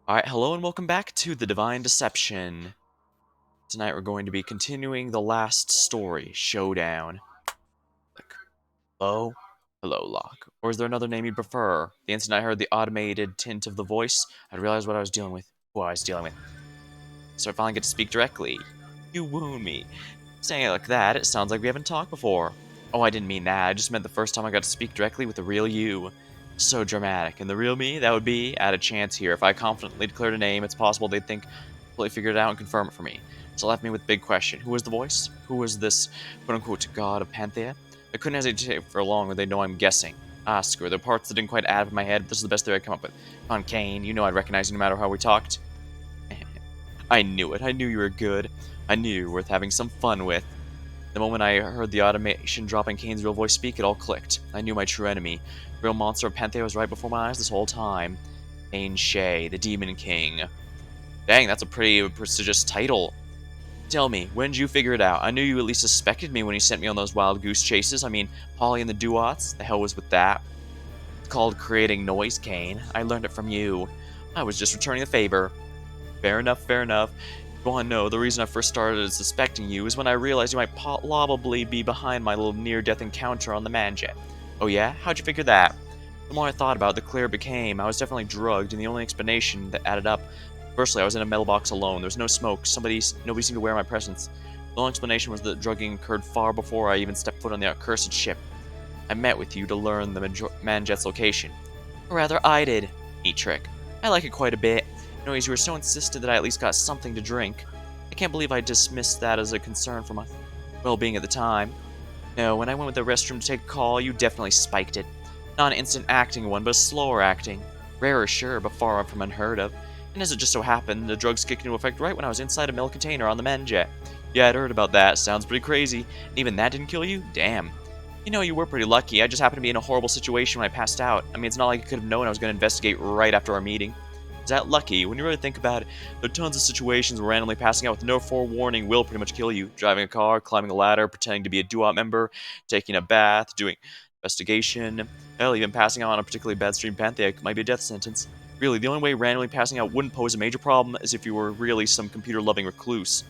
Alright, hello and welcome back to The Divine Deception. Tonight we're going to be continuing the last story, Showdown. Hello? Hello, Locke. Or is there another name you'd prefer? The instant I heard the automated tint of the voice, I realized what I was dealing with. Who I was dealing with. So I finally get to speak directly. You wound me. Saying it like that, it sounds like we haven't talked before. Oh, I didn't mean that. I just meant the first time I got to speak directly with the real you. So dramatic. And the real me, that would be at a chance here. If I confidently declared a name, it's possible they'd think completely figured it out and confirm it for me. So it left me with the big question. Who was the voice? Who was this quote-unquote god of Panthea? I couldn't hesitate for long, or they'd know I'm guessing. Ah, screw it. There are parts that didn't quite add up in my head, but this is the best theory I come up with. Come on, Kane, you know I'd recognize you no matter how we talked. I knew it. I knew you were good. I knew you were worth having some fun with. The moment I heard the automation dropping Kane's real voice speak, it all clicked. I knew my true enemy. The real monster of Panthea was right before my eyes this whole time. Kane Shea, the Demon King. Dang, that's a pretty prestigious title. Tell me, when did you figure it out? I knew you at least suspected me when you sent me on those wild goose chases. I mean, Polly and the Duots? The hell was with that? It's called creating noise, Kane. I learned it from you. I was just returning the favor. Fair enough, fair enough. You want to know, the reason I first started suspecting you is when I realized you might probably be behind my little near-death encounter on the Manjet. Oh yeah? How'd you figure that? The more I thought about it, the clearer it became. I was definitely drugged, and the only explanation that added up. Firstly, I was in a metal box alone. There was no smoke. Nobody seemed to aware of my presence. The only explanation was that drugging occurred far before I even stepped foot on the accursed ship. I met with you to learn the Manjet's location. Or rather, I did. Neat trick. I like it quite a bit. Anyways, you were so insistent that I at least got something to drink. I can't believe I dismissed that as a concern for my well-being at the time. No, when I went with the restroom to take a call, you definitely spiked it. Not an instant acting one, but a slower acting. Rarer, sure, but far from unheard of. And as it just so happened, the drugs kicked into effect right when I was inside a metal container on the Menjet. Yeah, I'd heard about that. Sounds pretty crazy. And even that didn't kill you? Damn. You know, you were pretty lucky. I just happened to be in a horrible situation when I passed out. I mean, it's not like I could have known I was going to investigate right after our meeting. Is that lucky? When you really think about it, there are tons of situations where randomly passing out with no forewarning will pretty much kill you. Driving a car, climbing a ladder, pretending to be a duo member, taking a bath, doing investigation. Hell, even passing out on a particularly bad stream Panthea might be a death sentence. Really, the only way randomly passing out wouldn't pose a major problem is if you were really some computer-loving recluse.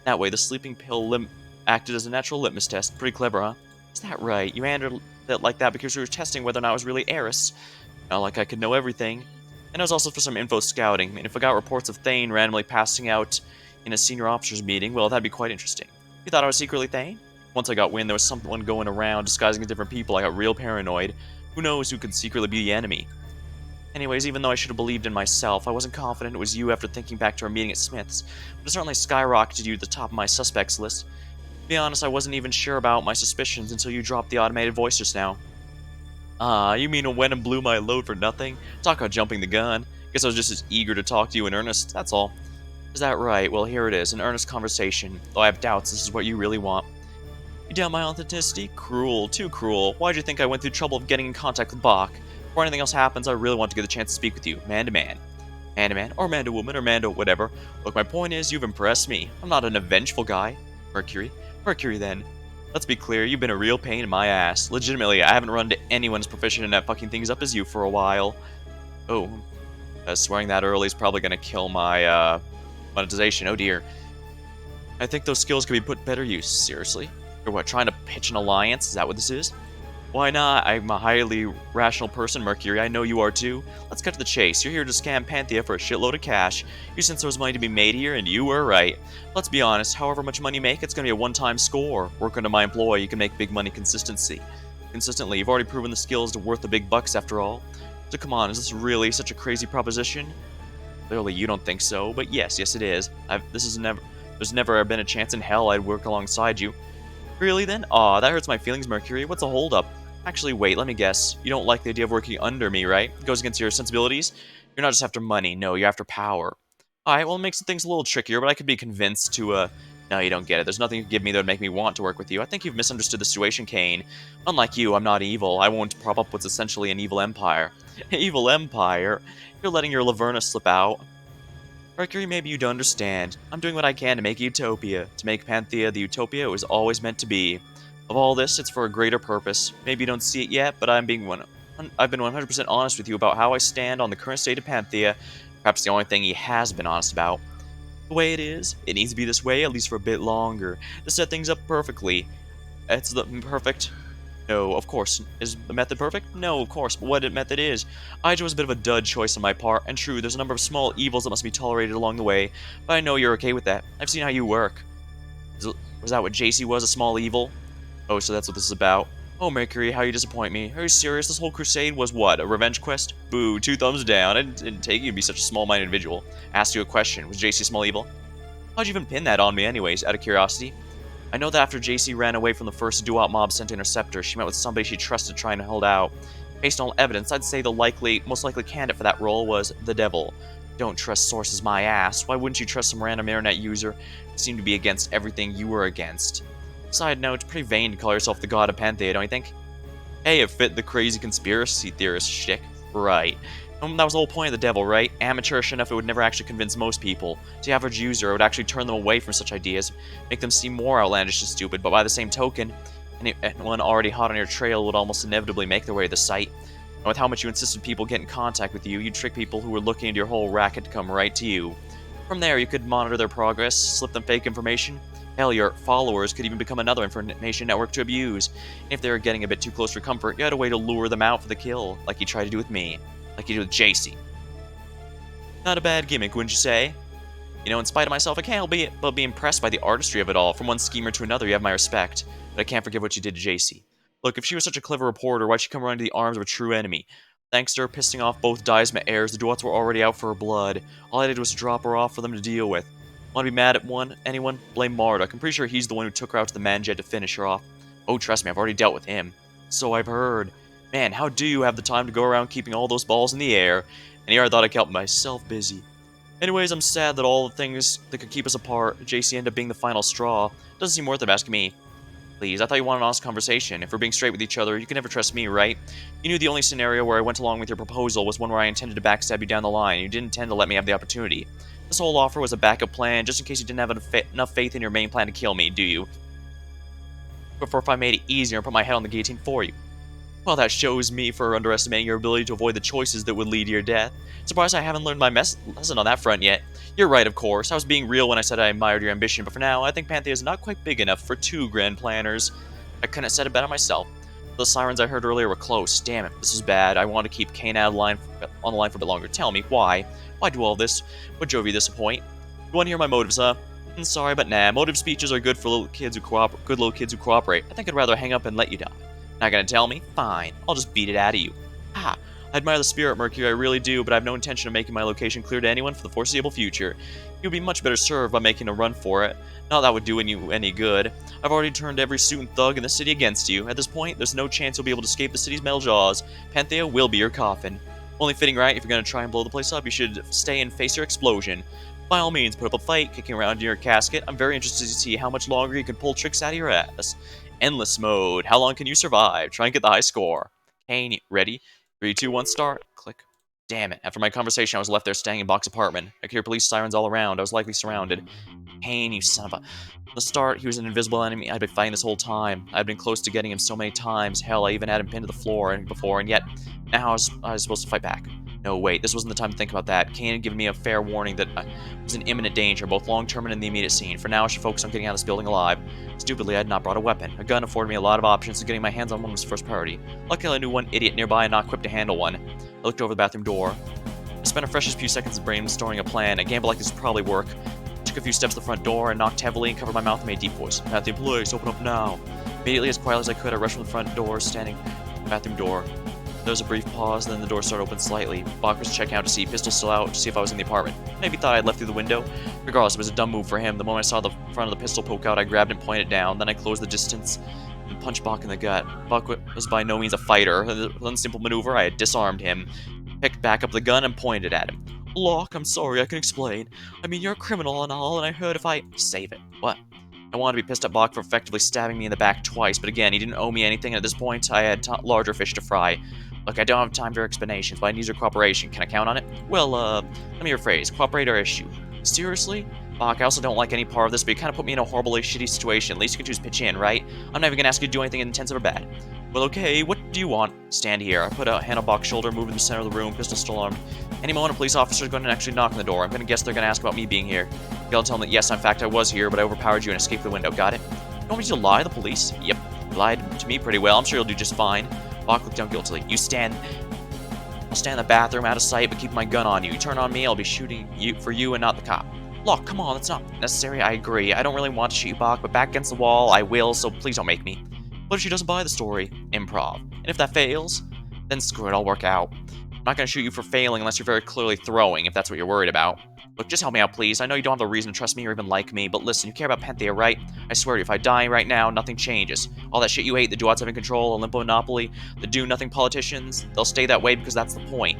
That way, the sleeping pill acted as a natural litmus test. Pretty clever, huh? Is that right? You handled it like that because you were testing whether or not I was really Eris. Not like I could know everything. And it was also for some info scouting. I mean, if I got reports of Thane randomly passing out in a senior officers meeting, well, that'd be quite interesting. You thought I was secretly Thane? Once I got wind there was someone going around disguising as different people, I got real paranoid. Who knows who could secretly be the enemy? Anyways, even though I should have believed in myself, I wasn't confident it was you after thinking back to our meeting at Smith's, but it certainly skyrocketed you to the top of my suspects list. To be honest, I wasn't even sure about my suspicions until you dropped the automated voice just now. Ah, you mean I went and blew my load for nothing? Talk about jumping the gun. Guess I was just as eager to talk to you in earnest, that's all. Is that right? Well, here it is, an earnest conversation. Though I have doubts this is what you really want. You doubt my authenticity? Cruel, too cruel. Why'd you think I went through trouble of getting in contact with Bach? Before anything else happens, I really want to get the chance to speak with you, man to man. Man to man, or man to woman, or man to whatever. Look, my point is, you've impressed me. I'm not an avengeful guy. Mercury. Mercury, then. Let's be clear, you've been a real pain in my ass. Legitimately, I haven't run into anyone as proficient in that fucking things up as you for a while. Oh, swearing that early is probably gonna kill my, monetization. Oh dear. I think those skills could be put better use. Seriously? You're what, trying to pitch an alliance? Is that what this is? Why not? I'm a highly rational person, Mercury. I know you are too. Let's cut to the chase. You're here to scam Panthea for a shitload of cash. You sense there was money to be made here, and you were right. Let's be honest, however much money you make, it's going to be a one-time score. Work under my employ, you can make big money consistently. You've already proven the skills to worth the big bucks after all. So come on, is this really such a crazy proposition? Clearly you don't think so, but yes, it is. There's never been a chance in hell I'd work alongside you. Really then? Aw, that hurts my feelings, Mercury. What's a holdup? Actually, wait, let me guess. You don't like the idea of working under me, right? It goes against your sensibilities? You're not just after money, no, you're after power. Alright, well, it makes things a little trickier, but I could be convinced to, No, you don't get it. There's nothing you can give me that would make me want to work with you. I think you've misunderstood the situation, Kane. Unlike you, I'm not evil. I won't prop up what's essentially an evil empire. Evil empire? You're letting your Laverna slip out. Mercury, maybe you don't understand. I'm doing what I can to make a utopia. To make Panthea the utopia it was always meant to be. Of all this, it's for a greater purpose. Maybe you don't see it yet, but I've been 100% honest with you about how I stand on the current state of Panthea. Perhaps the only thing he has been honest about. The way it is, it needs to be this way at least for a bit longer, to set things up perfectly. It's the perfect. No, of course. Is the method perfect? No, of course, but what method is? I chose a bit of a dud choice on my part, and true, there's a number of small evils that must be tolerated along the way, but I know you're okay with that. I've seen how you work. Was that what JC was, a small evil? Oh, so that's what this is about. Oh, Mercury, how you disappoint me. Are you serious? This whole crusade was what, a revenge quest? Boo, 2 thumbs down. I didn't take you to be such a small-minded individual. Asked you a question. Was JC a small evil? How'd you even pin that on me anyways, out of curiosity? I know that after JC ran away from the first doo-wop mob sent to intercept her, she met with somebody she trusted trying to hold out. Based on all evidence, I'd say the most likely candidate for that role was the devil. Don't trust sources my ass. Why wouldn't you trust some random internet user who seemed to be against everything you were against? Side note, it's pretty vain to call yourself the god of Panthea, don't you think? Hey, it fit the crazy conspiracy theorist shtick. Right. That was the whole point of the devil, right? Amateurish enough it would never actually convince most people. To the average user, it would actually turn them away from such ideas, make them seem more outlandish and stupid, but by the same token, anyone already hot on your trail would almost inevitably make their way to the site. And with how much you insisted people get in contact with you, you'd trick people who were looking into your whole racket to come right to you. From there, you could monitor their progress, slip them fake information. Hell, your followers could even become another information network to abuse. And if they were getting a bit too close for comfort, you had a way to lure them out for the kill, like you tried to do with me. Like you did with JC. Not a bad gimmick, wouldn't you say? You know, in spite of myself, I can't help but be impressed by the artistry of it all. From one schemer to another, you have my respect. But I can't forgive what you did to JC. Look, if she was such a clever reporter, why'd she come running to the arms of a true enemy? Thanks to her pissing off both Daisma heirs, the Duats were already out for her blood. All I did was drop her off for them to deal with. Want to be mad at anyone? Blame Marduk. I'm pretty sure he's the one who took her out to the Manjet to finish her off. Oh, trust me, I've already dealt with him. So I've heard. Man, how do you have the time to go around keeping all those balls in the air? And here I thought I kept myself busy. Anyways, I'm sad that all the things that could keep us apart, JC ended up being the final straw. Doesn't seem worth it asking me. Please, I thought you wanted an honest conversation. If we're being straight with each other, you can never trust me, right? You knew the only scenario where I went along with your proposal was one where I intended to backstab you down the line, and you didn't intend to let me have the opportunity. This whole offer was a backup plan, just in case you didn't have enough faith in your main plan to kill me, do you? Before if I made it easier and put my head on the guillotine for you. Well, that shows me for underestimating your ability to avoid the choices that would lead to your death. Surprised I haven't learned my lesson on that front yet. You're right, of course. I was being real when I said I admired your ambition, but for now, I think Panthea is not quite big enough for 2 grand planners. I couldn't have said it better myself. The sirens I heard earlier were close. Damn it, this is bad. I want to keep Kane on the line for a bit longer. Tell me, why? Why do all this? What drove you to this point? You want to hear my motives, huh? Sorry, but nah. Motive speeches are good for little kids who cooperate. I think I'd rather hang up and let you die. Not gonna tell me? Fine. I'll just beat it out of you. Ah, I admire the spirit, Mercury, I really do, but I have no intention of making my location clear to anyone for the foreseeable future. You'd be much better served by making a run for it. Not that would do you any good. I've already turned every suit and thug in the city against you. At this point, there's no chance you'll be able to escape the city's metal jaws. Panthea will be your coffin. Only fitting, right? If you're gonna try and blow the place up, you should stay and face your explosion. By all means, put up a fight, kicking around in your casket. I'm very interested to see how much longer you can pull tricks out of your ass. Endless mode. How long can you survive? Try and get the high score. Kane, ready? 3, 2, 1, start. Click. Damn it. After my conversation, I was left there staying in Bach's apartment. I could hear police sirens all around. I was likely surrounded. Kane, you son of a... From the start, he was an invisible enemy I'd been fighting this whole time. I'd been close to getting him so many times. Hell, I even had him pinned to the floor before, and yet, now I was supposed to fight back. No, wait, this wasn't the time to think about that. Kane had given me a fair warning that I was in imminent danger, both long-term and in the immediate scene. For now, I should focus on getting out of this building alive. Stupidly, I had not brought a weapon. A gun afforded me a lot of options, and getting my hands on one was first priority. Luckily, I knew one idiot nearby and not equipped to handle one. I looked over the bathroom door. I spent a freshest few seconds brainstorming a plan. A gamble like this would probably work. I took a few steps to the front door and knocked heavily and covered my mouth and made a deep voice. Bathroom, please, open up now. Immediately, as quietly as I could, I rushed from the front door, standing at the bathroom door. There was a brief pause, then the door started open slightly. Bach was checking out to see pistol still out, to see if I was in the apartment. Maybe he thought I had left through the window. Regardless, it was a dumb move for him. The moment I saw the front of the pistol poke out, I grabbed it and pointed it down. Then I closed the distance and punched Bach in the gut. Bach was by no means a fighter. With one simple maneuver, I had disarmed him, picked back up the gun, and pointed at him. Locke, I'm sorry, I can explain. I mean, you're a criminal and all, and I heard if I... Save it. What? I wanted to be pissed at Bach for effectively stabbing me in the back twice, but again, he didn't owe me anything, and at this point, I had larger fish to fry. Look, I don't have time for explanations, but I need your cooperation. Can I count on it? Well, let me rephrase. Cooperate or issue. Seriously? Bach, I also don't like any part of this, but you kind of put me in a horribly shitty situation. At least you can choose pitch in, right? I'm not even gonna ask you to do anything intensive or bad. Well, okay, what do you want? Stand here. I put a hand on Bach's shoulder, moving to the center of the room, pistol still armed. Any moment, a police officer is going to actually knock on the door. I'm going to guess they're going to ask about me being here. I'll tell them that yes, in fact, I was here, but I overpowered you and escaped the window. Got it? You want me to lie to the police? Yep. You lied to me pretty well. I'm sure you'll do just fine. Bach looked down guiltily. I'll stand in the bathroom out of sight, but keep my gun on you. You turn on me, I'll be shooting you for you and not the cop. Look, come on, that's not necessary. I agree. I don't really want to shoot you, Bach, but back against the wall, I will, so please don't make me. What if she doesn't buy the story? Improv. And if that fails, then screw it, I'll work out. I'm not going to shoot you for failing unless you're very clearly throwing, if that's what you're worried about. Look, just help me out, please. I know you don't have the reason to trust me or even like me, but listen, you care about Panthea, right? I swear to you, if I die right now, nothing changes. All that shit you hate, the duots having control, Olympo Monopoly, the do-nothing politicians, they'll stay that way because that's the point.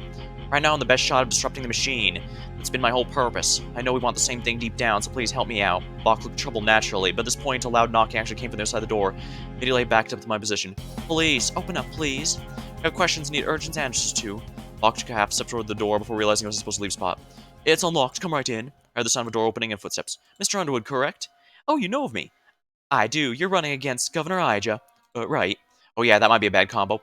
Right now, I'm the best shot of disrupting the machine. It's been my whole purpose. I know we want the same thing deep down, so please help me out. Bach looked troubled naturally, but at this point, a loud knocking actually came from the other side of the door. Immediately, I backed up to my position. Police, open up, please. I have questions need urgent answers to. Bach took a half step toward the door before realizing I was supposed to leave spot. It's unlocked. Come right in. I heard the sound of a door opening and footsteps. Mr. Underwood, correct? Oh, you know of me. I do. You're running against Governor Ija. Right. Oh yeah, that might be a bad combo.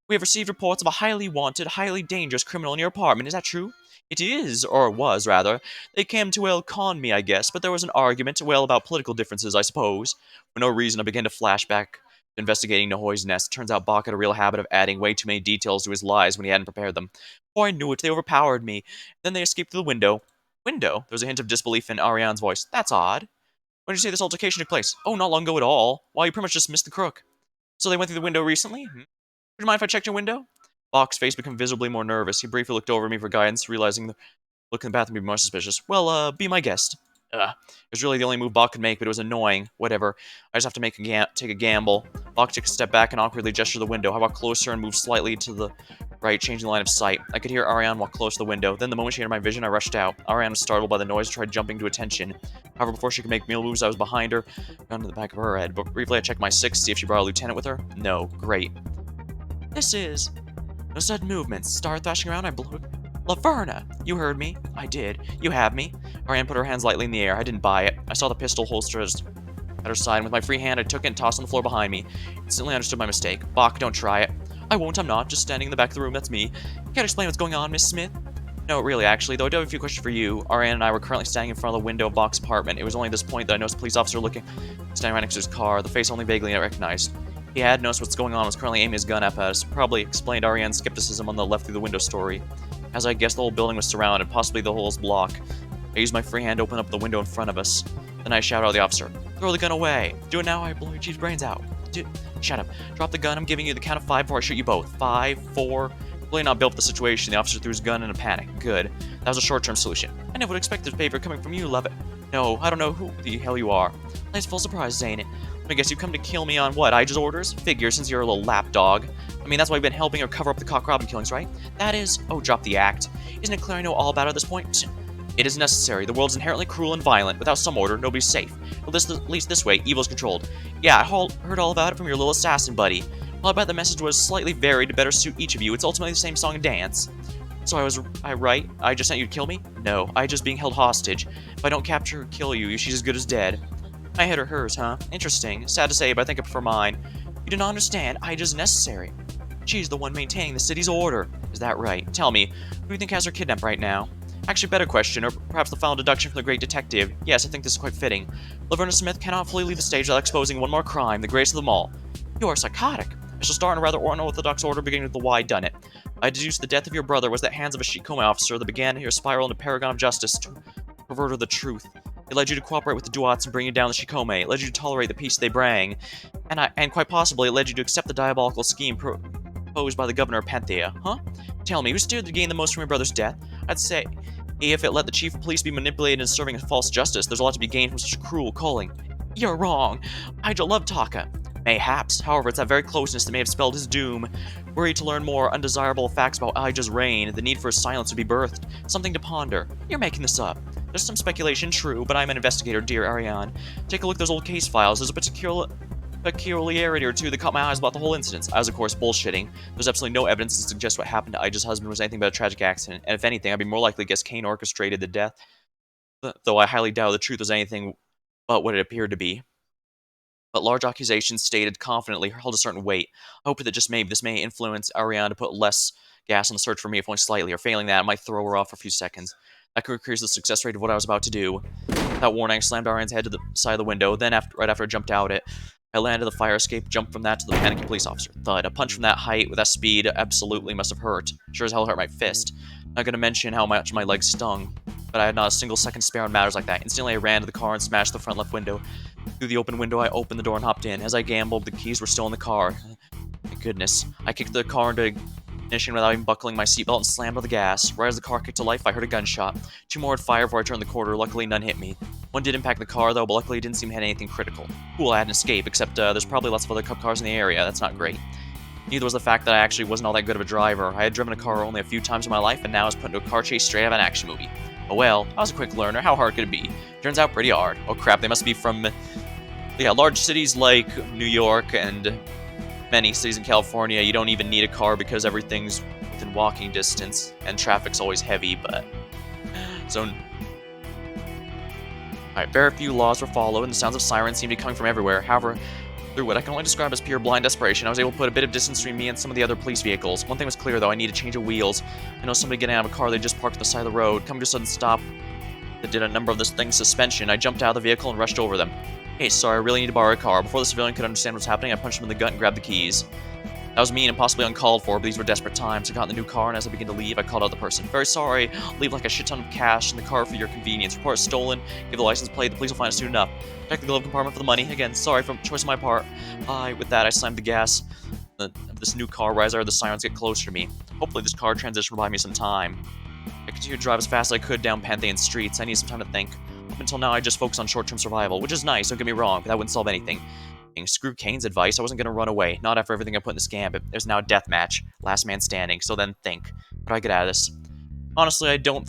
We have received reports of a highly wanted, highly dangerous criminal in your apartment. Is that true? It is, or was, rather. They came to, well, con me, I guess, but there was an argument, well, about political differences, I suppose. For no reason, I began to flash back to investigating Nahoy's nest. Turns out Bach had a real habit of adding way too many details to his lies when he hadn't prepared them. Before I knew it, they overpowered me. Then they escaped through the window. Window? There was a hint of disbelief in Ariane's voice. That's odd. When did you say this altercation took place? Oh, not long ago at all. Well, you pretty much just missed the crook. So they went through the window recently? Would you mind if I checked your window? Bach's face became visibly more nervous. He briefly looked over at me for guidance, realizing the look in the bathroom would be more suspicious. Well, be my guest. It was really the only move Bach could make, but it was annoying. Whatever. I just have to take a gamble. Bach took a step back and awkwardly gestured to the window. I walked closer and moved slightly to the right, changing the line of sight. I could hear Ariane walk close to the window. Then, the moment she entered my vision, I rushed out. Ariane was startled by the noise and tried jumping to attention. However, before she could make meal moves, I was behind her, gun to the back of her head. But briefly, I checked my six to see if she brought a lieutenant with her. No. Great. This is... No sudden movements. Started thrashing around, I blew... Laverna! You heard me. I did. You have me. Ariane put her hands lightly in the air. I didn't buy it. I saw the pistol holster at her side, and with my free hand, I took it and tossed it on the floor behind me. Instantly understood my mistake. Bach, don't try it. I won't, I'm not. Just standing in the back of the room, that's me. Can't explain what's going on, Miss Smith? No, really, actually, though I do have a few questions for you. Ariane and I were currently standing in front of the window of Bach's apartment. It was only at this point that I noticed a police officer standing right next to his car, the face only vaguely recognized. He had noticed what's going on and was currently aiming his gun up at us. Probably explained Ariane's skepticism on the left through the window story. As I guessed, the whole building was surrounded, possibly the whole block. I used my free hand to open up the window in front of us. Then I shouted at the officer, "Throw the gun away! Do it now, I blow your chief's brains out!" Shut up. Drop the gun, I'm giving you the count of 5 before I shoot you both. 5, 4... Really not built for the situation. The officer threw his gun in a panic. Good. That was a short-term solution. I never would expect this favor coming from you, love it. No, I don't know who the hell you are. Nice full surprise, ain't it? I guess you come to kill me on what? Ija's orders? Figure, since you're a little lapdog. I mean, that's why you've been helping her cover up the Cock Robin killings, right? That is... Oh, drop the act. Isn't it clear I know all about it at this point? It is necessary. The world's inherently cruel and violent. Without some order, nobody's safe. At least this way, evil's controlled. Yeah, I heard all about it from your little assassin buddy. Well, I bet the message was slightly varied to better suit each of you. It's ultimately the same song and dance. So I right? I just sent you to kill me? No, I just being held hostage. If I don't capture or kill you, she's as good as dead. My head or hers, huh? Interesting. Sad to say, but I think I prefer mine. You do not understand. Ija's necessary. She's the one maintaining the city's order. Is that right? Tell me, who do you think has her kidnapped right now? Actually, better question, or perhaps the final deduction from the great detective. Yes, I think this is quite fitting. Laverna Smith cannot fully leave the stage without exposing one more crime, the greatest of them all. You are psychotic. I shall start in a rather unorthodox order, beginning with the why done it. I deduce the death of your brother was the hands of a Shikome officer that began your spiral into paragon of justice to pervert the truth. It led you to cooperate with the Duats and bringing down the Shikome. It led you to tolerate the peace they bring. And quite possibly, it led you to accept the diabolical scheme proposed by the governor of Panthea. Huh? Tell me, who stood to gain the most from your brother's death? I'd say, if it let the chief of police be manipulated into serving a false justice, there's a lot to be gained from such a cruel calling. You're wrong. Ija loved Taka. Mayhaps. However, it's that very closeness that may have spelled his doom. Were he to learn more undesirable facts about Ija's reign, the need for his silence would be birthed. Something to ponder. You're making this up. There's some speculation, true, but I'm an investigator, dear Ariane. Take a look at those old case files. There's a peculiarity or two that caught my eyes about the whole incident. I was, of course, bullshitting. There's absolutely no evidence to suggest what happened to Ija's husband was anything but a tragic accident, and if anything, I'd be more likely to guess Kane orchestrated the death, though I highly doubt the truth was anything but what it appeared to be. but large accusations stated confidently held a certain weight. I hope that just maybe this may influence Ariane to put less gas on the search for me, if only slightly, or failing that, it might throw her off for a few seconds. That could increase the success rate of what I was about to do. Without warning, I slammed Ariane's head to the side of the window, then right after I jumped out it, I landed the fire escape, jumped from that to the panicking police officer. Thud. A punch from that height with that speed absolutely must have hurt. Sure as hell hurt my fist. Not gonna mention how much my legs stung, but I had not a single second spare on matters like that. Instantly, I ran to the car and smashed the front left window. Through the open window, I opened the door and hopped in. As I gambled, the keys were still in the car. Thank goodness. I kicked the car into ignition without even buckling my seatbelt and slammed on the gas. Right as the car kicked to life, I heard a gunshot. 2 more had fired before I turned the corner. Luckily, none hit me. One did impact the car, though, but luckily it didn't seem to hit anything critical. Cool, I had an escape, except there's probably lots of other cop cars in the area. That's not great. Neither was the fact that I actually wasn't all that good of a driver. I had driven a car only a few times in my life, and now I was put into a car chase straight out of an action movie. Oh well, I was a quick learner. How hard could it be? Turns out pretty hard. Oh crap, they must be from, yeah, large cities like New York and many cities in California. You don't even need a car because everything's within walking distance, and traffic's always heavy, but... So... Alright, very few laws were followed, and the sounds of sirens seemed to be coming from everywhere. However, through what I can only describe as pure blind desperation, I was able to put a bit of distance between me and some of the other police vehicles. One thing was clear, though, I needed a change of wheels. I know somebody getting out of a car they just parked at the side of the road, coming to a sudden stop that did a number of this thing's suspension. I jumped out of the vehicle and rushed over them. Hey, sorry, I really need to borrow a car. Before the civilian could understand what's happening, I punched him in the gut and grabbed the keys. That was mean and possibly uncalled for, but these were desperate times. I got in the new car, and as I began to leave, I called out the person. Very sorry, leave like a shit ton of cash in the car for your convenience. Report stolen, give the license plate, the police will find us soon enough. Check the glove compartment for the money. Again, sorry for choice on my part. Bye. With that, I slammed the gas of this new car right as I heard the sirens get closer to me. Hopefully this car transition will buy me some time. I continued to drive as fast as I could down Pantheon streets. I needed some time to think. Up until now, I just focused on short-term survival, which is nice, don't get me wrong, but that wouldn't solve anything. Screw Kane's advice, I wasn't gonna run away, not after everything I put in this gambit. There's now a death match, last man standing, so then think. How do I get out of this? Honestly, I don't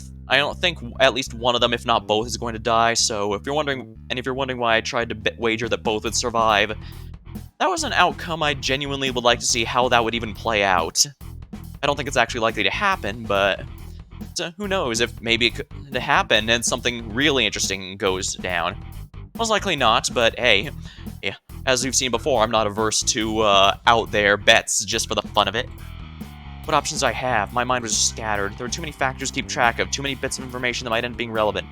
think at least one of them, if not both, is going to die, so if you're wondering why I tried to wager that both would survive, that was an outcome I genuinely would like to see how that would even play out. I don't think it's actually likely to happen, but who knows if maybe it could happen and something really interesting goes down. Most likely not, but hey, yeah, as we've seen before, I'm not averse to out there bets just for the fun of it. What options do I have? My mind was just scattered. There were too many factors to keep track of, too many bits of information that might end up being relevant.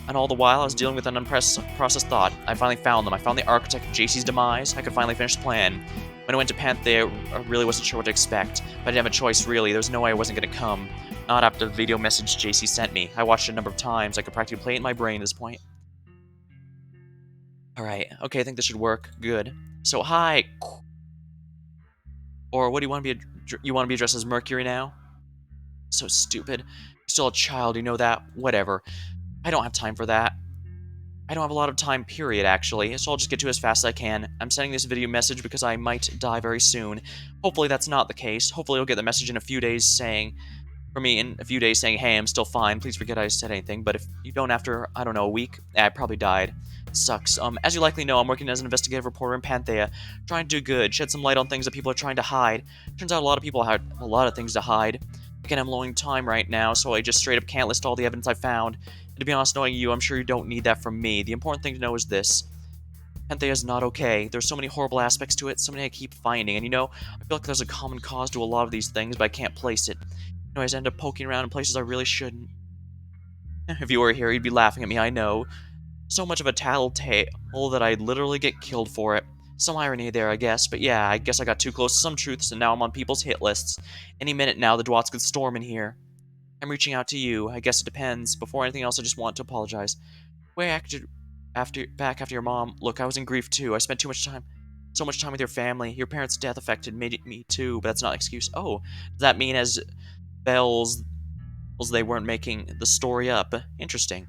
And all the while, I was dealing with an unprocessed thought. I finally found them. I found the architect of JC's demise. I could finally finish the plan. When I went to Panthea, I really wasn't sure what to expect, but I didn't have a choice, really. There was no way I wasn't going to come. Not after the video message JC sent me. I watched it a number of times. I could practically play it in my brain at this point. Alright, okay, I think this should work. Good. So, hi! Or what do you want to be you want to be addressed as Mercury now? So stupid. You're still a child, you know that? Whatever. I don't have time for that. I don't have a lot of time, period, actually, so I'll just get to it as fast as I can. I'm sending this video message because I might die very soon. Hopefully that's not the case. Hopefully you'll get the message in a few days saying... For me, in a few days saying, hey, I'm still fine, please forget I said anything, but if you don't after, I don't know, a week, I probably died. Sucks. As you likely know, I'm working as an investigative reporter in Panthea, trying to do good, shed some light on things that people are trying to hide. Turns out a lot of people have a lot of things to hide. Again, I'm low on time right now, so I just straight up can't list all the evidence I found. And to be honest, knowing you, I'm sure you don't need that from me. The important thing to know is this. Panthea is not okay. There's so many horrible aspects to it, so many I keep finding, and you know, I feel like there's a common cause to a lot of these things, but I can't place it. I always end up poking around in places I really shouldn't. If you were here, you'd be laughing at me, I know. So much of a tattletale that I'd literally get killed for it. Some irony there, I guess, but yeah, I guess I got too close to some truths, and now I'm on people's hit lists. Any minute now, the Dwots could storm in here. I'm reaching out to you. I guess it depends. Before anything else, I just want to apologize. Back after your mom. Look, I was in grief too. I spent so much time with your family. Your parents' death affected me too, but that's not an excuse. Oh, does that mean as bells they weren't making the story up? Interesting.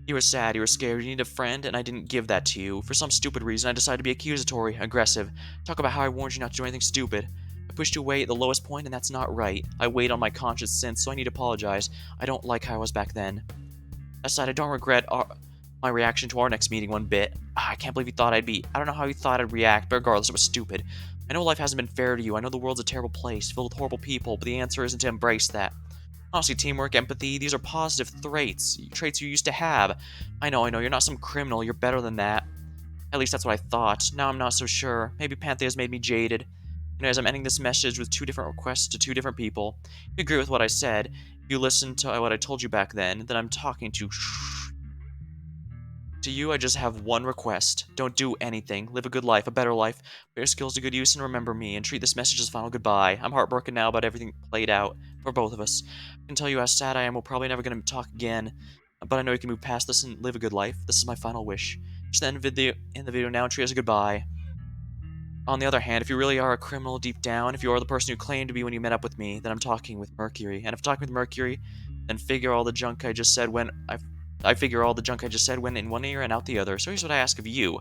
You were sad, you were scared, you needed a friend, and I didn't give that to you. For some stupid reason, I decided to be accusatory, aggressive. Talk about how I warned you not to do anything stupid. I pushed you away at the lowest point, and that's not right. I weighed on my conscience since, so I need to apologize. I don't like how I was back then. Aside, I don't regret my reaction to our next meeting one bit. I can't believe you thought I'd be... I don't know how you thought I'd react, but regardless, it was stupid. I know life hasn't been fair to you. I know the world's a terrible place, filled with horrible people, but the answer isn't to embrace that. Honestly, teamwork, empathy, these are positive traits you used to have. I know, you're not some criminal, you're better than that. At least that's what I thought. Now I'm not so sure. Maybe Panthea's made me jaded. As I'm ending this message with 2 different requests to 2 different people, if you agree with what I said, if you listen to what I told you back then I'm talking to. To you, I just have one request. Don't do anything. Live a good life, a better life. Put your skills to good use and remember me, and treat this message as a final goodbye. I'm heartbroken now about everything played out for both of us. I can tell you how sad I am. We're probably never going to talk again, but I know you can move past this and live a good life. This is my final wish. Just end the video now and treat it as a goodbye. On the other hand, if you really are a criminal deep down, if you are the person you claimed to be when you met up with me, then I'm talking with Mercury. And if I'm talking with Mercury, then figure all the junk I just said I figure all the junk I just said went in one ear and out the other. So here's what I ask of you.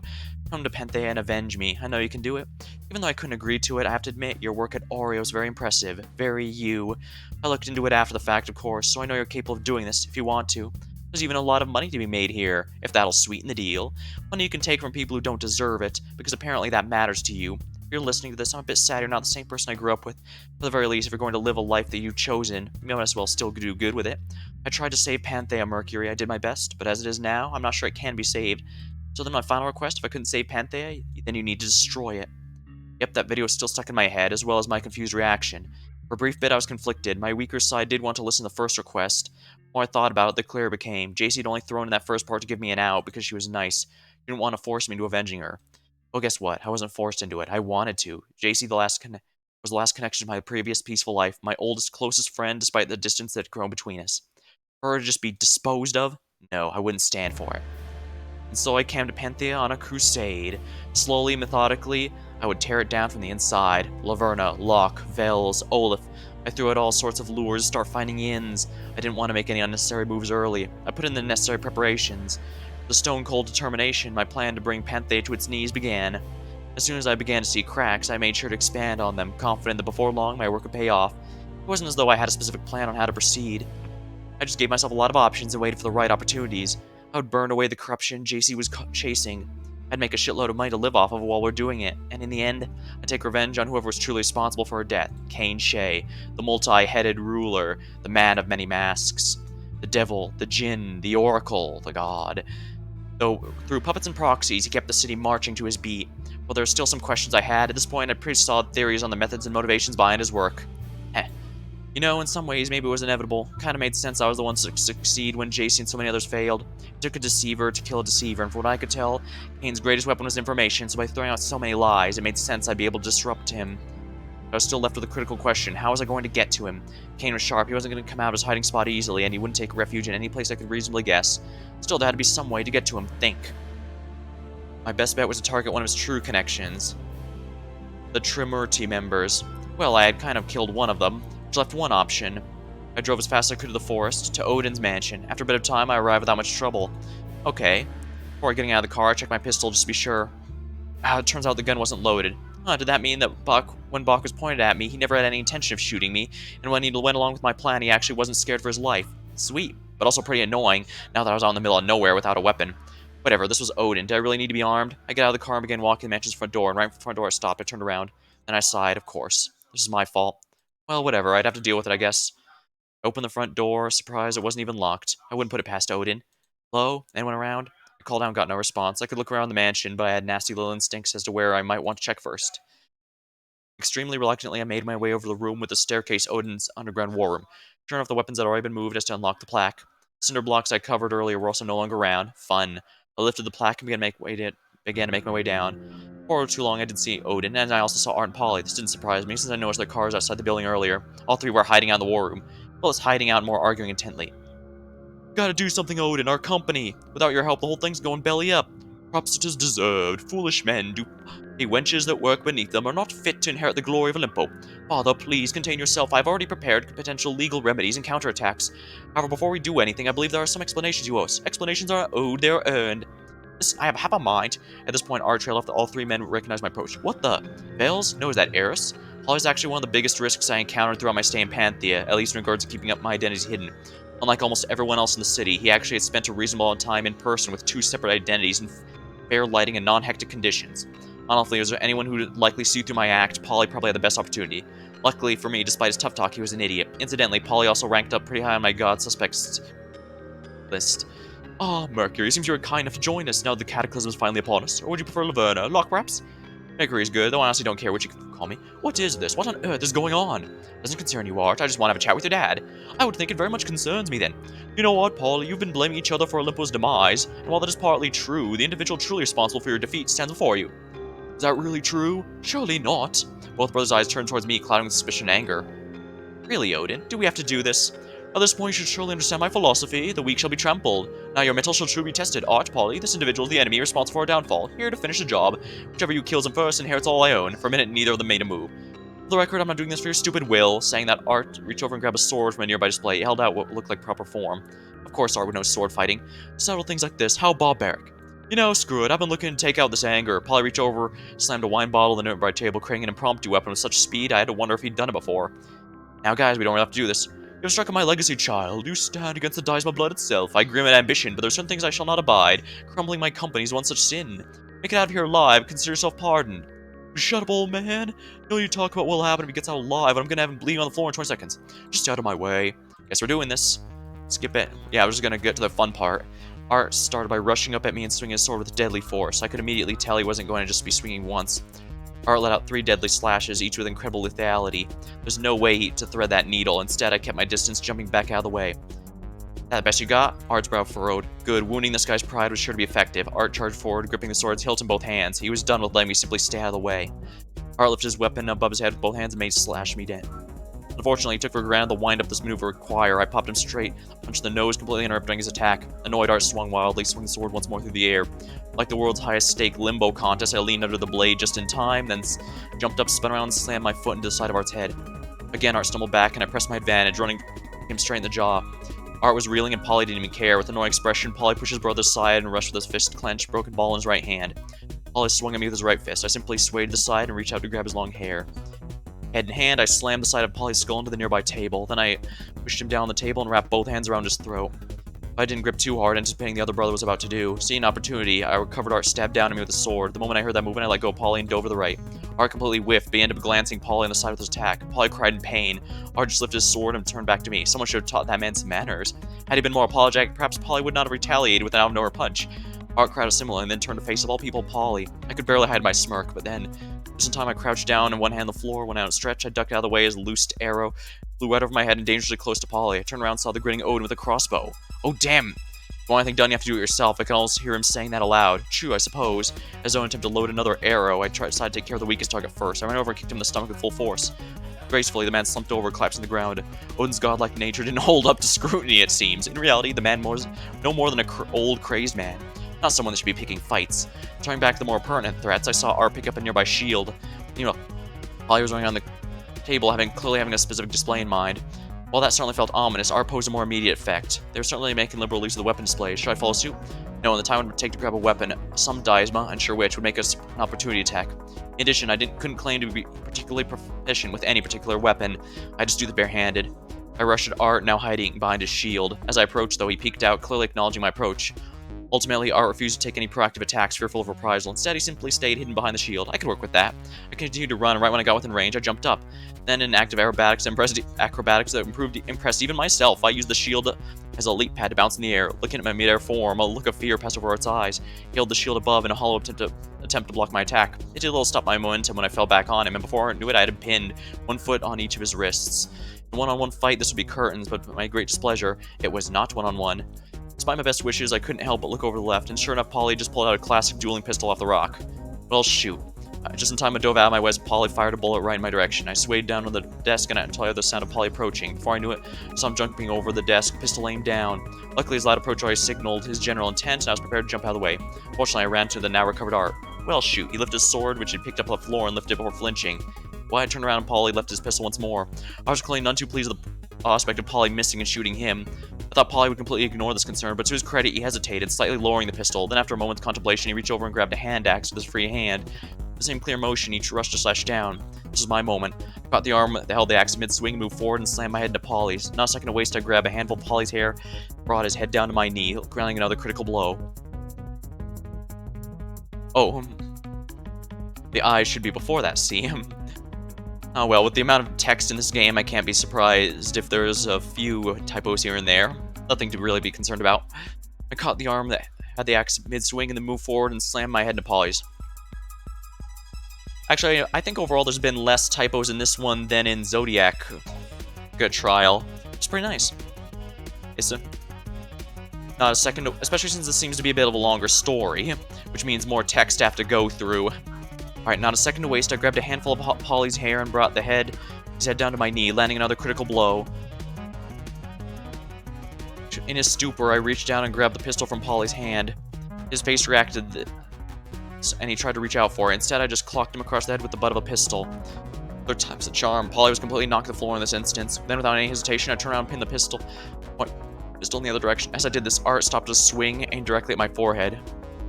Come to Panthea and avenge me. I know you can do it. Even though I couldn't agree to it, I have to admit, your work at Oreo is very impressive. Very you. I looked into it after the fact, of course, so I know you're capable of doing this if you want to. There's even a lot of money to be made here, if that'll sweeten the deal. Money you can take from people who don't deserve it, because apparently that matters to you. If you're listening to this, I'm a bit sad you're not the same person I grew up with. For the very least, if you're going to live a life that you've chosen, you might as well still do good with it. I tried to save Panthea Mercury, I did my best, but as it is now, I'm not sure it can be saved. So then my final request, if I couldn't save Panthea, then you need to destroy it. Yep, that video is still stuck in my head, as well as my confused reaction. For a brief bit, I was conflicted. My weaker side did want to listen to the first request. The more I thought about it, the clearer it became. JC had only thrown in that first part to give me an out because she was nice. She didn't want to force me into avenging her. Well, guess what? I wasn't forced into it. I wanted to. JC was the last connection to my previous peaceful life, my oldest, closest friend, despite the distance that had grown between us. For her to just be disposed of? No, I wouldn't stand for it. And so I came to Panthea on a crusade. Slowly, methodically, I would tear it down from the inside. Laverna, Locke, Vels, Olaf. I threw out all sorts of lures, start finding inns. I didn't want to make any unnecessary moves early. I put in the necessary preparations. The stone-cold determination, my plan to bring Panthea to its knees began. As soon as I began to see cracks, I made sure to expand on them, confident that before long my work would pay off. It wasn't as though I had a specific plan on how to proceed. I just gave myself a lot of options and waited for the right opportunities. I would burn away the corruption JC was chasing. I'd make a shitload of money to live off of while we're doing it, and in the end, I'd take revenge on whoever was truly responsible for her death. Cain Shay, the multi-headed ruler, the man of many masks. The devil, the djinn, the oracle, the god. Though, through puppets and proxies, he kept the city marching to his beat. While there are still some questions I had, at this point I had pretty solid theories on the methods and motivations behind his work. Heh. You know, in some ways, maybe it was inevitable. Kinda made sense I was the one to succeed when JC and so many others failed. It took a deceiver to kill a deceiver, and from what I could tell, Kane's greatest weapon was information, so by throwing out so many lies, it made sense I'd be able to disrupt him. I was still left with a critical question. How was I going to get to him? Kane was sharp, he wasn't going to come out of his hiding spot easily, and he wouldn't take refuge in any place I could reasonably guess. Still, there had to be some way to get to him. Think. My best bet was to target one of his true connections. The Trimurti members. Well, I had kind of killed one of them, which left one option. I drove as fast as I could to the forest, to Odin's mansion. After a bit of time, I arrived without much trouble. Okay. Before getting out of the car, I checked my pistol just to be sure. It turns out the gun wasn't loaded. Did that mean that when Bach was pointed at me, he never had any intention of shooting me, and when he went along with my plan, he actually wasn't scared for his life? Sweet, but also pretty annoying, now that I was out in the middle of nowhere without a weapon. Whatever, this was Odin. Did I really need to be armed? I got out of the car and began walking the mansion's front door, and right from the front door it stopped. I turned around. Then I sighed, of course. This is my fault. Well, whatever, I'd have to deal with it, I guess. I opened the front door, surprised it wasn't even locked. I wouldn't put it past Odin. Hello? Anyone around? I called out and got no response. I could look around the mansion, but I had nasty little instincts as to where I might want to check first. Extremely reluctantly, I made my way over the room with the staircase Odin's underground war room. Sure enough, the weapons had already been moved as to unlock the plaque. The cinder blocks I covered earlier were also no longer around. Fun. I lifted the plaque and began to make my way down. Before too long, I did see Odin, and I also saw Art and Polly. This didn't surprise me, since I noticed their cars outside the building earlier. All three were hiding out in the war room. Well, as hiding out and more arguing intently. Gotta do something, Odin, our company. Without your help, the whole thing's going belly up. Perhaps it is deserved. Foolish men do pay wenches that work beneath them are not fit to inherit the glory of Olimpo. Father, please contain yourself. I've already prepared potential legal remedies and counterattacks. However, before we do anything, I believe there are some explanations you owe us. Explanations are owed, they are earned. I have half a mind. At this point, Archer left. All three men recognized my approach. What the? Vales? No, is that Eris? Polly's actually one of the biggest risks I encountered throughout my stay in Panthea, at least in regards to keeping up my identity hidden. Unlike almost everyone else in the city, he actually had spent a reasonable amount of time in person with 2 separate identities in fair lighting and non-hectic conditions. Honestly, was there anyone who would likely see through my act, Polly probably had the best opportunity. Luckily for me, despite his tough talk, he was an idiot. Incidentally, Polly also ranked up pretty high on my god suspects list. Ah, Mercury, seems you were kind enough to join us now that the cataclysm is finally upon us. Or would you prefer Laverna? Locke, perhaps? Mercury's good, though I honestly don't care what you call me. What is this? What on earth is going on? Doesn't concern you, Art. I just want to have a chat with your dad. I would think it very much concerns me then. You know what, Paul? You've been blaming each other for Olympus' demise, and while that is partly true, the individual truly responsible for your defeat stands before you. Is that really true? Surely not. Both brothers' eyes turned towards me, clouding with suspicion and anger. Really, Odin? Do we have to do this? At this point, you should surely understand my philosophy. The weak shall be trampled. Now your mental shall truly be tested. Art, Polly, this individual is the enemy responsible for our downfall. Here to finish the job. Whichever you kills him first inherits all I own. For a minute, neither of them made a move. For the record, I'm not doing this for your stupid will. Saying that, Art reached over and grabbed a sword from a nearby display. He held out what looked like proper form. Of course, Art would know sword fighting. Settle things like this. How barbaric. You know, screw it. I've been looking to take out this anger. Polly reached over, slammed a wine bottle on the nearby table, creating an impromptu weapon with such speed I had to wonder if he'd done it before. Now, guys, we don't really have to do this. You have struck at my legacy, child. You stand against the dyes of my blood itself. I grim at ambition, but there are certain things I shall not abide. Crumbling my company is one such sin. Make it out of here alive. Consider yourself pardoned. Shut up, old man. No, you talk about what will happen if he gets out alive, and I'm gonna have him bleeding on the floor in 20 seconds. Just out of my way. Guess we're doing this. Skip it. Yeah, we're just gonna get to the fun part. Art started by rushing up at me and swinging his sword with deadly force. I could immediately tell he wasn't going to just be swinging once. Art let out 3 deadly slashes, each with incredible lethality. There's no way to thread that needle. Instead, I kept my distance, jumping back out of the way. That the best you got? Art's brow furrowed. Good. Wounding this guy's pride was sure to be effective. Art charged forward, gripping the sword's hilt in both hands. He was done with letting me simply stay out of the way. Art lifted his weapon above his head with both hands and made slash me down. Unfortunately, he took for granted the wind-up this maneuver would require. I popped him straight, punched the nose, completely interrupting his attack. Annoyed, Art swung wildly, swinging the sword once more through the air. Like the world's highest stake limbo contest, I leaned under the blade just in time, then jumped up, spun around, and slammed my foot into the side of Art's head. Again, Art stumbled back, and I pressed my advantage, running him straight in the jaw. Art was reeling, and Polly didn't even care. With an annoying expression, Polly pushed his brother aside and rushed with his fist clenched, broken ball in his right hand. Polly swung at me with his right fist. I simply swayed to the side and reached out to grab his long hair. Head in hand, I slammed the side of Polly's skull into the nearby table. Then I pushed him down on the table and wrapped both hands around his throat. I didn't grip too hard, anticipating the other brother was about to do. Seeing an opportunity, I recovered Art stabbed down at me with a sword. The moment I heard that movement, I let go of Polly and dove to the right. Art completely whiffed, but he ended up glancing Polly on the side with his attack. Polly cried in pain. Art just lifted his sword and turned back to me. Someone should have taught that man some manners. Had he been more apologetic, perhaps Polly would not have retaliated with an out-of-nowhere punch. Art cried a similar and then turned to face of all people Polly. I could barely hide my smirk, but then, just in time, I crouched down and one hand on the floor. When outstretched, I ducked out of the way as a loosed arrow flew out over my head and dangerously close to Polly. I turned around and saw the grinning Odin with a crossbow. Oh, damn! If you want anything done, you have to do it yourself. I could almost hear him saying that aloud. True, I suppose. As Odin attempted to load another arrow, I decided to take care of the weakest target first. I ran over and kicked him in the stomach with full force. Gracefully, the man slumped over, collapsing to the ground. Odin's godlike nature didn't hold up to scrutiny, it seems. In reality, the man was no more than an old, crazed man. Not someone that should be picking fights. Turning back to the more pertinent threats, I saw Art pick up a nearby shield. You know, Polly was running on the table, clearly having a specific display in mind. While that certainly felt ominous, Art posed a more immediate effect. They were certainly making liberal use of the weapon display. Should I follow suit? No, and the time it would take to grab a weapon, some Daisma, unsure which, would make us an opportunity attack. In addition, I couldn't claim to be particularly proficient with any particular weapon. I just do the barehanded. I rushed at Art, now hiding behind his shield. As I approached, though, he peeked out, clearly acknowledging my approach. Ultimately, Art refused to take any proactive attacks, fearful of reprisal. Instead, he simply stayed hidden behind the shield. I could work with that. I continued to run, and right when I got within range, I jumped up. Then, in an act of acrobatics that impressed even myself, I used the shield as a leap pad to bounce in the air. Looking at my midair form, a look of fear passed over Art's eyes. He held the shield above in a hollow attempt to block my attack. It did a little stop my momentum when I fell back on him, and before I knew it, I had him pinned, one foot on each of his wrists. In a one-on-one fight, this would be curtains, but to my great displeasure, it was not one-on-one. Despite my best wishes, I couldn't help but look over to the left, and sure enough, Polly just pulled out a classic dueling pistol off the rock. Well, shoot. Just in time, I dove out of my way as Polly fired a bullet right in my direction. I swayed down on the desk and until I heard the sound of Polly approaching. Before I knew it, I saw him jumping over the desk, pistol aimed down. Luckily, his loud approach always signaled his general intent, and I was prepared to jump out of the way. Fortunately, I ran to the now recovered Art. Well, shoot. He lifted his sword, which he picked up off the floor, and lifted it before flinching. Wyatt turned around and Polly left his pistol once more. I was clearly none too pleased with the prospect of Polly missing and shooting him. I thought Polly would completely ignore this concern, but to his credit, he hesitated, slightly lowering the pistol. Then, after a moment's contemplation, he reached over and grabbed a hand axe with his free hand. With the same clear motion, each rushed to slash down. This was my moment. I caught the arm that held the axe mid-swing, moved forward, and slammed my head into Polly's. Not a second to waste, I grabbed a handful of Polly's hair, brought his head down to my knee, grounding another critical blow. Oh. The eyes should be before that, see? Oh well, with the amount of text in this game, I can't be surprised if there's a few typos here and there. Nothing to really be concerned about. I caught the arm that had the axe mid-swing and then moved forward and slammed my head into Polly's. Actually, I think overall there's been less typos in this one than in Zodiac Good Trial. It's pretty nice. It's not a second, especially since this seems to be a bit of a longer story, which means more text I have to go through. Alright, not a second to waste, I grabbed a handful of Polly's hair and brought his head down to my knee, landing another critical blow. In his stupor, I reached down and grabbed the pistol from Polly's hand. His face reacted, and he tried to reach out for it. Instead, I just clocked him across the head with the butt of a pistol. Third time's the charm. Polly was completely knocked to the floor in this instance. Then, without any hesitation, I turned around and pinned the pistol in the other direction. As I did this, Art stopped to swing, aimed directly at my forehead.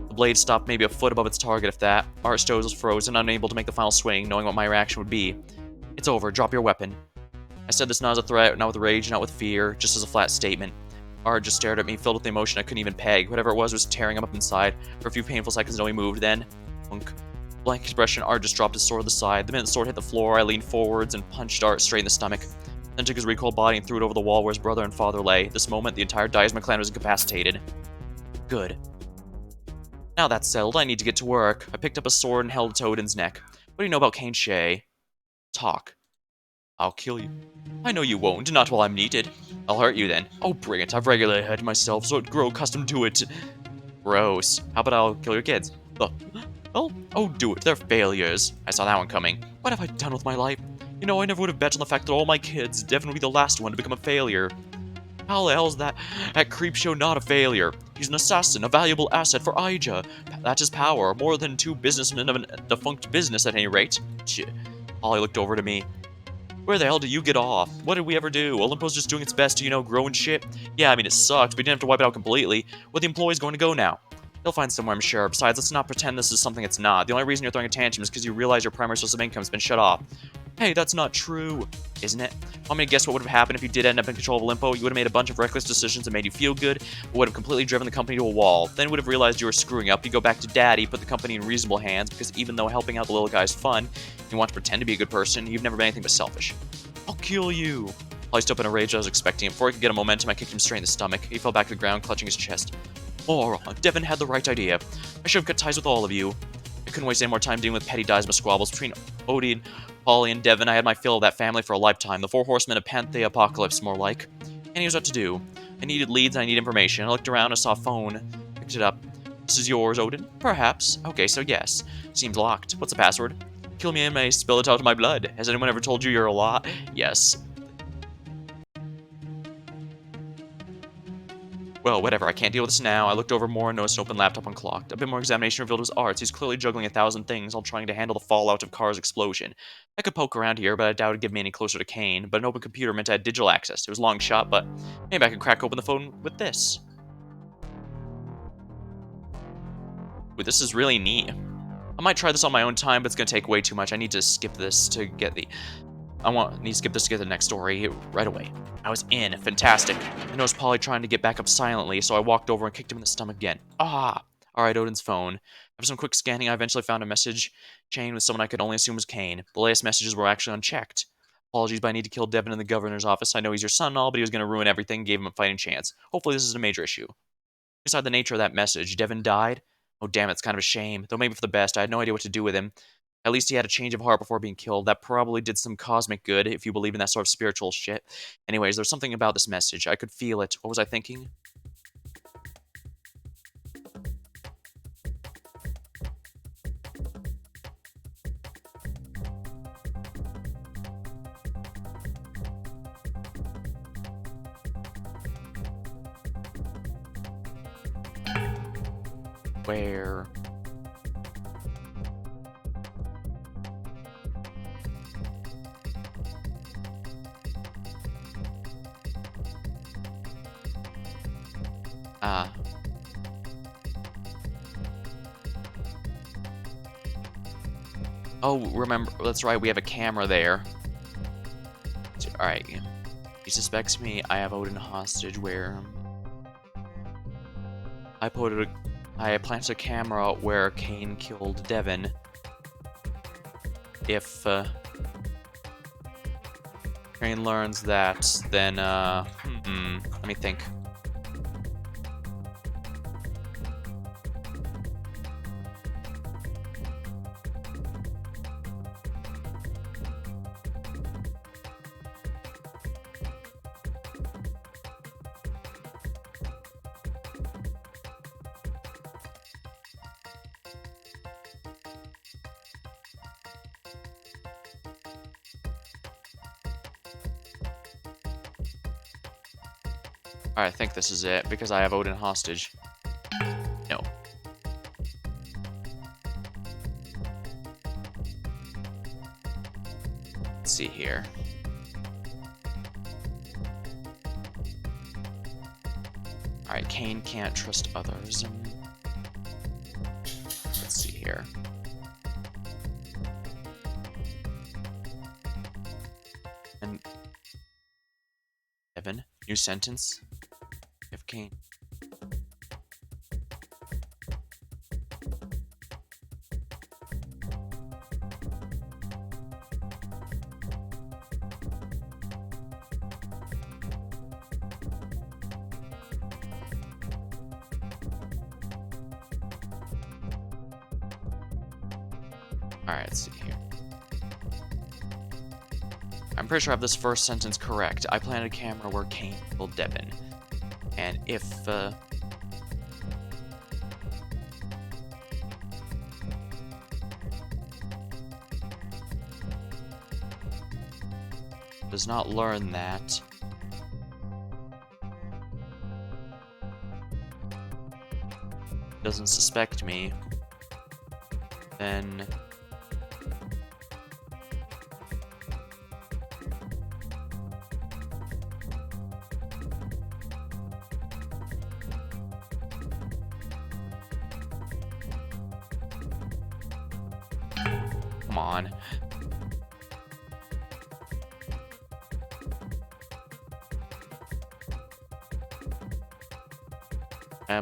The blade stopped maybe a foot above its target, if that. Art's toes was frozen, unable to make the final swing, knowing what my reaction would be. It's over. Drop your weapon. I said this not as a threat, not with rage, not with fear, just as a flat statement. Art just stared at me, filled with emotion I couldn't even peg. Whatever it was tearing him up inside. For a few painful seconds, no, he moved. Then, punk. Blank expression, Art just dropped his sword to the side. The minute the sword hit the floor, I leaned forwards and punched Art straight in the stomach. Then took his recoiled body and threw it over the wall where his brother and father lay. This moment, the entire Diasma clan was incapacitated. Good. Now that's settled, I need to get to work. I picked up a sword and held it to Odin's neck. What do you know about Cain Shay? Talk. I'll kill you. I know you won't, not while I'm needed. I'll hurt you then. Oh, bring it. I've regulated it myself, so I'd grow accustomed to it. Gross. How about I'll kill your kids? Oh, do it. They're failures. I saw that one coming. What have I done with my life? You know, I never would have bet on the fact that all my kids, Devin would be the last one to become a failure. How the hell is that Creepshow not a failure? He's an assassin, a valuable asset for Aija. That's his power, more than two businessmen of a defunct business at any rate. Ollie looked over to me. Where the hell do you get off? What did we ever do? Olympus just doing its best to, grow and shit? Yeah, I mean, it sucked, but we didn't have to wipe it out completely. Where the employee's going to go now? They'll find somewhere, I'm sure. Besides, let's not pretend this is something it's not. The only reason you're throwing a tantrum is because you realize your primary source of income's been shut off. Hey, that's not true, isn't it? Want me to guess what would have happened if you did end up in control of Olimpo? You would have made a bunch of reckless decisions that made you feel good, but would have completely driven the company to a wall. Then would have realized you were screwing up. You go back to Daddy, put the company in reasonable hands, because even though helping out the little guy is fun, you want to pretend to be a good person, you've never been anything but selfish. I'll kill you. Polly stood up in a rage I was expecting. Before I could get a momentum, I kicked him straight in the stomach. He fell back to the ground, clutching his chest. Moron, Devin had the right idea. I should have cut ties with all of you. I couldn't waste any more time dealing with petty Diasma squabbles between Odin, Polly, and Devin. I had my fill of that family for a lifetime. The four horsemen of Panthea Apocalypse, more like. And here's what to do. I needed leads and I need information. I looked around and saw a phone. Picked it up. This is yours, Odin? Perhaps. Okay, so yes. Seems locked. What's the password? Kill me and may spill it out of my blood. Has anyone ever told you you're a lot? Yes. Well, whatever, I can't deal with this now. I looked over more and noticed an open laptop unclocked. A bit more examination revealed his arts. He's clearly juggling 1,000 things, all trying to handle the fallout of Kara's explosion. I could poke around here, but I doubt it'd get me any closer to Cain. But an open computer meant I had digital access. It was a long shot, but maybe I can crack open the phone with this. Ooh, this is really neat. I might try this on my own time, but it's gonna take way too much. I need to skip this to get the... need to skip this to get the next story right away. I was in. Fantastic. I noticed Polly trying to get back up silently, so I walked over and kicked him in the stomach again. Ah! Alright, Odin's phone. After some quick scanning, I eventually found a message chain with someone I could only assume was Cain. The latest messages were actually unchecked. Apologies, but I need to kill Devin in the governor's office. I know he's your son and all, but he was going to ruin everything, gave him a fighting chance. Hopefully this isn't a major issue. Beside the nature of that message, Devin died? Oh damn, it's kind of a shame. Though maybe for the best, I had no idea what to do with him. At least he had a change of heart before being killed. That probably did some cosmic good, if you believe in that sort of spiritual shit. Anyways, there's something about this message. I could feel it. What was I thinking? Where... Oh, remember, that's right, we have a camera there. Alright. He suspects me. I have Odin hostage where... I planted a camera where Cain killed Devin. If, Cain learns that, then, let me think. Alright, I think this is it, because I have Odin hostage. No. Let's see here. Alright, Cain can't trust others. Let's see here. And Evan, new sentence. If Cain. Alright, let's see here. I'm pretty sure I have this first sentence correct. I planted a camera where Cain killed Devin. And if, does not learn that, doesn't suspect me, then come on.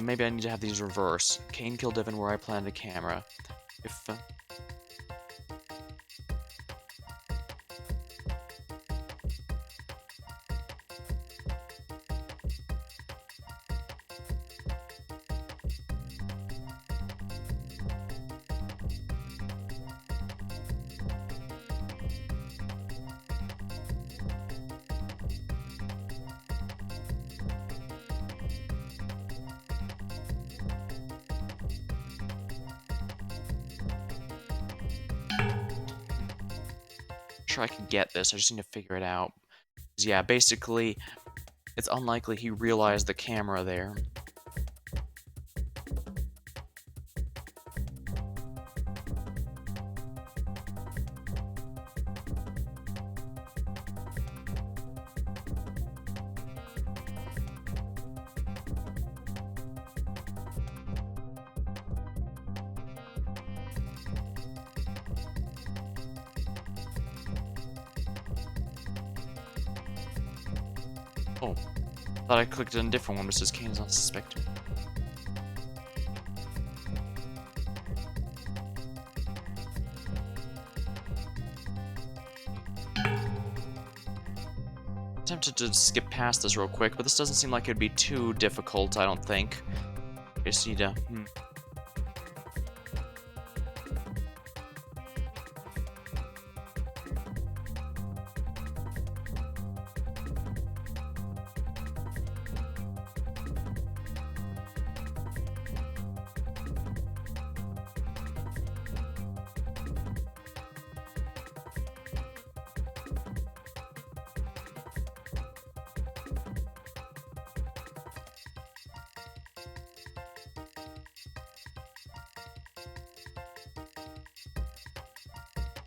Maybe I need to have these reverse. Cain killed Devin where I planted a camera. If, sure I can get this. I just need to figure it out. 'Cause yeah, basically, it's unlikely he realized the camera there. Oh, thought I clicked on a different one, but it says Cain is not suspected. Tempted to skip past this real quick, but this doesn't seem like it'd be too difficult, I don't think. I just need to...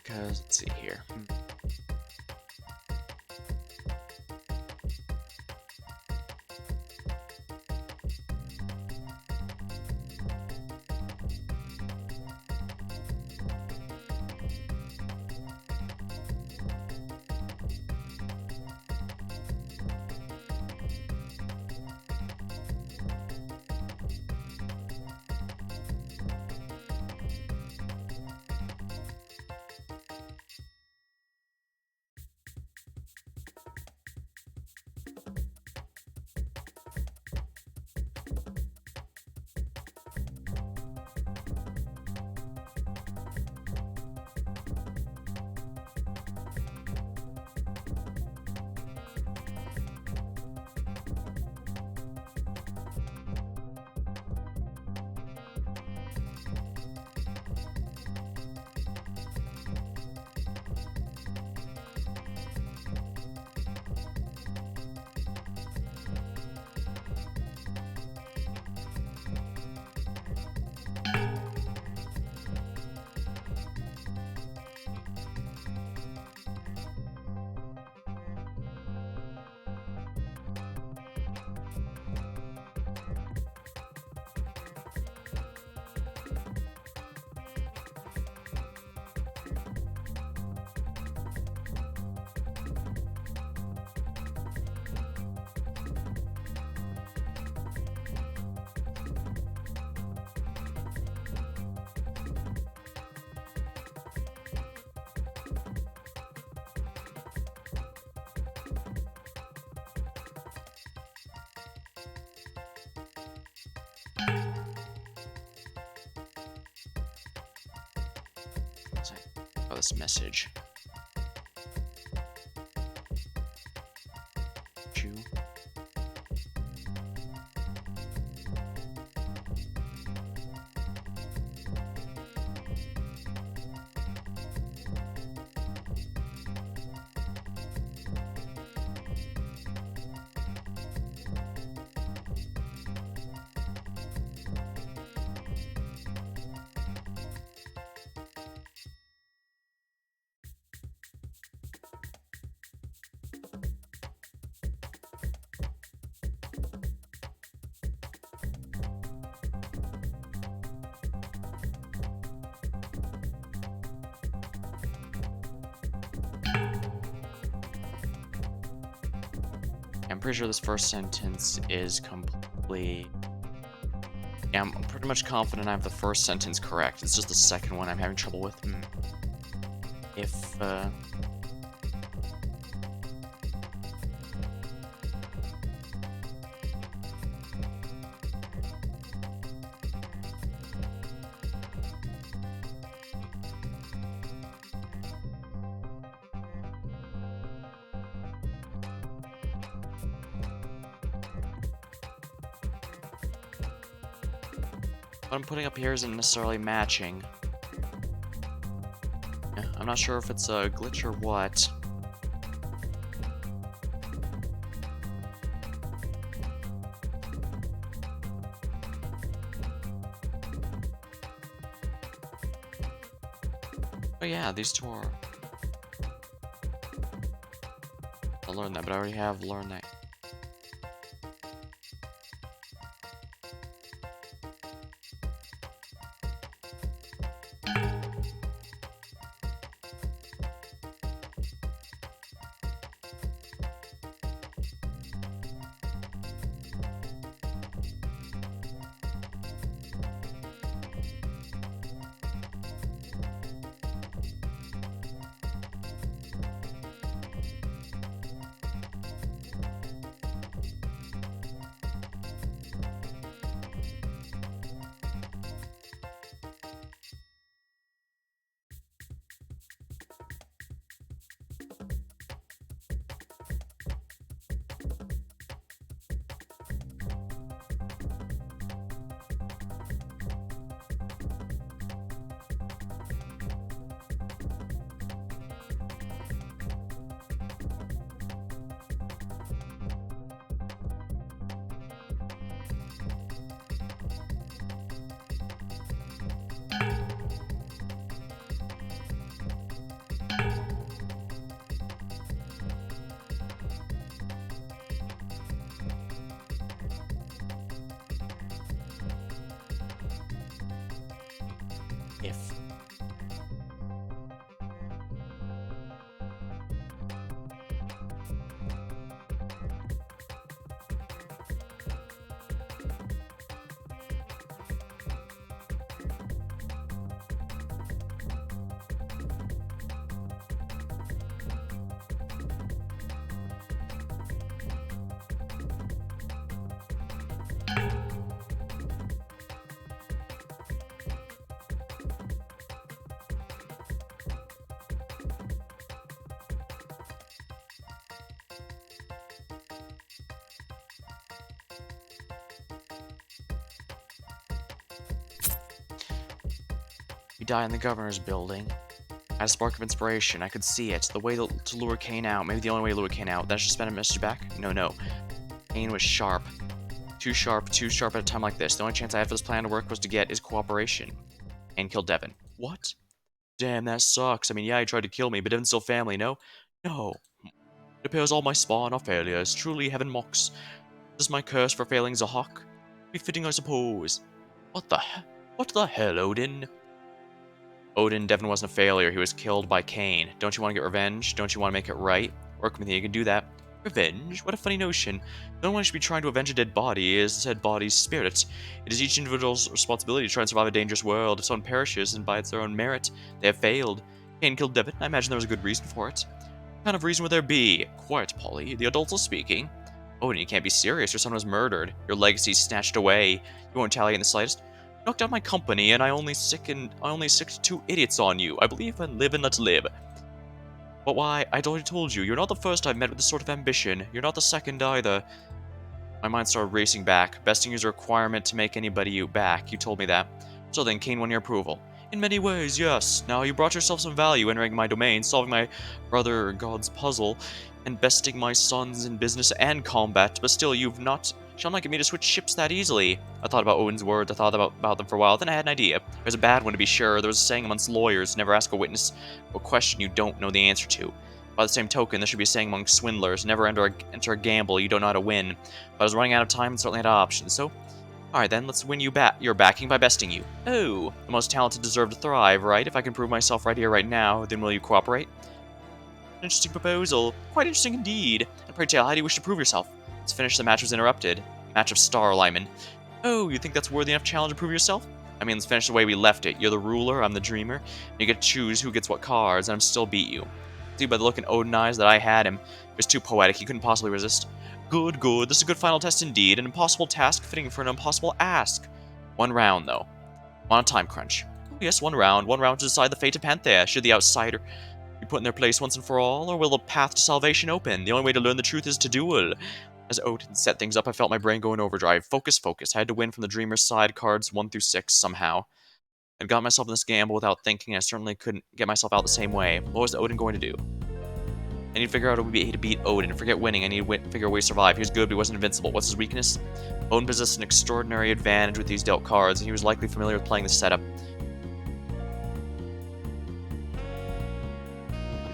Because, let's see here. Oh, this message. Chew. I'm pretty sure this first sentence is complete. Yeah, I'm pretty much confident I have the first sentence correct. It's just the second one I'm having trouble with. If, what I'm putting up here isn't necessarily matching. Yeah, I'm not sure if it's a glitch or what. Oh yeah, these two are... I'll learn that, but I already have learned that. If. You die in the governor's building. I had a spark of inspiration. I could see it. The way to lure Kane out. Maybe the only way to lure Kane out. Then I should spend a message back? No. Kane was sharp. Too sharp at a time like this. The only chance I had for this plan to work was to get his cooperation. And kill Devon. What? Damn, that sucks. I mean, yeah, he tried to kill me, but Devon's still family, no? No. It appears all my spawn are failures. Truly heaven mocks. This is my curse for failing Zahak. Be fitting, I suppose. What the hell, Odin? Odin, Devon wasn't a failure. He was killed by Cain. Don't you want to get revenge? Don't you want to make it right? Work with me, you can do that. Revenge? What a funny notion. No one should be trying to avenge a dead body. It is the dead body's spirit. It is each individual's responsibility to try and survive a dangerous world. If someone perishes, and by their own merit, they have failed. Cain killed Devon. I imagine there was a good reason for it. What kind of reason would there be? Quiet, Polly. The adults are speaking. Odin, you can't be serious. Your son was murdered. Your legacy snatched away. You won't retaliate in the slightest. You knocked out my company, and I only sicked two idiots on you. I believe in live and let live. But why? I already told you. You're not the first I've met with this sort of ambition. You're not the second either. My mind started racing back. Besting is a requirement to make anybody you back. You told me that. So then, Kane won your approval. In many ways, yes. Now you brought yourself some value entering my domain, solving my brother God's puzzle, and besting my sons in business and combat, but still you've not shall not get me to switch ships that easily. I thought about Odin's words, I thought about them for a while, then I had an idea. It was a bad one to be sure. There was a saying amongst lawyers, never ask a witness a question you don't know the answer to. By the same token, there should be a saying among swindlers, never enter a gamble you don't know how to win. But I was running out of time and certainly had options, so alright then, let's win your backing by besting you. Oh, the most talented deserve to thrive, right? If I can prove myself right here, right now, then will you cooperate? Interesting proposal. Quite interesting indeed. And pray tell, how do you wish to prove yourself? Let's finish. The match was interrupted. Match of star alignment. Oh, you think that's worthy enough challenge to prove yourself? I mean, let's finish the way we left it. You're the ruler, I'm the dreamer. You get to choose who gets what cards, and I'm still beat you. See by the look in Odin eyes that I had him. It was too poetic, he couldn't possibly resist. Good, good. This is a good final test indeed. An impossible task fitting for an impossible ask. One round, though. I'm on a time crunch. Oh, yes, one round. One round to decide the fate of Panthea. Should the outsider be put in their place once and for all, or will the path to salvation open? The only way to learn the truth is to duel. As Odin set things up, I felt my brain go in overdrive. Focus, focus. I had to win from the Dreamer's side cards 1 through 6 somehow. I'd got myself in this gamble without thinking. I certainly couldn't get myself out the same way. What was Odin going to do? I need to figure out a way to beat Odin. Forget winning. I need to figure a way to survive. He was good, but he wasn't invincible. What's his weakness? Odin possessed an extraordinary advantage with these dealt cards, and he was likely familiar with playing the setup.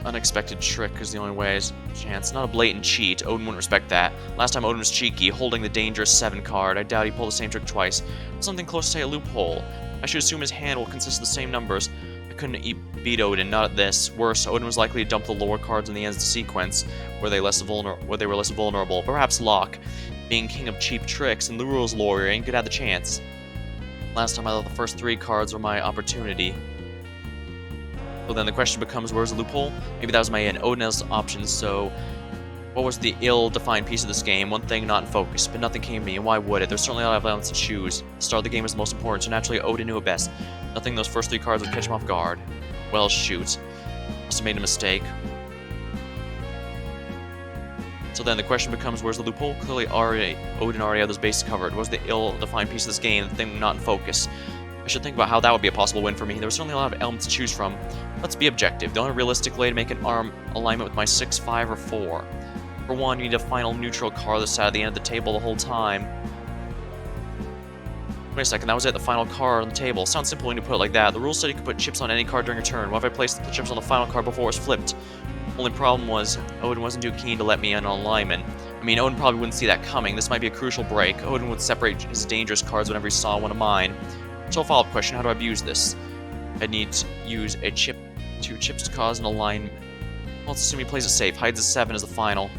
Unexpected trick is the only way is chance. Not a blatant cheat. Odin wouldn't respect that. Last time Odin was cheeky, holding the dangerous 7 card. I doubt he pulled the same trick twice. Something close to say a loophole. I should assume his hand will consist of the same numbers. I couldn't beat Odin, not at this. Worse, Odin was likely to dump the lower cards in the ends of the sequence, where they were less vulnerable. Perhaps Locke, being king of cheap tricks and the rules lawyer, ain't gonna have the chance. Last time I thought the first 3 cards were my opportunity. So then the question becomes, where's the loophole? Maybe that was my in. Odin has options, so what was the ill-defined piece of this game? One thing not in focus, but nothing came to me, and why would it? There's certainly a lot of elements to choose. The start of the game was the most important, so naturally Odin knew it best. Nothing in those first 3 cards would catch him off guard. Well, shoot. Must have made a mistake. So then the question becomes, where's the loophole? Clearly Odin already had those bases covered. What was the ill-defined piece of this game? The thing not in focus. I should think about how that would be a possible win for me. There was certainly a lot of elements to choose from. Let's be objective. The only realistic way to make an arm alignment with my 6, 5, or 4. For one, you need a final neutral card that's at the end of the table the whole time. Wait a second, that was it, the final card on the table. Sounds simple when you put it like that. The rules said you could put chips on any card during a turn. What if I placed the chips on the final card before it was flipped? Only problem was, Odin wasn't too keen to let me in on alignment. I mean, Odin probably wouldn't see that coming. This might be a crucial break. Odin would separate his dangerous cards whenever he saw one of mine. So a follow-up question, how do I abuse this? I need to use a chip, 2 chips to cause an alignment. Well, let's assume he plays it safe, hides a 7 as the final.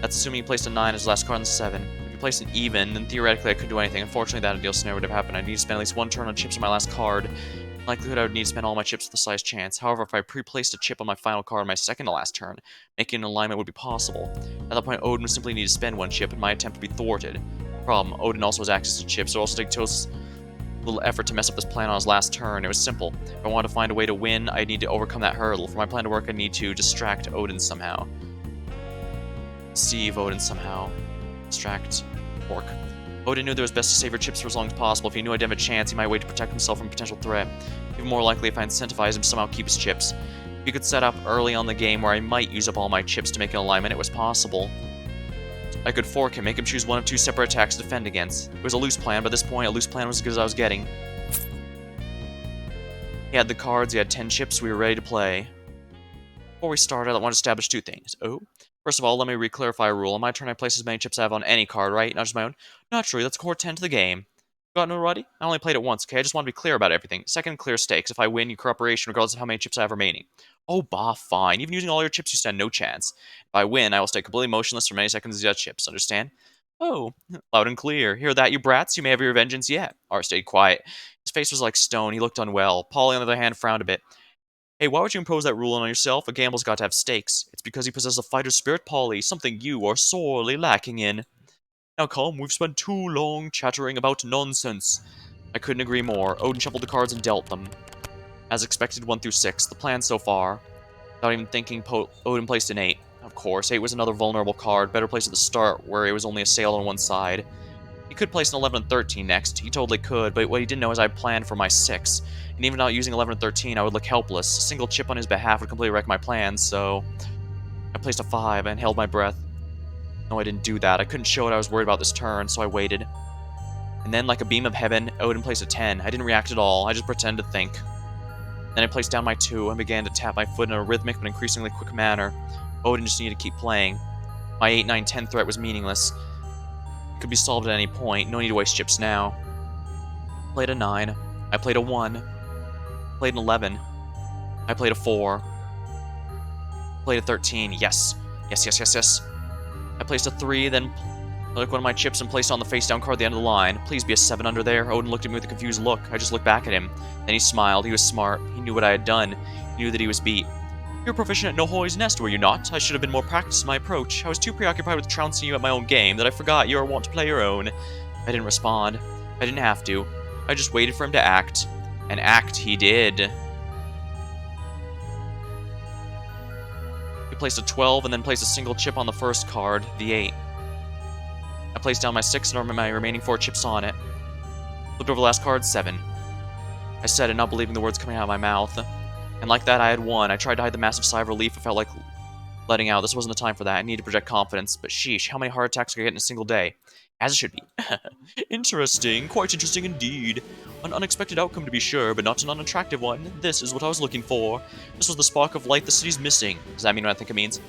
That's assuming he placed a 9 as the last card on the 7. If he placed an even, then theoretically I could do anything. Unfortunately, that ideal scenario would have happened. I'd need to spend at least 1 turn on chips on my last card. In likelihood, I would need to spend all my chips with a size chance. However, if I pre-placed a chip on my final card on my second to last turn, making an alignment would be possible. At that point, Odin would simply need to spend 1 chip, and my attempt would be thwarted. Problem, Odin also has access to chips, so it also takes Toast's little effort to mess up this plan on his last turn. It was simple. If I wanted to find a way to win, I'd need to overcome that hurdle. For my plan to work, I'd need to distract Odin somehow. Deceive Odin somehow. Distract. Work. Odin knew that it was best to save your chips for as long as possible. If he knew I didn't have a chance, he might wait to protect himself from a potential threat. Even more likely if I incentivized him to somehow keep his chips. If he could set up early on the game where I might use up all my chips to make an alignment, it was possible. I could fork him, make him choose 1 of 2 separate attacks to defend against. It was a loose plan, but at this point, a loose plan was as good as I was getting. He had the cards, he had 10 chips, we were ready to play. Before we started, I want to establish 2 things. First of all, let me re-clarify a rule. On my turn, I place as many chips as I have on any card, right? Not just my own? Naturally, that's core 10 to the game. Got it already? I only played it once, okay? I just want to be clear about everything. Second, clear stakes. If I win, you cooperation regardless of how many chips I have remaining. Oh, bah, fine. Even using all your chips, you stand no chance. If I win, I will stay completely motionless for many seconds as you have chips, understand? Oh, loud and clear. Hear that, you brats? You may have your vengeance yet. Art stayed quiet. His face was like stone. He looked unwell. Polly, on the other hand, frowned a bit. Hey, why would you impose that rule on yourself? A gamble's got to have stakes. It's because he possesses a fighter's spirit, Polly, something you are sorely lacking in. Now come, we've spent too long chattering about nonsense. I couldn't agree more. Odin shuffled the cards and dealt them. As expected, 1 through 6. The plan so far. Without even thinking, Odin placed an 8. Of course, 8 was another vulnerable card, better placed at the start, where it was only a sail on one side. He could place an 11 and 13 next, he totally could, but what he didn't know is I planned for my 6. And even not using 11 and 13, I would look helpless. A single chip on his behalf would completely wreck my plans, so I placed a 5 and held my breath. No, I didn't do that. I couldn't show it I was worried about this turn, so I waited. And then, like a beam of heaven, Odin placed a 10. I didn't react at all, I just pretended to think. Then I placed down my 2 and began to tap my foot in a rhythmic but increasingly quick manner. Odin just needed to keep playing. My 8, 9, 10 threat was meaningless. It could be solved at any point, no need to waste chips now. I played a 9. I played a 1. Played an 11. I played a 4. Played a 13. Yes. Yes, yes, yes, yes. I placed a 3, then took one of my chips and placed it on the face-down card at the end of the line. Please be a 7 under there. Odin looked at me with a confused look. I just looked back at him. Then he smiled. He was smart. He knew what I had done. He knew that he was beat. You were proficient at Nohoi's Nest, were you not? I should have been more practiced in my approach. I was too preoccupied with trouncing you at my own game that I forgot you are wont to play your own. I didn't respond. I didn't have to. I just waited for him to act. And act he did. He placed a 12 and then placed a single chip on the first card, the 8. I placed down my 6 and my remaining 4 chips on it. Flipped over the last card, 7. I said it, not believing the words coming out of my mouth. And like that, I had won. I tried to hide the massive sigh of relief. I felt like letting out. This wasn't the time for that. I needed to project confidence. But sheesh, how many heart attacks could I get in a single day? As it should be. Interesting. Quite interesting indeed. An unexpected outcome to be sure, but not an unattractive one. This is what I was looking for. This was the spark of light the city's missing. Does that mean what I think it means?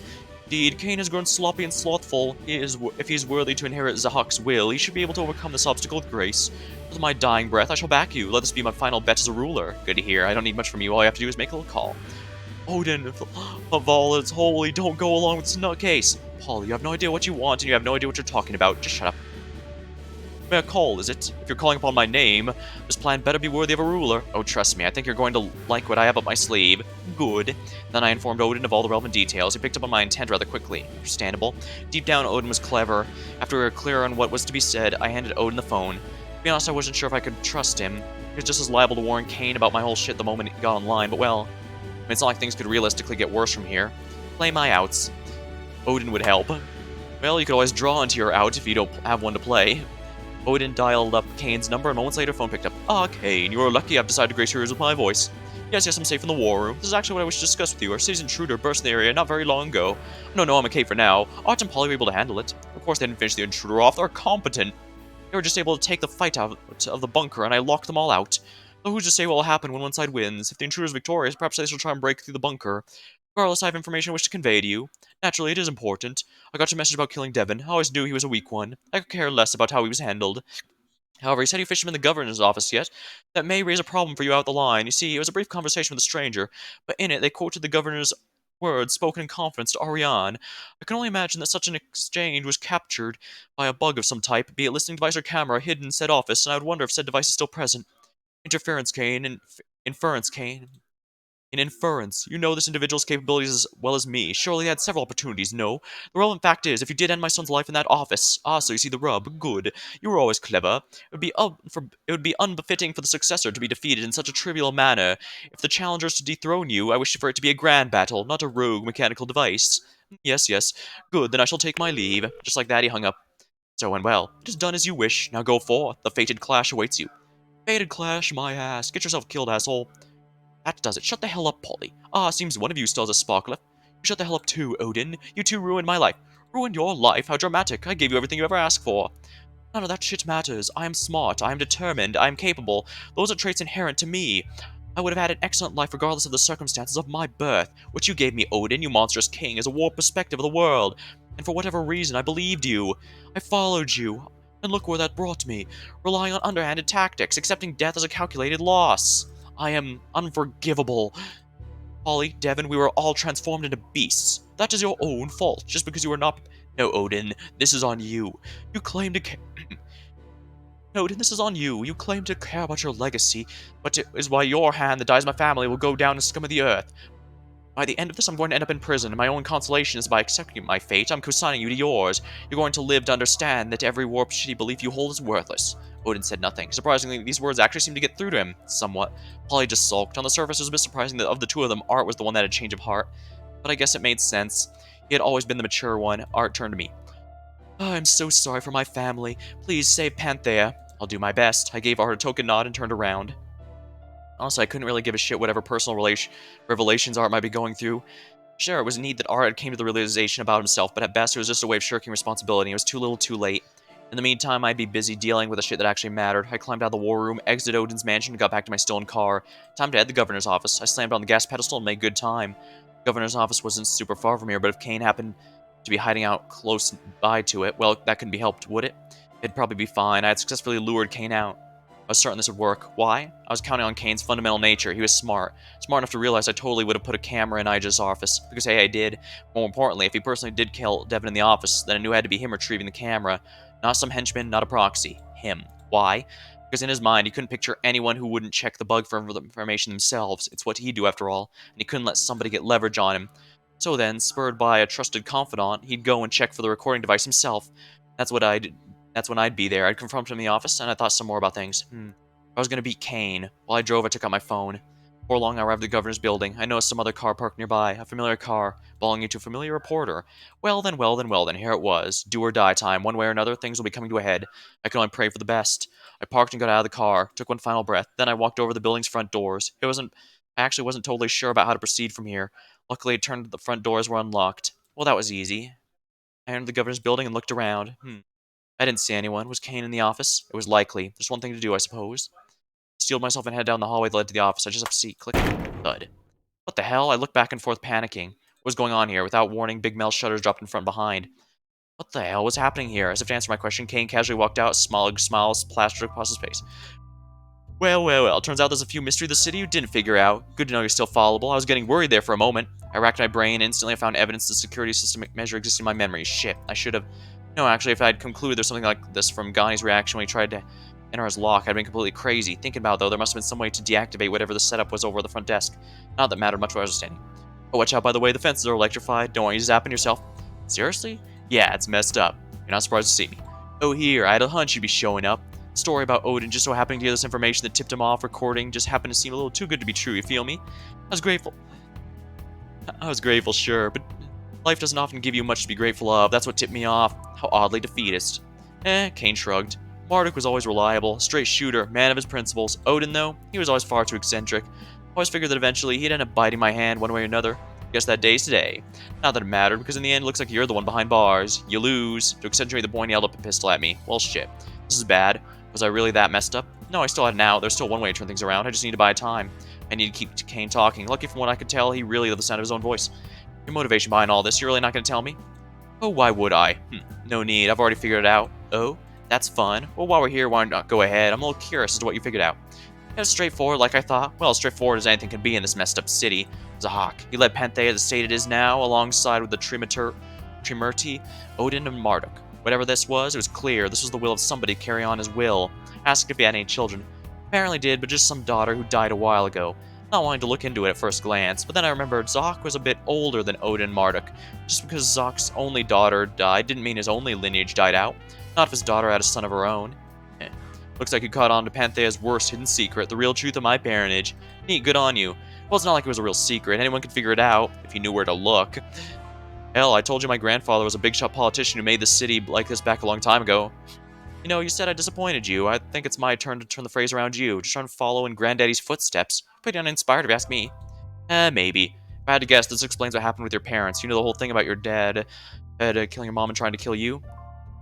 Indeed, Cain has grown sloppy and slothful. If he is worthy to inherit Zahak's will, he should be able to overcome this obstacle with grace. With my dying breath, I shall back you. Let this be my final bet as a ruler. Good to hear. I don't need much from you. All you have to do is make a little call. Odin, of all that's holy, don't go along with this nutcase. Paul, you have no idea what you want, and you have no idea what you're talking about. Just shut up. May I call, is it? If you're calling upon my name, this plan better be worthy of a ruler. Oh, trust me, I think you're going to like what I have up my sleeve. Good. Then I informed Odin of all the relevant details. He picked up on my intent rather quickly. Understandable. Deep down, Odin was clever. After we were clear on what was to be said, I handed Odin the phone. To be honest, I wasn't sure if I could trust him. He was just as liable to warn Cain about my whole shit the moment he got online, but well, I mean, it's not like things could realistically get worse from here. Play my outs. Odin would help. Well, you could always draw into your out if you don't have one to play. Odin dialed up Cain's number, and moments later, phone picked up. Ah, Cain, you are lucky I've decided to grace your ears with my voice. Yes, I'm safe in the war room. This is actually what I wish to discuss with you. Our city's intruder burst in the area not very long ago. No, I'm okay for now. Art and Polly were able to handle it. Of course, they didn't finish the intruder off. They're competent. They were just able to take the fight out of the bunker, and I locked them all out. So who's to say what will happen when one side wins? If the intruder is victorious, perhaps they shall try and break through the bunker. Regardless, I have information I wish to convey to you. Naturally, it is important. I got your message about killing Devon. I always knew he was a weak one. I could care less about how he was handled. However, he said you fished him in the governor's office yet. That may raise a problem for you out the line. You see, it was a brief conversation with a stranger, but in it they quoted the governor's words spoken in confidence to Ariane. I can only imagine that such an exchange was captured by a bug of some type, be it listening device or camera, hidden in said office, and I would wonder if said device is still present. Interference, Kane, inference, Kane. In inference, you know this individual's capabilities as well as me. Surely he had several opportunities, no? The relevant fact is, if you did end my son's life in that office, so you see the rub. Good. You were always clever. It would be unbefitting for the successor to be defeated in such a trivial manner. If the challenger is to dethrone you, I wish for it to be a grand battle, not a rogue mechanical device. Yes. Good, then I shall take my leave. Just like that, he hung up. So and well. It is done as you wish. Now go forth. The fated clash awaits you. Fated clash, my ass. Get yourself killed, asshole. That does it. Shut the hell up, Polly. Seems one of you still has a spark left. You shut the hell up too, Odin. You two ruined my life. Ruined your life? How dramatic. I gave you everything you ever asked for. None of that shit matters. I am smart. I am determined. I am capable. Those are traits inherent to me. I would have had an excellent life regardless of the circumstances of my birth. What you gave me, Odin, you monstrous king, is a warped perspective of the world. And for whatever reason, I believed you. I followed you. And look where that brought me. Relying on underhanded tactics, accepting death as a calculated loss. I am unforgivable. Polly, Devon, we were all transformed into beasts. That is your own fault, just because you were not— No, Odin, this is on you. You claim to care— Odin, this is on you. You claim to care about your legacy, but it is by your hand the dies of my family will go down as scum of the earth. By the end of this, I'm going to end up in prison, and my only consolation is by accepting my fate, I'm consigning you to yours. You're going to live to understand that every warped, shitty belief you hold is worthless. Odin said nothing. Surprisingly, these words actually seemed to get through to him, somewhat. Polly just sulked. On the surface, it was a bit surprising that of the two of them, Art was the one that had a change of heart. But I guess it made sense. He had always been the mature one. Art turned to me. Oh, I'm so sorry for my family. Please save Panthea. I'll do my best. I gave Art a token nod and turned around. Honestly, I couldn't really give a shit whatever personal revelations Art might be going through. Sure, it was neat that Art came to the realization about himself, but at best it was just a way of shirking responsibility, and it was too little too late. In the meantime, I'd be busy dealing with the shit that actually mattered. I climbed out of the war room, exited Odin's mansion, and got back to my stolen car. Time to head to the governor's office. I slammed on the gas pedestal and made good time. The governor's office wasn't super far from here, but if Kane happened to be hiding out close by to it, well, that couldn't be helped, would it? It'd probably be fine. I had successfully lured Kane out. I was certain this would work. Why? I was counting on Kane's fundamental nature. He was smart. Smart enough to realize I totally would have put a camera in Ija's office. Because, hey, I did. More importantly, if he personally did kill Devin in the office, then I knew it had to be him retrieving the camera. Not some henchman, not a proxy. Him. Why? Because in his mind, he couldn't picture anyone who wouldn't check the bug for information themselves. It's what he'd do, after all. And he couldn't let somebody get leverage on him. So then, spurred by a trusted confidant, he'd go and check for the recording device himself. That's what I'd... That's when I'd be there. I'd confront him in the office, and I thought some more about things. I was going to beat Kane. While I drove, I took out my phone. Before long, I arrived at the governor's building. I noticed some other car parked nearby, a familiar car, belonging to a familiar reporter. Well then, here it was. Do or die time. One way or another, things will be coming to a head. I could only pray for the best. I parked and got out of the car, took one final breath, then I walked over to the building's front doors. I actually wasn't totally sure about how to proceed from here. Luckily, it turned the front doors were unlocked. Well, that was easy. I entered the governor's building and looked around. I didn't see anyone. Was Kane in the office? It was likely. There's one thing to do, I suppose. Steeled myself and head down the hallway that led to the office. I just have to see. Click. Thud. What the hell? I looked back and forth, panicking. What was going on here? Without warning, Big Mel's shutters dropped in front behind. What the hell was happening here? As if to answer my question, Kane casually walked out, smiles plastered across his face. Well. Turns out there's a few mysteries of the city you didn't figure out. Good to know you're still followable. I was getting worried there for a moment. I racked my brain, and instantly I found evidence the security system measure existed in my memory. Shit, I should have... No, actually, if I'd concluded there's something like this from Gani's reaction when he tried to enter his lock, I'd been completely crazy. Thinking about it, though, there must have been some way to deactivate whatever the setup was over the front desk. Not that mattered much where I was standing. Oh, watch out, by the way, the fences are electrified. Don't want you zapping yourself. Seriously? Yeah, it's messed up. You're not surprised to see me. Oh, here, I had a hunch you'd be showing up. The story about Odin just so happening to hear this information that tipped him off recording just happened to seem a little too good to be true, you feel me? I was grateful, sure, but life doesn't often give you much to be grateful of. That's what tipped me off. How oddly defeatist. Kane shrugged. Marduk was always reliable, straight shooter, man of his principles. Odin, though, he was always far too eccentric. Always figured that eventually he'd end up biting my hand one way or another. Guess that day's today. Not that it mattered, because in the end it looks like you're the one behind bars. You lose. To accentuate the point, he held up a pistol at me. Well, shit. This is bad. Was I really that messed up? No, I still had an out. There's still one way to turn things around. I just need to buy time. I need to keep Kane talking. Lucky from what I could tell, he really loved the sound of his own voice. Your motivation behind all this, you're really not going to tell me? Oh, why would I? No need. I've already figured it out. Oh? That's fun. Well, while we're here, why not go ahead? I'm a little curious as to what you figured out. It was straightforward, like I thought. Well, as straightforward as anything can be in this messed up city. Zahak. He led Panthea to the state it is now, alongside with the Trimurti, Odin, and Marduk. Whatever this was, it was clear this was the will of somebody to carry on his will. Asked if he had any children. Apparently did, but just some daughter who died a while ago. Not wanting to look into it at first glance, but then I remembered Zahak was a bit older than Odin and Marduk. Just because Zahak's only daughter died didn't mean his only lineage died out. Not if his daughter had a son of her own. Looks like you caught on to Panthea's worst hidden secret, the real truth of my parentage. Neat, good on you. Well, it's not like it was a real secret. Anyone could figure it out, if you knew where to look. Hell, I told you my grandfather was a big-shot politician who made this city like this back a long time ago. You know, you said I disappointed you. I think it's my turn to turn the phrase around you. Just trying to follow in Granddaddy's footsteps. Pretty uninspired if you ask me. Maybe. If I had to guess, this explains what happened with your parents. You know the whole thing about your dad killing your mom and trying to kill you?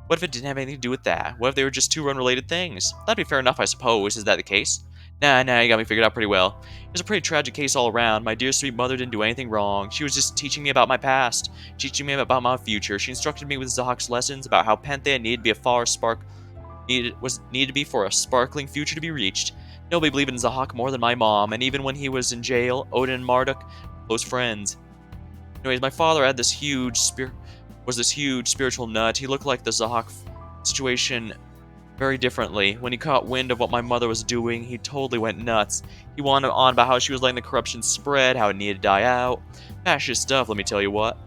What if it didn't have anything to do with that? What if they were just two unrelated things? That'd be fair enough, I suppose. Is that the case? Nah, you got me figured out pretty well. It was a pretty tragic case all around. My dear sweet mother didn't do anything wrong. She was just teaching me about my past, teaching me about my future. She instructed me with Zahak's lessons about how Panthea needed to be needed to be for a sparkling future to be reached. Nobody believed in Zahak more than my mom, and even when he was in jail, Odin and Marduk were close friends. Anyways, my father had this huge spiritual nut. He looked like the Zahak situation very differently. When he caught wind of what my mother was doing, he totally went nuts. He went on about how she was letting the corruption spread, how it needed to die out. Fascist stuff, let me tell you what.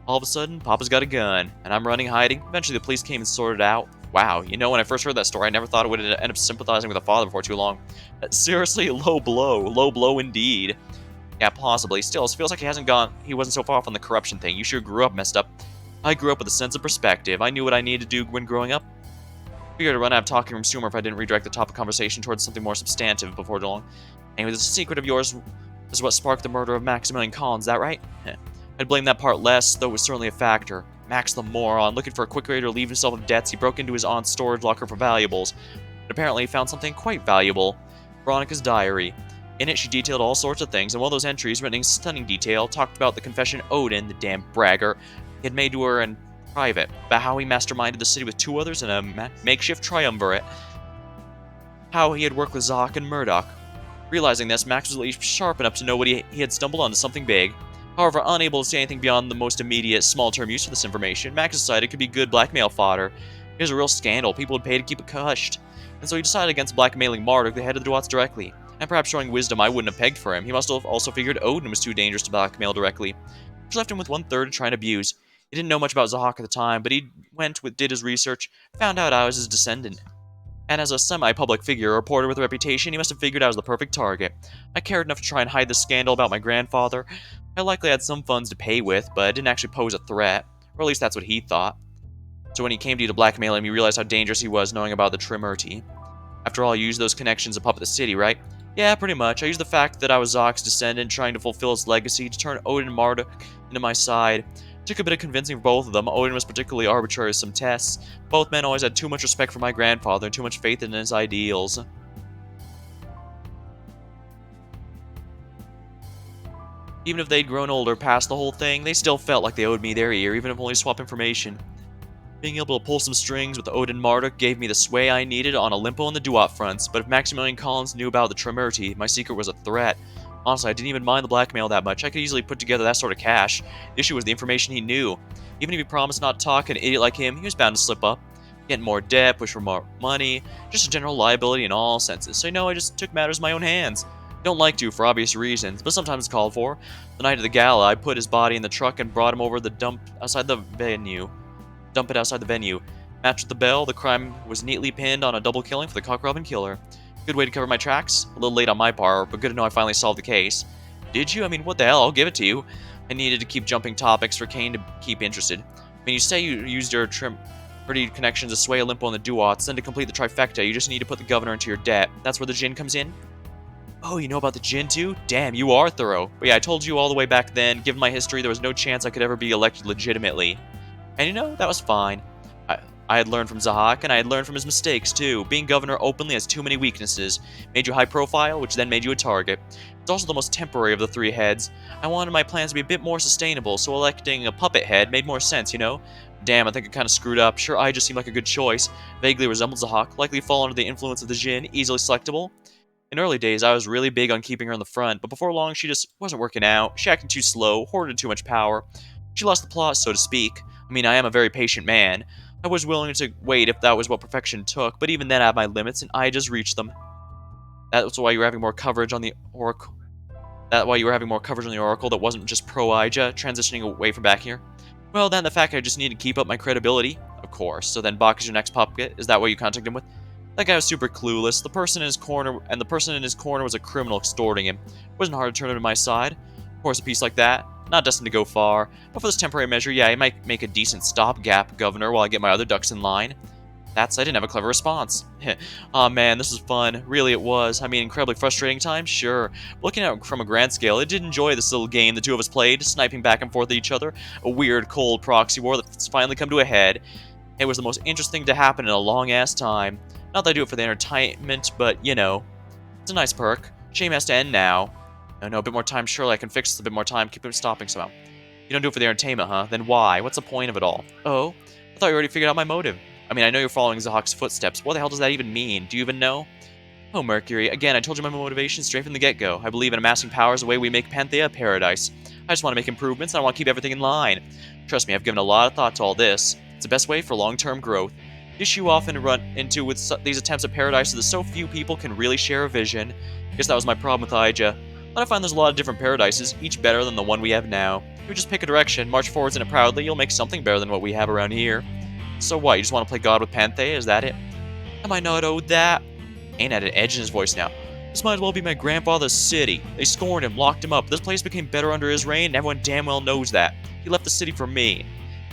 All of a sudden, Papa's got a gun, and I'm running hiding. Eventually, the police came and sorted it out. Wow, you know, when I first heard that story, I never thought I would end up sympathizing with a father before too long. Seriously, low blow indeed. Yeah, possibly. Still, it feels like he wasn't so far off on the corruption thing. You sure grew up messed up. I grew up with a sense of perspective. I knew what I needed to do when growing up. Figured to run out of talking room sooner if I didn't redirect the topic of conversation towards something more substantive before too long. Anyway, this secret of yours is what sparked the murder of Maximilian Collins, is that right? I'd blame that part less, though it was certainly a factor. Max the moron, looking for a quick way to relieve himself of debts, he broke into his aunt's storage locker for valuables. But apparently he found something quite valuable. Veronica's diary. In it, she detailed all sorts of things, and one of those entries, written in stunning detail, talked about the confession Odin, the damn braggart, he had made to her in private, about how he masterminded the city with two others in a makeshift triumvirate, how he had worked with Zoc and Murdoch. Realizing this, Max was at least sharp enough to know he had stumbled onto something big. However, unable to see anything beyond the most immediate, small-term use for this information, Max decided it could be good blackmail fodder. It was a real scandal, people would pay to keep it hushed. And so he decided against blackmailing Marduk, the head of the Dwats, directly. And perhaps showing wisdom I wouldn't have pegged for him, he must have also figured Odin was too dangerous to blackmail directly, which left him with 1/3 to try and abuse. He didn't know much about Zahak at the time, but he did his research, found out I was his descendant. And as a semi-public figure, a reporter with a reputation, he must have figured I was the perfect target. I cared enough to try and hide the scandal about my grandfather. I likely had some funds to pay with, but I didn't actually pose a threat. Or at least that's what he thought. So when he came to you to blackmail him, you realized how dangerous he was knowing about the Trimurti. After all, you used those connections to puppet the city, right? Yeah, pretty much. I used the fact that I was Zoc's descendant, trying to fulfill his legacy, to turn Odin and Marduk into my side. It took a bit of convincing for both of them. Odin was particularly arbitrary with some tests. Both men always had too much respect for my grandfather and too much faith in his ideals. Even if they'd grown older past the whole thing, they still felt like they owed me their ear, even if only to swap information. Being able to pull some strings with Odin Marduk gave me the sway I needed on Olimpo and the Duat fronts, but if Maximilian Collins knew about the Trimurti, my secret was a threat. Honestly, I didn't even mind the blackmail that much. I could easily put together that sort of cash. The issue was the information he knew. Even if he promised not to talk, an idiot like him, he was bound to slip up. Get more debt, push for more money, just a general liability in all senses. So I just took matters in my own hands. Don't like to for obvious reasons, but sometimes it's called for. The night of the gala, I put his body in the truck and brought him over the dump it outside the venue. Matched with the bell, the crime was neatly pinned on a double killing for the cock robin killer. Good way to cover my tracks. A little late on my part, but good to know I finally solved the case. Did you? I mean, what the hell? I'll give it to you. I needed to keep jumping topics for Kane to keep interested. I mean, you say you used your pretty connections to sway Olimpo and the Duats, then to complete the trifecta, you just need to put the governor into your debt. That's where the Djinn comes in? Oh, you know about the Djinn too? Damn, you are thorough. But yeah, I told you all the way back then, given my history, there was no chance I could ever be elected legitimately. And that was fine. I had learned from Zahak, and I had learned from his mistakes, too. Being governor openly has too many weaknesses. Made you high profile, which then made you a target. It's also the most temporary of the three heads. I wanted my plans to be a bit more sustainable, so electing a puppet head made more sense, Damn, I think I kinda screwed up. Sure, I just seemed like a good choice. Vaguely resembled Zahak, likely fall under the influence of the Djinn, easily selectable. In early days, I was really big on keeping her in the front, but before long, she just wasn't working out. She acted too slow, hoarded too much power. She lost the plot, so to speak. I mean, I am a very patient man. I was willing to wait if that was what perfection took, but even then I had my limits, and I just reached them. That's why you were having more coverage on the Oracle. That why you were having more coverage on the Oracle that wasn't just pro-Ija, transitioning away from back here? Well, then the fact I just needed to keep up my credibility, of course. So then Bach is your next puppet? Is that what you contacted him with? That guy was super clueless. The person in his corner was a criminal extorting him. It wasn't hard to turn him to my side. Of course, a piece like that, not destined to go far, but for this temporary measure, yeah, he might make a decent stopgap governor while I get my other ducks in line. I didn't have a clever response. Aw man, this was fun. Really it was. I mean, incredibly frustrating times? Sure. Looking at it from a grand scale, I did enjoy this little game the two of us played, sniping back and forth at each other. A weird, cold proxy war that's finally come to a head. It was the most interesting to happen in a long-ass time. Not that I do it for the entertainment, but, it's a nice perk. Shame has to end now. No, a bit more time, surely I can fix this a bit more time, keep him stopping somehow. You don't do it for the entertainment, huh? Then why? What's the point of it all? Oh? I thought you already figured out my motive. I mean, I know you're following Zahak's footsteps. What the hell does that even mean? Do you even know? Oh, Mercury. Again, I told you my motivation straight from the get-go. I believe in amassing power as a way we make Panthea a paradise. I just want to make improvements, and I want to keep everything in line. Trust me, I've given a lot of thought to all this. It's the best way for long-term growth. The issue you often run into with these attempts at paradise is that so few people can really share a vision. I guess that was my problem with Ija. But I find there's a lot of different paradises, each better than the one we have now. If you just pick a direction, march forwards in it proudly, you'll make something better than what we have around here. So what, you just want to play God with Panthea, is that it? Am I not owed that? Kane had an edge in his voice now. This might as well be my grandfather's city. They scorned him, locked him up. This place became better under his reign, and everyone damn well knows that. He left the city for me.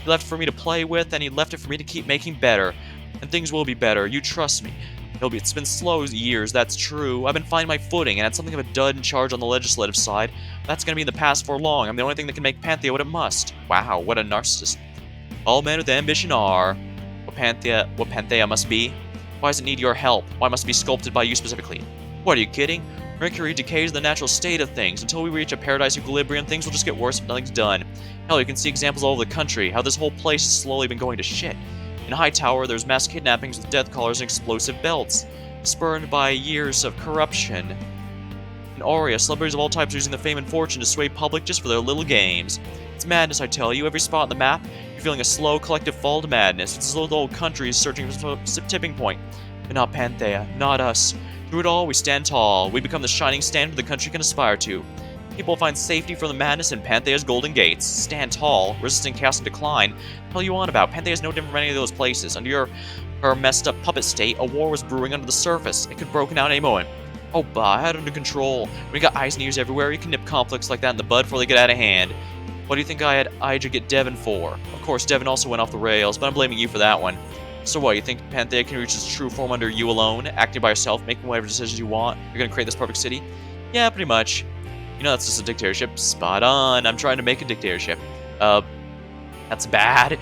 He left it for me to play with, and he left it for me to keep making better. And things will be better, you trust me. It's been slow years, that's true. I've been finding my footing, and had something of a dud in charge on the legislative side. That's gonna be in the past for long. I'm the only thing that can make Panthea what it must. Wow, what a narcissist. All men with ambition are. What Panthea must be? Why does it need your help? Why must it be sculpted by you specifically? What, are you kidding? Mercury decays the natural state of things. Until we reach a paradise equilibrium, things will just get worse if nothing's done. Hell, you can see examples all over the country, how this whole place has slowly been going to shit. In Hightower, there's mass kidnappings with death collars and explosive belts, spurned by years of corruption. In Aurea, celebrities of all types are using their fame and fortune to sway public just for their little games. It's madness, I tell you. Every spot on the map, you're feeling a slow, collective fall to madness. It's as though the whole country is searching for some tipping point. But not Panthea, not us. Through it all, we stand tall. We become the shining standard the country can aspire to. People find safety from the madness in Panthea's golden gates. Stand tall, resisting chaos and decline. What the hell you on about? Panthea is no different from any of those places. Under her messed up puppet state, a war was brewing under the surface. It could have broken out any moment. Oh bah, I had it under control. When you got eyes and ears everywhere, you can nip conflicts like that in the bud before they get out of hand. What do you think I had Ija get Devon for? Of course, Devon also went off the rails, but I'm blaming you for that one. So what, you think Panthea can reach its true form under you alone, acting by yourself, making whatever decisions you want? You're gonna create this perfect city? Yeah, pretty much. You know that's just a dictatorship. Spot on. I'm trying to make a dictatorship. That's bad.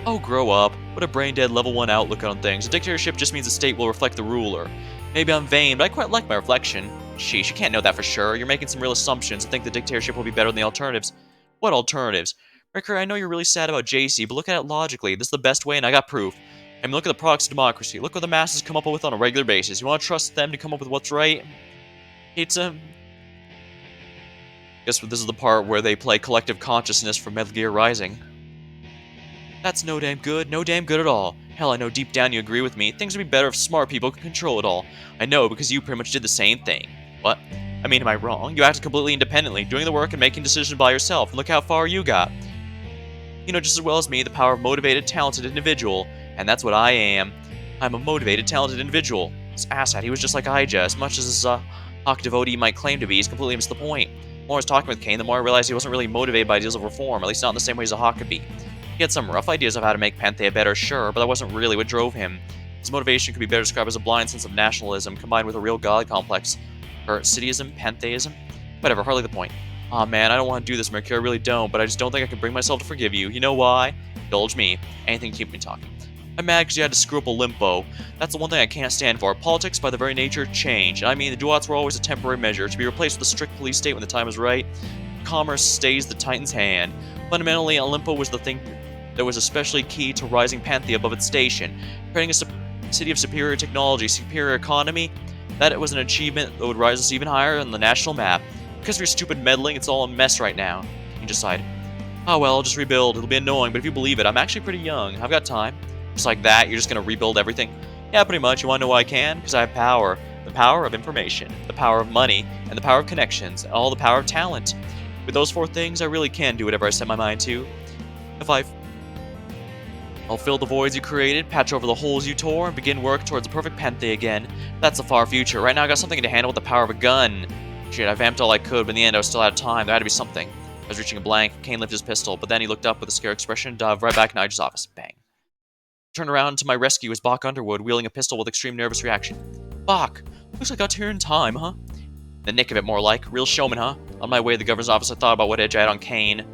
Oh, grow up. What a brain-dead level 1 outlook on things. A dictatorship just means the state will reflect the ruler. Maybe I'm vain, but I quite like my reflection. Sheesh, you can't know that for sure. You're making some real assumptions and think the dictatorship will be better than the alternatives. What alternatives? Mercury, I know you're really sad about JC, but look at it logically. This is the best way, and I got proof. I mean, look at the products of democracy. Look what the masses come up with on a regular basis. You want to trust them to come up with what's right? It's, Guess this is the part where they play Collective Consciousness from Metal Gear Rising. That's no damn good at all. Hell, I know deep down you agree with me. Things would be better if smart people could control it all. I know, because you pretty much did the same thing. What? I mean, am I wrong? You acted completely independently, doing the work and making decisions by yourself, and look how far you got. You know just as well as me the power of motivated, talented individual, and that's what I am. I'm a motivated, talented individual. This asshat, he was just like Ija, as much as his Hawk devotee might claim to be, he's completely missed the point. The more I was talking with Kane, the more I realized he wasn't really motivated by ideas of reform, at least not in the same way as a Hawk could be. He had some rough ideas of how to make Panthea better, sure, but that wasn't really what drove him. His motivation could be better described as a blind sense of nationalism combined with a real god complex. Or cityism, pantheism? Whatever, hardly the point. Aw man, I don't want to do this, Mercury, I really don't, but I just don't think I can bring myself to forgive you. You know why? Indulge me. Anything to keep me talking. I'm mad because you had to screw up Olimpo. That's the one thing I can't stand for. Politics, by their very nature, change. I mean, the duats were always a temporary measure, to be replaced with a strict police state when the time is right. Commerce stays the Titan's hand. Fundamentally, Olimpo was the thing that was especially key to rising Panthea above its station. Creating a city of superior technology, superior economy, that it was an achievement that would rise us even higher on the national map. Because of your stupid meddling, it's all a mess right now. You decide, oh well, I'll just rebuild. It'll be annoying, but if you believe it, I'm actually pretty young. I've got time. Just like that, you're just gonna rebuild everything? Yeah, pretty much. You wanna know why I can? Because I have power. The power of information, the power of money, and the power of connections, and all the power of talent. With those 4 things, I really can do whatever I set my mind to. I'll fill the voids you created, patch over the holes you tore, and begin work towards the perfect Panthea again. That's the far future. Right now I got something to handle with the power of a gun. Shit, I vamped all I could, but in the end I was still out of time. There had to be something. I was reaching a blank. Kane lifted his pistol, but then he looked up with a scared expression and dived right back in Ija's office. Bang. Turned around to my rescue was Bach Underwood, wielding a pistol with extreme nervous reaction. Bach, looks like I got here in time, huh? The nick of it, more like. Real showman, huh? On my way to the governor's office, I thought about what edge I had on Kane.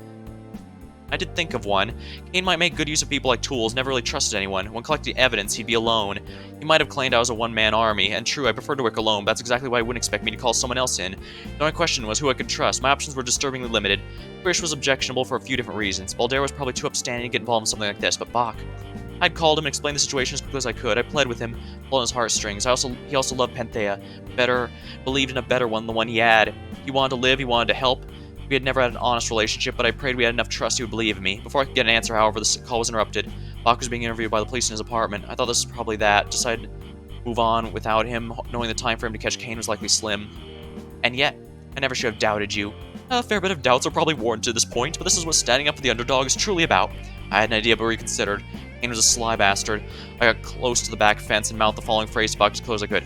I did think of one. Kane might make good use of people like tools, never really trusted anyone. When collecting evidence, he'd be alone. He might have claimed I was a one-man army, and true, I prefer to work alone, but that's exactly why he wouldn't expect me to call someone else in. The only question was who I could trust. My options were disturbingly limited. Grish was objectionable for a few different reasons. Balder was probably too upstanding to get involved in something like this, but Bach... I'd called him and explained the situation as quickly as I could. I pled with him, pulling his heartstrings. He also loved Panthea. Believed in a better one than the one he had. He wanted to live, he wanted to help. We had never had an honest relationship, but I prayed we had enough trust he would believe in me. Before I could get an answer, however, the call was interrupted. Bach was being interviewed by the police in his apartment. I thought this was probably that. Decided to move on without him, knowing the time frame to catch Kane was likely slim. And yet, I never should have doubted you. A fair bit of doubts are probably warranted at this point, but this is what standing up for the underdog is truly about. I had an idea but reconsidered. Kane was a sly bastard. I got close to the back fence and mouthed the following phrase to Bach as close as I could.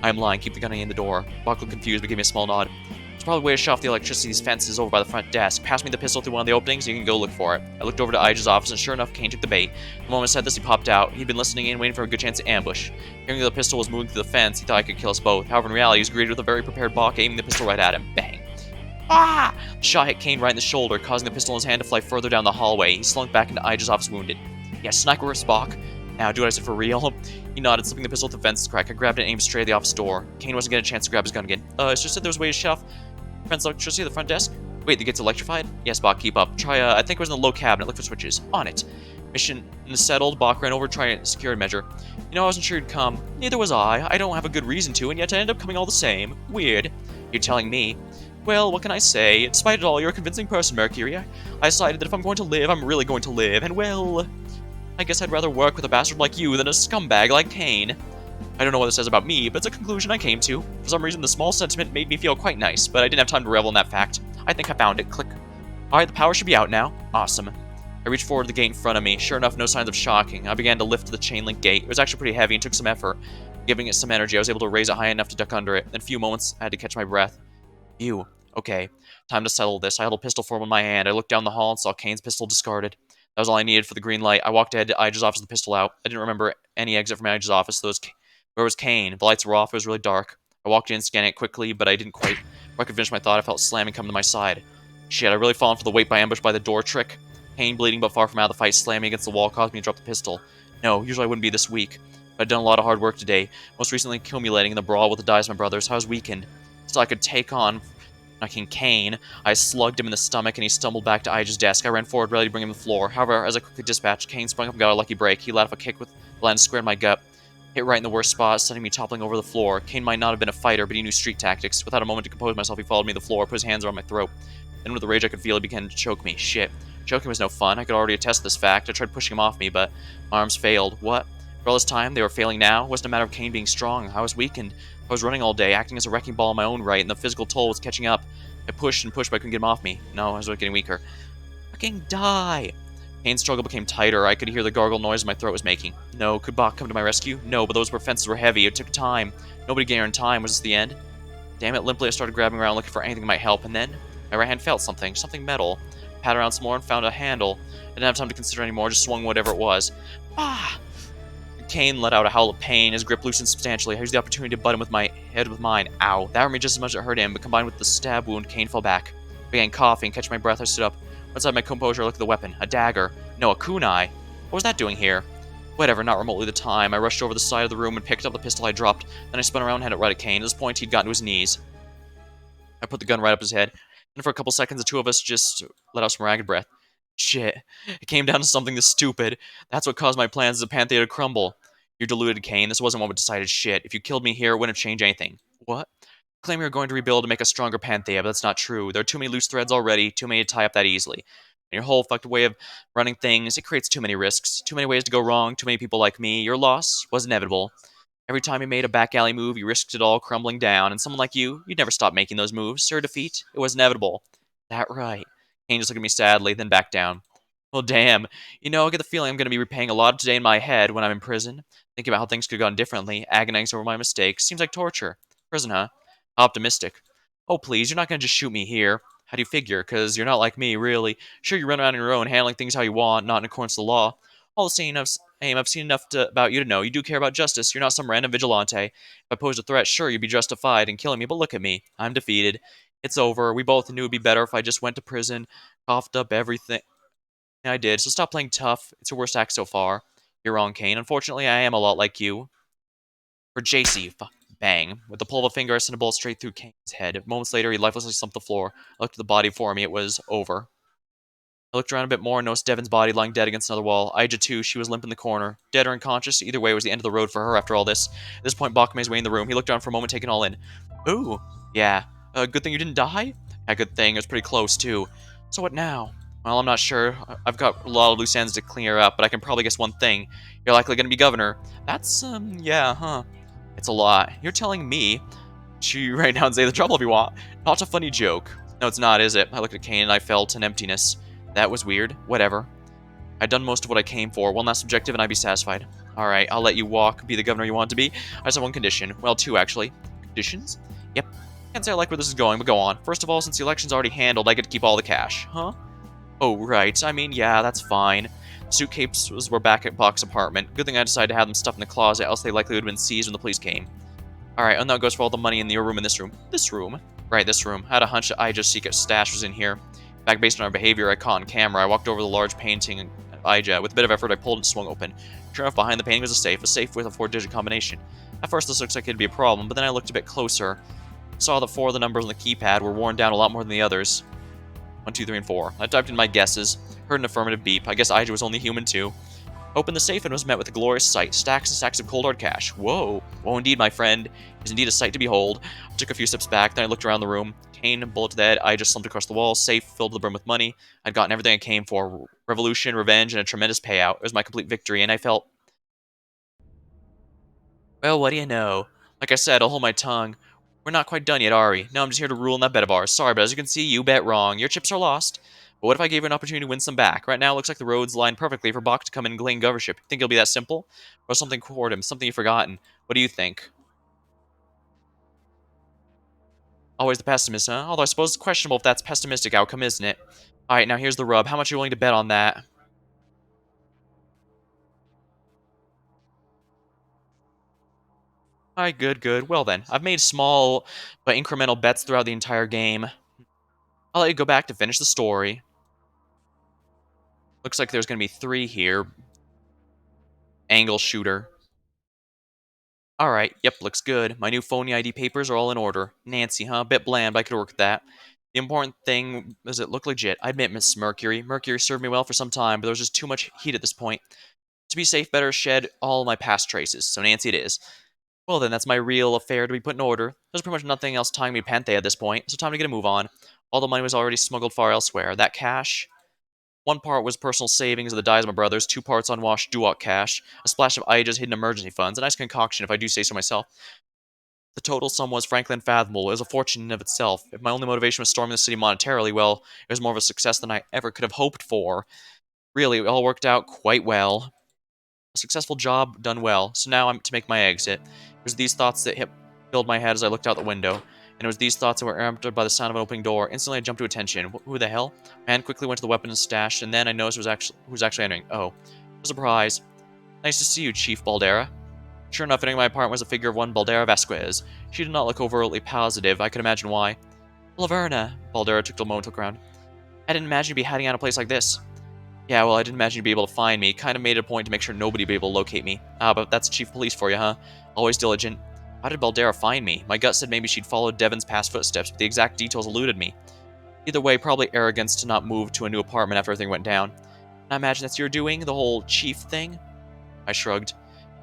I am lying, keep the gun in the door. Bach looked confused but gave me a small nod. There's probably a way to shut off the electricity these fences over by the front desk. Pass me the pistol through one of the openings and you can go look for it. I looked over to Ija's office and sure enough, Kane took the bait. The moment I said this, he popped out. He'd been listening in, waiting for a good chance to ambush. Hearing that the pistol was moving through the fence, he thought I could kill us both. However, in reality, he was greeted with a very prepared Bach aiming the pistol right at him. Bang. Ah! The shot hit Kane right in the shoulder, causing the pistol in his hand to fly further down the hallway. He slunk back into Ija's office wounded. Yes, sniper Bach. Now, do what I said for real. He nodded, slipping the pistol to the fence crack. I grabbed it and aimed straight at the office door. Kane wasn't getting a chance to grab his gun again. It's just that there was a way to shut off friend's electricity at the front desk. Wait, the gate's electrified? Yes, Bach, keep up. Try, I think it was in the low cabinet. Look for switches. On it. Mission settled. Bach ran over to try a security measure. You know, I wasn't sure you'd come. Neither was I. I don't have a good reason to, and yet I ended up coming all the same. Weird. You're telling me. Well, what can I say? Despite it all, you're a convincing person, Mercury. I decided that if I'm going to live, I'm really going to live, and well, I guess I'd rather work with a bastard like you than a scumbag like Kane. I don't know what this says about me, but it's a conclusion I came to. For some reason, the small sentiment made me feel quite nice, but I didn't have time to revel in that fact. I think I found it. Click. Alright, the power should be out now. Awesome. I reached forward to the gate in front of me. Sure enough, no signs of shocking. I began to lift the chain link gate. It was actually pretty heavy and took some effort. Giving it some energy, I was able to raise it high enough to duck under it. In a few moments, I had to catch my breath. Phew. Okay. Time to settle this. I held a pistol form in my hand. I looked down the hall and saw Kane's pistol discarded. That was all I needed for the green light. I walked ahead to Ija's office with the pistol out. I didn't remember any exit from Ija's office. Where was Kane? The lights were off. It was really dark. I walked in, scanning it quickly, but I didn't quite. Before I could finish my thought, I felt slamming coming to my side. Shit, I really fallen for the wait by ambush by the door trick. Kane, bleeding but far from out of the fight, slamming against the wall, caused me to drop the pistol. No, usually I wouldn't be this weak. But I'd done a lot of hard work today, most recently accumulating in the brawl with the Diasman brothers. I was weakened. So I could take on knocking Kane. I slugged him in the stomach and he stumbled back to Ija's desk. I ran forward, ready to bring him to the floor. However, as I quickly dispatched, Kane sprung up and got a lucky break. He let off a kick with the land square in my gut. Hit right in the worst spot, sending me toppling over the floor. Kane might not have been a fighter, but he knew street tactics. Without a moment to compose myself, he followed me to the floor, put his hands around my throat. Then with the rage I could feel, he began to choke me. Shit. Choking was no fun. I could already attest this fact. I tried pushing him off me, but my arms failed. What? For all this time, they were failing now? It wasn't a matter of Kane being strong. I was weakened. I was running all day, acting as a wrecking ball in my own right, and the physical toll was catching up. I pushed and pushed, but I couldn't get him off me. No, I was getting weaker. Fucking die! Kane's struggle became tighter. I could hear the gargle noise my throat was making. No, could Bach come to my rescue? No, but those fences were heavy. It took time. Nobody gained in time. Was this the end? Damn it, limply I started grabbing around looking for anything that might help, and then my right hand felt something metal. I patted around some more and found a handle. I didn't have time to consider anymore, just swung whatever it was. Ah! Kane let out a howl of pain, his grip loosened substantially. I used the opportunity to butt him with my head with mine. Ow. That hurt me just as much as it hurt him, but combined with the stab wound, Kane fell back. I began coughing, catching my breath, I stood up. Once I had my composure, I looked at the weapon. A dagger. No, a kunai. What was that doing here? Whatever, not remotely the time. I rushed over the side of the room and picked up the pistol I dropped. Then I spun around and had it right at Kane. At this point, he'd gotten to his knees. I put the gun right up his head, and for a couple seconds, the two of us just let out some ragged breath. Shit. It came down to something this stupid. That's what caused my plans as a Pantheia to crumble. You're deluded, Kane. This wasn't what we decided. Shit. If you killed me here, it wouldn't have changed anything. What? Claim you're going to rebuild to make a stronger Pantheia, but that's not true. There are too many loose threads already, too many to tie up that easily. And your whole fucked way of running things, it creates too many risks, too many ways to go wrong, too many people like me. Your loss was inevitable. Every time you made a back alley move, you risked it all crumbling down, and someone like you'd never stop making those moves. Your defeat, it was inevitable. That right. Kane just looked at me sadly, then backed down. Well, damn. You know, I get the feeling I'm going to be repaying a lot of today in my head when I'm in prison. Thinking about how things could have gone differently, agonizing over my mistakes. Seems like torture. Prison, huh? Optimistic. Oh, please, you're not going to just shoot me here. How do you figure? Because you're not like me, really. Sure, you run around on your own, handling things how you want, not in accordance to the law. All the same, I've seen enough about you to know you do care about justice. You're not some random vigilante. If I posed a threat, sure, you'd be justified in killing me, but look at me. I'm defeated. It's over. We both knew it'd be better if I just went to prison, coughed up everything I did, so stop playing tough. It's your worst act so far. You're wrong, Kane. Unfortunately, I am a lot like you. For JC, bang. With the pull of a finger, I sent a bullet straight through Kane's head. Moments later, he lifelessly slumped to the floor. I looked at the body before me. It was over. I looked around a bit more and noticed Devon's body lying dead against another wall. Ija, too, she was limp in the corner. Dead or unconscious, either way, it was the end of the road for her after all this. At this point, Bach made his way in the room. He looked around for a moment, taking it all in. Ooh, yeah. Good thing you didn't die? Yeah, good thing. It was pretty close, too. So what now? Well, I'm not sure. I've got a lot of loose ends to clear up, but I can probably guess one thing. You're likely gonna be governor. That's, yeah, huh. It's a lot. You're telling me. You right now and say the trouble if you want. Not a funny joke. No, it's not, is it? I looked at Kane and I felt an emptiness. That was weird. Whatever. I'd done most of what I came for. One last objective and I'd be satisfied. Alright, I'll let you walk, be the governor you want to be. I just have one condition. Well, two, actually. Conditions? Yep. Can't say I like where this is going, but go on. First of all, since the election's already handled, I get to keep all the cash. Huh? Oh, right. I mean, yeah, that's fine. Suitcases were back at Bach's apartment. Good thing I decided to have them stuffed in the closet, else they likely would have been seized when the police came. Alright, and that goes for all the money in your room and this room. This room? Right, this room. I had a hunch that Ija's secret stash was in here. In fact, based on our behavior I caught on camera, I walked over the large painting of Ija. With a bit of effort, I pulled and swung open. Sure enough, behind the painting was a safe with a 4-digit combination. At first, this looks like it'd be a problem, but then I looked a bit closer. Saw that 4 of the numbers on the keypad were worn down a lot more than the others. 1, 2, 3, and 4. I typed in my guesses. Heard an affirmative beep. I guess Ija was only human too. Opened the safe and was met with a glorious sight. Stacks and stacks of cold hard cash. Whoa. Whoa, indeed, my friend. It was indeed a sight to behold. I took a few steps back, then I looked around the room. Kane, bullet to the head. I just slumped across the wall. Safe, filled to the brim with money. I'd gotten everything I came for. Revolution, revenge, and a tremendous payout. It was my complete victory, and I felt... Well, what do you know? Like I said, I'll hold my tongue. We're not quite done yet, are we? No, I'm just here to rule in that bet of ours. Sorry, but as you can see, you bet wrong. Your chips are lost. But what if I gave you an opportunity to win some back? Right now, it looks like the roads line perfectly for Bach to come in and claim governorship. Think it'll be that simple? Or something toward him, something you've forgotten? What do you think? Always the pessimist, huh? Although I suppose it's questionable if that's pessimistic outcome, isn't it? Alright, now here's the rub. How much are you willing to bet on that? Alright, good, good. Well then, I've made small but incremental bets throughout the entire game. I'll let you go back to finish the story. Looks like there's going to be 3 here. Angle shooter. Alright, yep, looks good. My new phony ID papers are all in order. Nancy, huh? Bit bland, but I could work with that. The important thing is it looked legit. I admit, Miss Mercury. Mercury served me well for some time, but there was just too much heat at this point. To be safe, better shed all my past traces. So Nancy it is. Well then, that's my real affair to be put in order. There's pretty much nothing else tying me pente at this point, so time to get a move on. All the money was already smuggled far elsewhere. That cash... One part was personal savings of the dies of my brothers, 2 parts unwashed Duok cash, a splash of Ija's hidden emergency funds, a nice concoction if I do say so myself. The total sum was frankly unfathomable. It was a fortune in of itself. If my only motivation was storming the city monetarily, well, it was more of a success than I ever could have hoped for. Really, it all worked out quite well. A successful job done well, so now I'm to make my exit. It was these thoughts that filled my head as I looked out the window, and it was these thoughts that were interrupted by the sound of an opening door. Instantly, I jumped to attention. Who the hell? My hand quickly went to the weapon and stash, and then I noticed who was actually entering. Oh, a surprise. Nice to see you, Chief Baldera. Sure enough, entering my apartment was a figure of one Baldera Vasquez. She did not look overtly positive. I could imagine why. Laverna, Baldera took a moment to look around. I didn't imagine you'd be hiding out in a place like this. Yeah, well, I didn't imagine you'd be able to find me. Kind of made it a point to make sure nobody would be able to locate me. Ah, but that's Chief Police for you, huh? Always diligent. How did Baldera find me? My gut said maybe she'd followed Devon's past footsteps, but the exact details eluded me. Either way, probably arrogance to not move to a new apartment after everything went down. I imagine that's your doing, the whole chief thing? I shrugged.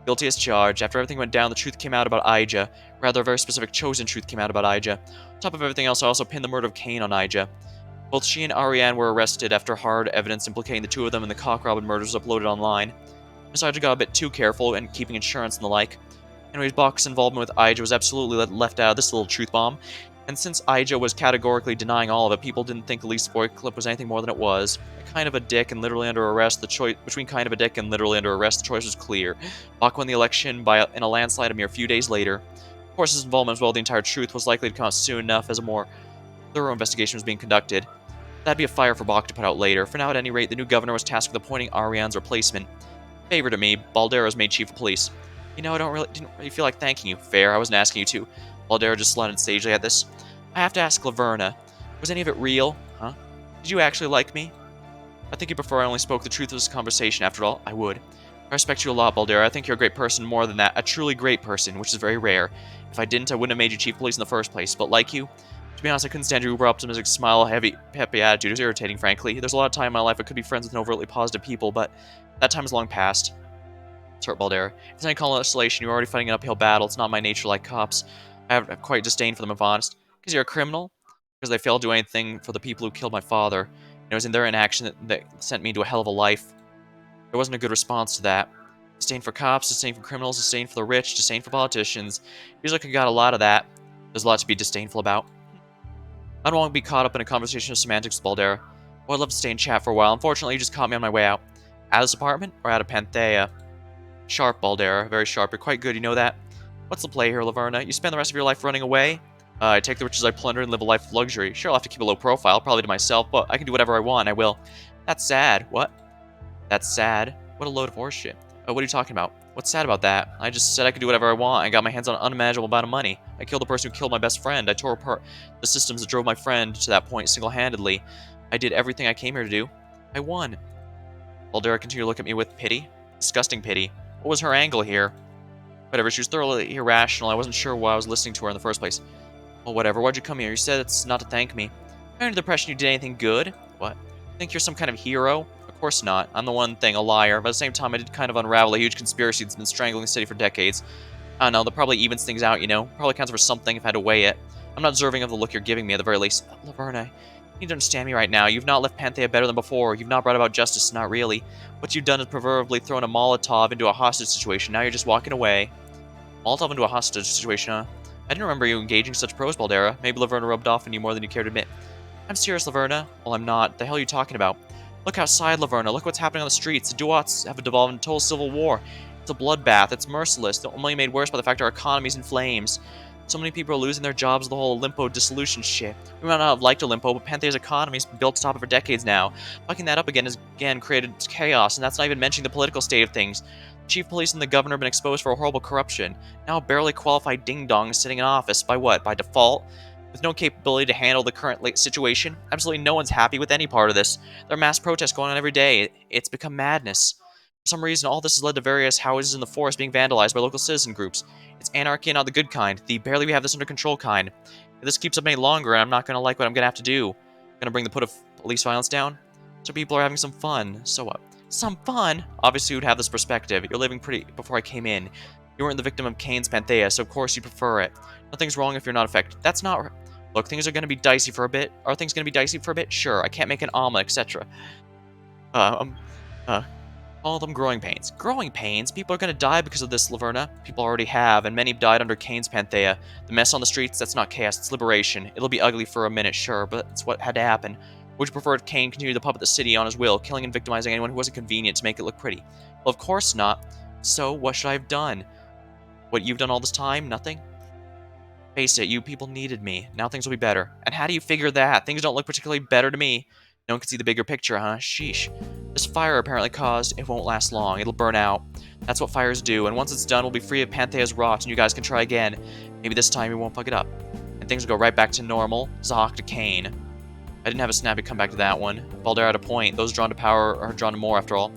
Guilty as charged. After everything went down, the truth came out about Ija. Rather, a very specific chosen truth came out about Ija. On top of everything else, I also pinned the murder of Kane on Ija. Both she and Ariane were arrested after hard evidence implicating the 2 of them in the Cock-Robin murders was uploaded online. Miss Ija got a bit too careful in keeping insurance and the like. Anyways, Bach's involvement with Ija was absolutely left out of this little truth bomb. And since Ija was categorically denying all of it, people didn't think the least boy clip was anything more than it was. Kind of a dick and literally under arrest, the choice between kind of a dick and literally under arrest, the choice was clear. Bach won the election in a landslide a mere few days later. Of course, his involvement as well, the entire truth was likely to come out soon enough as a more thorough investigation was being conducted. That'd be a fire for Bach to put out later. For now, at any rate, the new governor was tasked with appointing Ariane's replacement. Favor to me, Baldera was made chief of police. You know, didn't really feel like thanking you. Fair, I wasn't asking you to. Baldera just slanted sagely at this. I have to ask Laverna, was any of it real? Huh? Did you actually like me? I think you prefer I only spoke the truth of this conversation, after all. I would. I respect you a lot, Baldera. I think you're a great person, more than that, a truly great person, which is very rare. If I didn't, I wouldn't have made you chief of police in the first place, but like you, to be honest, I couldn't stand your uber-optimistic smile, peppy attitude. It was irritating, frankly. There's a lot of time in my life I could be friends with overtly positive people, but that time is long past. Sorry, Baldera. If there's any consolation, you're already fighting an uphill battle. It's not my nature like cops. I have quite disdain for them, if honest. Because you're a criminal? Because they failed to do anything for the people who killed my father. It was in their inaction that sent me into a hell of a life. There wasn't a good response to that. Disdain for cops, disdain for criminals, disdain for the rich, disdain for politicians. Feels like I got a lot of that. There's a lot to be disdainful about. I don't want to be caught up in a conversation of semantics, Baldera. Well, I'd love to stay and chat for a while. Unfortunately, you just caught me on my way out. Out of this apartment or out of Panthea? Sharp, Baldera. Very sharp. You're quite good, you know that? What's the play here, Laverna? You spend the rest of your life running away? I take the riches I plunder and live a life of luxury. Sure, I'll have to keep a low profile, probably to myself, but I can do whatever I want, I will. That's sad. What? That's sad? What a load of horseshit. What are you talking about? What's sad about that? I just said I could do whatever I want. I got my hands on an unimaginable amount of money. I killed the person who killed my best friend. I tore apart the systems that drove my friend to that point single-handedly. I did everything I came here to do. I won. Baldera continued to look at me with pity. Disgusting pity. What was her angle here? Whatever, she was thoroughly irrational. I wasn't sure why I was listening to her in the first place. Well, whatever. Why'd you come here? You said it's not to thank me. I'm under the impression you did anything good. What? Think you're some kind of hero? Of course not. I'm the one thing, a liar. But at the same time, I did kind of unravel a huge conspiracy that's been strangling the city for decades. I don't know, that probably evens things out, you know? Probably counts for something if I had to weigh it. I'm not deserving of the look you're giving me at the very least. Laverna, you need to understand me right now. You've not left Panthea better than before. You've not brought about justice, not really. What you've done is proverbially thrown a Molotov into a hostage situation. Now you're just walking away. Molotov into a hostage situation, huh? I didn't remember you engaging in such prose, Baldera. Maybe Laverna rubbed off on you more than you care to admit. I'm serious, Laverna. Well, I'm not. The hell are you talking about? Look outside, Laverna. Look what's happening on the streets. The Duats have devolved into total civil war. It's a bloodbath. It's merciless. They're only made worse by the fact our economy's in flames. So many people are losing their jobs with the whole Olimpo dissolution shit. We might not have liked Olimpo, but Panthea's economy's been built to top it for decades now. Fucking that up again has created chaos, and that's not even mentioning the political state of things. The chief police and the governor have been exposed for horrible corruption. Now a barely qualified ding-dong is sitting in office. By what? By default? With no capability to handle the current situation? Absolutely no one's happy with any part of this. There are mass protests going on every day. It's become madness. For some reason, all this has led to various houses in the forest being vandalized by local citizen groups. It's anarchy and not the good kind, the barely we have this under control kind. If this keeps up any longer, I'm not going to like what I'm going to have to do. I'm going to bring the put of police violence down? So people are having some fun. So what? Some fun? Obviously, you'd have this perspective. You're living pretty before I came in. You weren't the victim of Cain's Panthea, so of course you prefer it. Nothing's wrong if you're not affected. That's not... Look, things are going to be dicey for a bit. Are things going to be dicey for a bit? Sure, I can't make an omelet, etc. All them growing pains. Growing pains? People are going to die because of this, Laverna. People already have, and many died under Cain's Panthea. The mess on the streets, that's not chaos, it's liberation. It'll be ugly for a minute, sure, but it's what had to happen. Would you prefer Cain continue to puppet the city on his will, killing and victimizing anyone who wasn't convenient to make it look pretty? Well, of course not. So, what should I have done? What you've done all this time? Nothing? Face it, you people needed me. Now things will be better. And how do you figure that? Things don't look particularly better to me. No one can see the bigger picture, huh? Sheesh. This fire apparently caused, it won't last long. It'll burn out. That's what fires do, and once it's done, we'll be free of Panthea's rot, and you guys can try again. Maybe this time we won't fuck it up. And things will go right back to normal. Zoc to Cain. I didn't have a snappy comeback to that one. Baldera had a point. Those drawn to power are drawn to more, after all.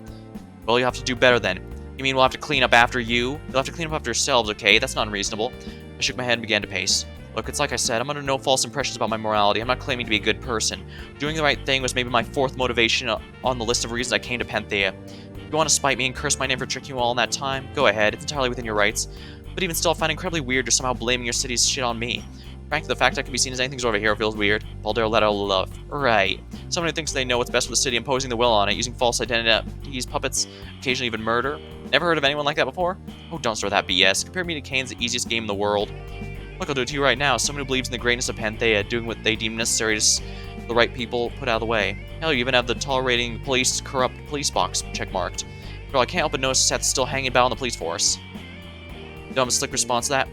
Well, you'll have to do better then. You mean we'll have to clean up after you? You'll have to clean up after yourselves, okay? That's not unreasonable. I shook my head and began to pace. Look, it's like I said, I'm under no false impressions about my morality. I'm not claiming to be a good person. Doing the right thing was maybe my fourth motivation on the list of reasons I came to Panthea. If you want to spite me and curse my name for tricking you all in that time, go ahead. It's entirely within your rights. But even still, I find it incredibly weird you're somehow blaming your city's shit on me. Frankly, the fact I can be seen as anything's over here feels weird. Baldera let out a laugh. Right. Someone who thinks they know what's best for the city, imposing the will on it, using false identities, puppets, occasionally even murder. Never heard of anyone like that before? Oh, don't start that BS. Compare me to Cain's the easiest game in the world. Look, I'll do it to you right now. Someone who believes in the greatness of Panthea, doing what they deem necessary to the right people put out of the way. Hell, you even have the tolerating police corrupt police box checkmarked. Girl, I can't help but notice Seth's still hanging about on the police force. Dumb slick response to that.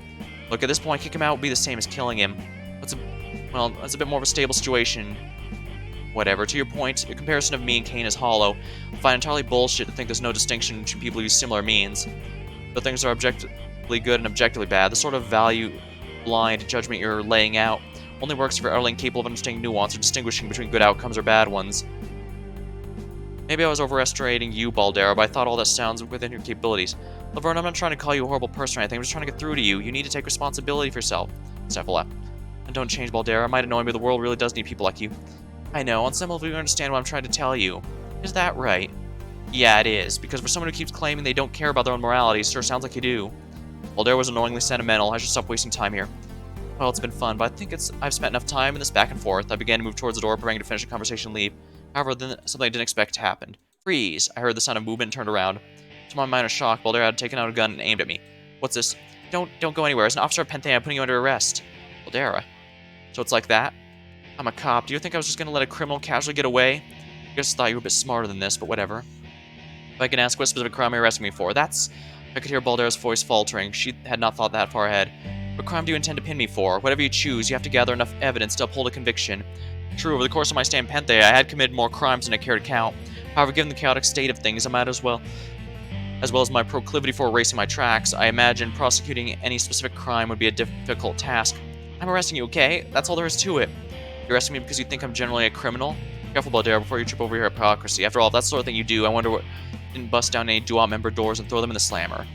Look, at this point, kick him out would be the same as killing him. That's a bit more of a stable situation. Whatever. To your point, your comparison of me and Cain is hollow. I find entirely bullshit to think there's no distinction between people who use similar means. But things are objectively good and objectively bad. The sort of value-blind judgment you're laying out only works if you're utterly incapable of understanding nuance or distinguishing between good outcomes or bad ones. Maybe I was overestimating you, Baldera, but I thought all that sounds within your capabilities. Laverna, I'm not trying to call you a horrible person or anything. I'm just trying to get through to you. You need to take responsibility for yourself. Cephala. And don't change, Baldera. It might annoy me, but the world really does need people like you. I know. On some level, you understand what I'm trying to tell you. Is that right? Yeah, it is. Because for someone who keeps claiming they don't care about their own morality, it sure sounds like you do. Baldera was annoyingly sentimental. I should stop wasting time here. Well, it's been fun, but I think I've spent enough time in this back and forth. I began to move towards the door, preparing to finish the conversation and leave. However, then something I didn't expect happened. Freeze! I heard the sound of movement and turned around. To my minor shock, Baldera had taken out a gun and aimed at me. What's this? Don't go anywhere. As an officer of Penthea, I'm putting you under arrest. Baldera. So it's like that? I'm a cop. Do you think I was just gonna let a criminal casually get away? I just thought you were a bit smarter than this, but whatever. If I can ask what specific crime are you arresting me for? I could hear Baldera's voice faltering. She had not thought that far ahead. What crime do you intend to pin me for? Whatever you choose, you have to gather enough evidence to uphold a conviction. True, over the course of my stay in Penthea, I had committed more crimes than I cared to count. However, given the chaotic state of things, I might as well as my proclivity for erasing my tracks, I imagine prosecuting any specific crime would be a difficult task. I'm arresting you, okay? That's all there is to it. You're arresting me because you think I'm generally a criminal? Careful, Baldera, before you trip over your hypocrisy. After all, if that's the sort of thing you do, I wonder what didn't bust down any duo member doors and throw them in the slammer.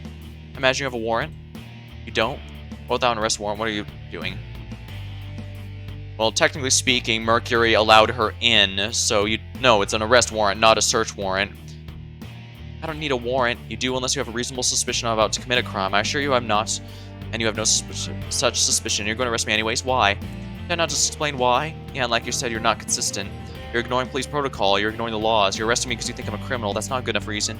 Imagine you have a warrant. You don't? Well, without an arrest warrant, what are you doing? Well, technically speaking, Mercury allowed her in, so no, it's an arrest warrant, not a search warrant. I don't need a warrant. You do unless you have a reasonable suspicion I'm about to commit a crime. I assure you I'm not, and you have no such suspicion. You're going to arrest me anyways. Why? Did I not just explain why? Yeah, and like you said, you're not consistent. You're ignoring police protocol. You're ignoring the laws. You're arresting me because you think I'm a criminal. That's not a good enough reason.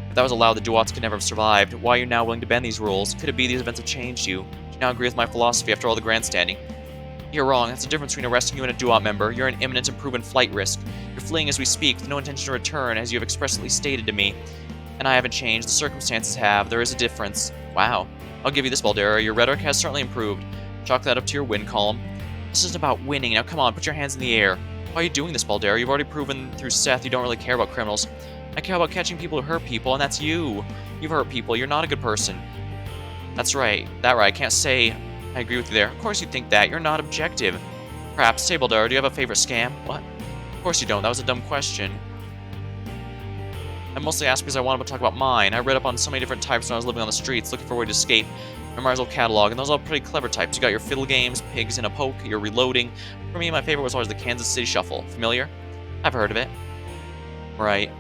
If that was allowed, the Duats could never have survived. Why are you now willing to bend these rules? Could it be these events have changed you? Do you now agree with my philosophy after all the grandstanding? You're wrong. That's the difference between arresting you and a Duat member. You're an imminent and proven flight risk. You're fleeing as we speak, with no intention to return, as you have expressly stated to me. And I haven't changed. The circumstances have. There is a difference. Wow. I'll give you this, Baldera. Your rhetoric has certainly improved. Chalk that up to your win column. This isn't about winning. Now come on, put your hands in the air. Why are you doing this, Baldera? You've already proven through Seth you don't really care about criminals. I care about catching people who hurt people, and that's you. You've hurt people. You're not a good person. That's right. I can't say I agree with you there. Of course you think that. You're not objective. Perhaps. Say, Baldera, do you have a favorite scam? What? Of course you don't. That was a dumb question. I mostly asked because I wanted to talk about mine. I read up on so many different types when I was living on the streets, looking for a way to escape. Memorized whole catalog, and those are all pretty clever types. You got your fiddle games, pigs in a poke, your reloading. For me, my favorite was always the Kansas City Shuffle. Familiar? I've heard of it. Right.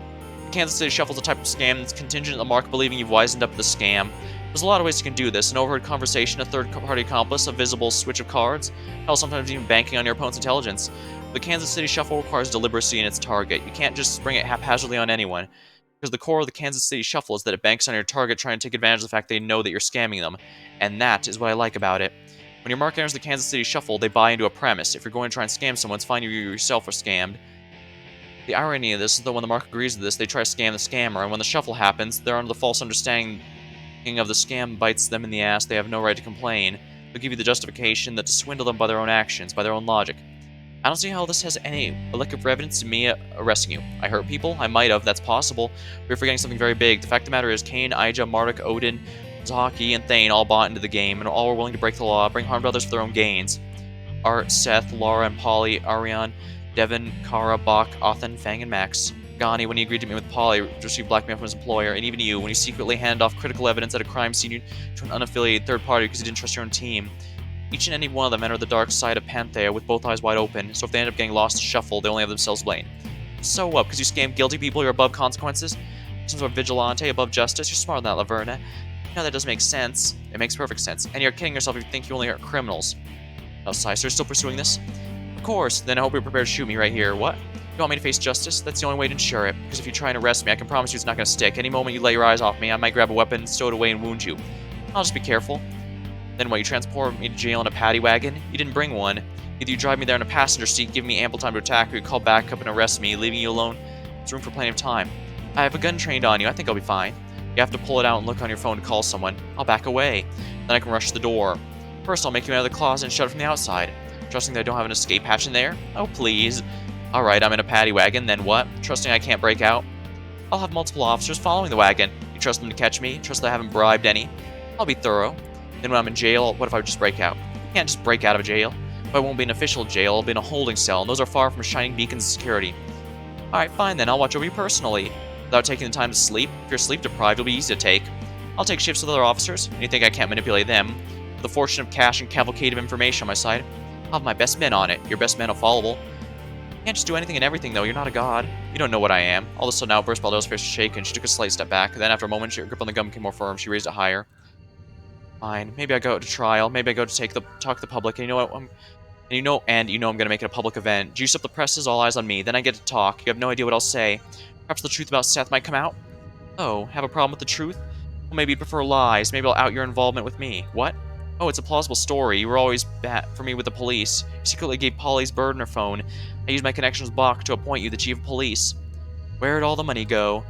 The Kansas City Shuffle is a type of scam that's contingent on the market believing you've wisened up the scam. There's a lot of ways you can do this. An overheard conversation, a third-party accomplice, a visible switch of cards, hell, sometimes even banking on your opponent's intelligence. The Kansas City Shuffle requires deliberacy in its target. You can't just spring it haphazardly on anyone. Because the core of the Kansas City Shuffle is that it banks on your target trying to take advantage of the fact they know that you're scamming them. And that is what I like about it. When your market enters the Kansas City Shuffle, they buy into a premise. If you're going to try and scam someone, it's fine you yourself are scammed. The irony of this is that when the market agrees to this, they try to scam the scammer, and when the shuffle happens, they're under the false understanding of the scam bites them in the ass, they have no right to complain. They'll give you the justification that to swindle them by their own actions, by their own logic. I don't see how this has any lick of evidence to me arresting you. I hurt people? I might have, that's possible. But you're forgetting something very big. The fact of the matter is, Cain, Ija, Marduk, Odin, Zaki, and Thane all bought into the game, and all were willing to break the law, bring harm to others for their own gains. Art, Seth, Laura, and Polly, Arion, Devon, Kara, Bach, Othen, Fang, and Max. Ghani, when he agreed to meet with Polly, received blackmail from his employer, and even you, when you secretly handed off critical evidence at a crime scene to an unaffiliated third party because you didn't trust your own team. Each and any one of them entered the dark side of Panthea with both eyes wide open, so if they end up getting lost to shuffle, they only have themselves blamed. So what, because you scam guilty people, you're above consequences? Some sort of vigilante above justice? You're smarter than that, Laverna. No, that doesn't make sense. It makes perfect sense. And you're kidding yourself if you think you only hurt criminals. Oh, so you're still pursuing this? Of course, then I hope you're prepared to shoot me right here. What? You want me to face justice? That's the only way to ensure it, because if you try and arrest me, I can promise you it's not going to stick. Any moment you let your eyes off me, I might grab a weapon, stow it away, and wound you. I'll just be careful. Then what, you transport me to jail in a paddy wagon? You didn't bring one. Either you drive me there in a passenger seat, give me ample time to attack, or you call back up and arrest me, leaving you alone. There's room for plenty of time. I have a gun trained on you. I think I'll be fine. You have to pull it out and look on your phone to call someone. I'll back away. Then I can rush the door. First, I'll make you out of the closet and shut it from the outside. Trusting that I don't have an escape hatch in there? Oh, please. Alright, I'm in a paddy wagon, then what? Trusting I can't break out? I'll have multiple officers following the wagon. You trust them to catch me? Trust that I haven't bribed any? I'll be thorough. Then when I'm in jail, what if I just break out? You can't just break out of jail. But I won't be in an official jail, I'll be in a holding cell, and those are far from shining beacons of security. Alright, fine then, I'll watch over you personally. Without taking the time to sleep, if you're sleep deprived, it'll be easy to take. I'll take shifts with other officers, and you think I can't manipulate them? With the fortune of cash and cavalcade of information on my side, I'll have my best men on it. Your best men are followable. You can't just do anything and everything, though. You're not a god. You don't know what I am. All of a sudden, outburst Baldera's face was shaken. She took a slight step back. Then, after a moment, her grip on the gun became more firm. She raised it higher. Fine. Maybe I go to trial. Maybe I go to talk to the public. And you know what? And I'm gonna make it a public event. Juice up the presses, all eyes on me. Then I get to talk. You have no idea what I'll say. Perhaps the truth about Seth might come out? Oh, have a problem with the truth? Well, maybe you prefer lies. Maybe I'll out your involvement with me. What? Oh, it's a plausible story. You were always bad for me with the police. You secretly gave Polly's bird her phone. I used my connections with Bach to appoint you the chief of police. Where'd all the money go?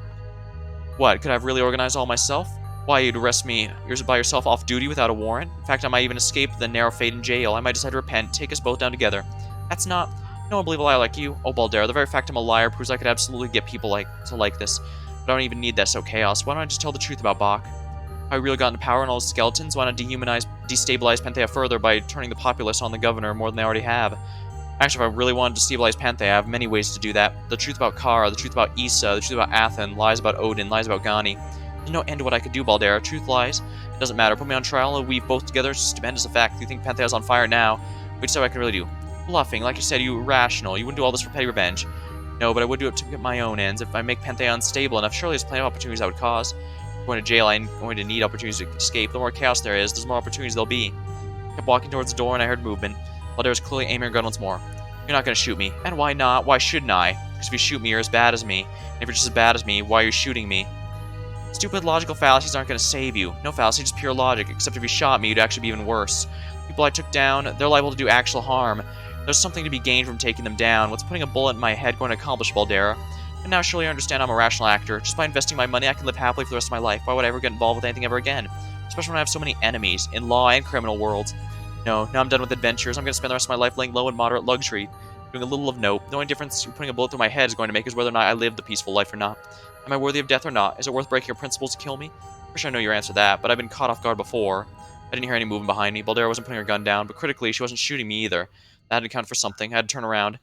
What, could I have really organized all myself? Why, you'd arrest me by yourself off duty without a warrant? In fact, I might even escape the narrow fate in jail. I might decide to repent, take us both down together. That's not... No one believe a liar like you. Oh, Baldera, the very fact I'm a liar proves I could absolutely get people to like this. But I don't even need that so chaos. Why don't I just tell the truth about Bach? How he really got into power and all his skeletons? Why not destabilize Panthea further by turning the populace on the governor more than they already have? Actually, if I really wanted to destabilize Panthea, I have many ways to do that. The truth about Kara, the truth about Issa, the truth about Athen, lies about Odin, lies about Gani. There's no end to what I could do, Baldera. Truth lies. It doesn't matter. Put me on trial and weave both together. It's just stupendous fact. You think Panthea's on fire now? Which so I can really do? Bluffing. Like you said, you were rational. You wouldn't do all this for petty revenge. No, but I would do it to get my own ends. If I make Panthea unstable enough, surely there's plenty of opportunities I would cause. Going to jail, I'm going to need opportunities to escape. The more chaos there is, there's more opportunities there'll be. I kept walking towards the door and I heard movement. Baldera was clearly aiming her gun once more. You're not going to shoot me. And why not? Why shouldn't I? Because if you shoot me, you're as bad as me. And if you're just as bad as me, why are you shooting me? Stupid logical fallacies aren't going to save you. No fallacy, just pure logic. Except if you shot me, you'd actually be even worse. People I took down, they're liable to do actual harm. There's something to be gained from taking them down. What's putting a bullet in my head going to accomplish, Baldera? And now surely you understand I'm a rational actor. Just by investing my money, I can live happily for the rest of my life. Why would I ever get involved with anything ever again? Especially when I have so many enemies, in law and criminal worlds. No, now I'm done with adventures. I'm going to spend the rest of my life laying low in moderate luxury. Doing a little of note. The only difference putting a bullet through my head is going to make is whether or not I live the peaceful life or not. Am I worthy of death or not? Is it worth breaking your principles to kill me? For sure I know your answer to that, but I've been caught off guard before. I didn't hear any movement behind me. Baldera wasn't putting her gun down, but critically, she wasn't shooting me either. That had to count for something. I had to turn around.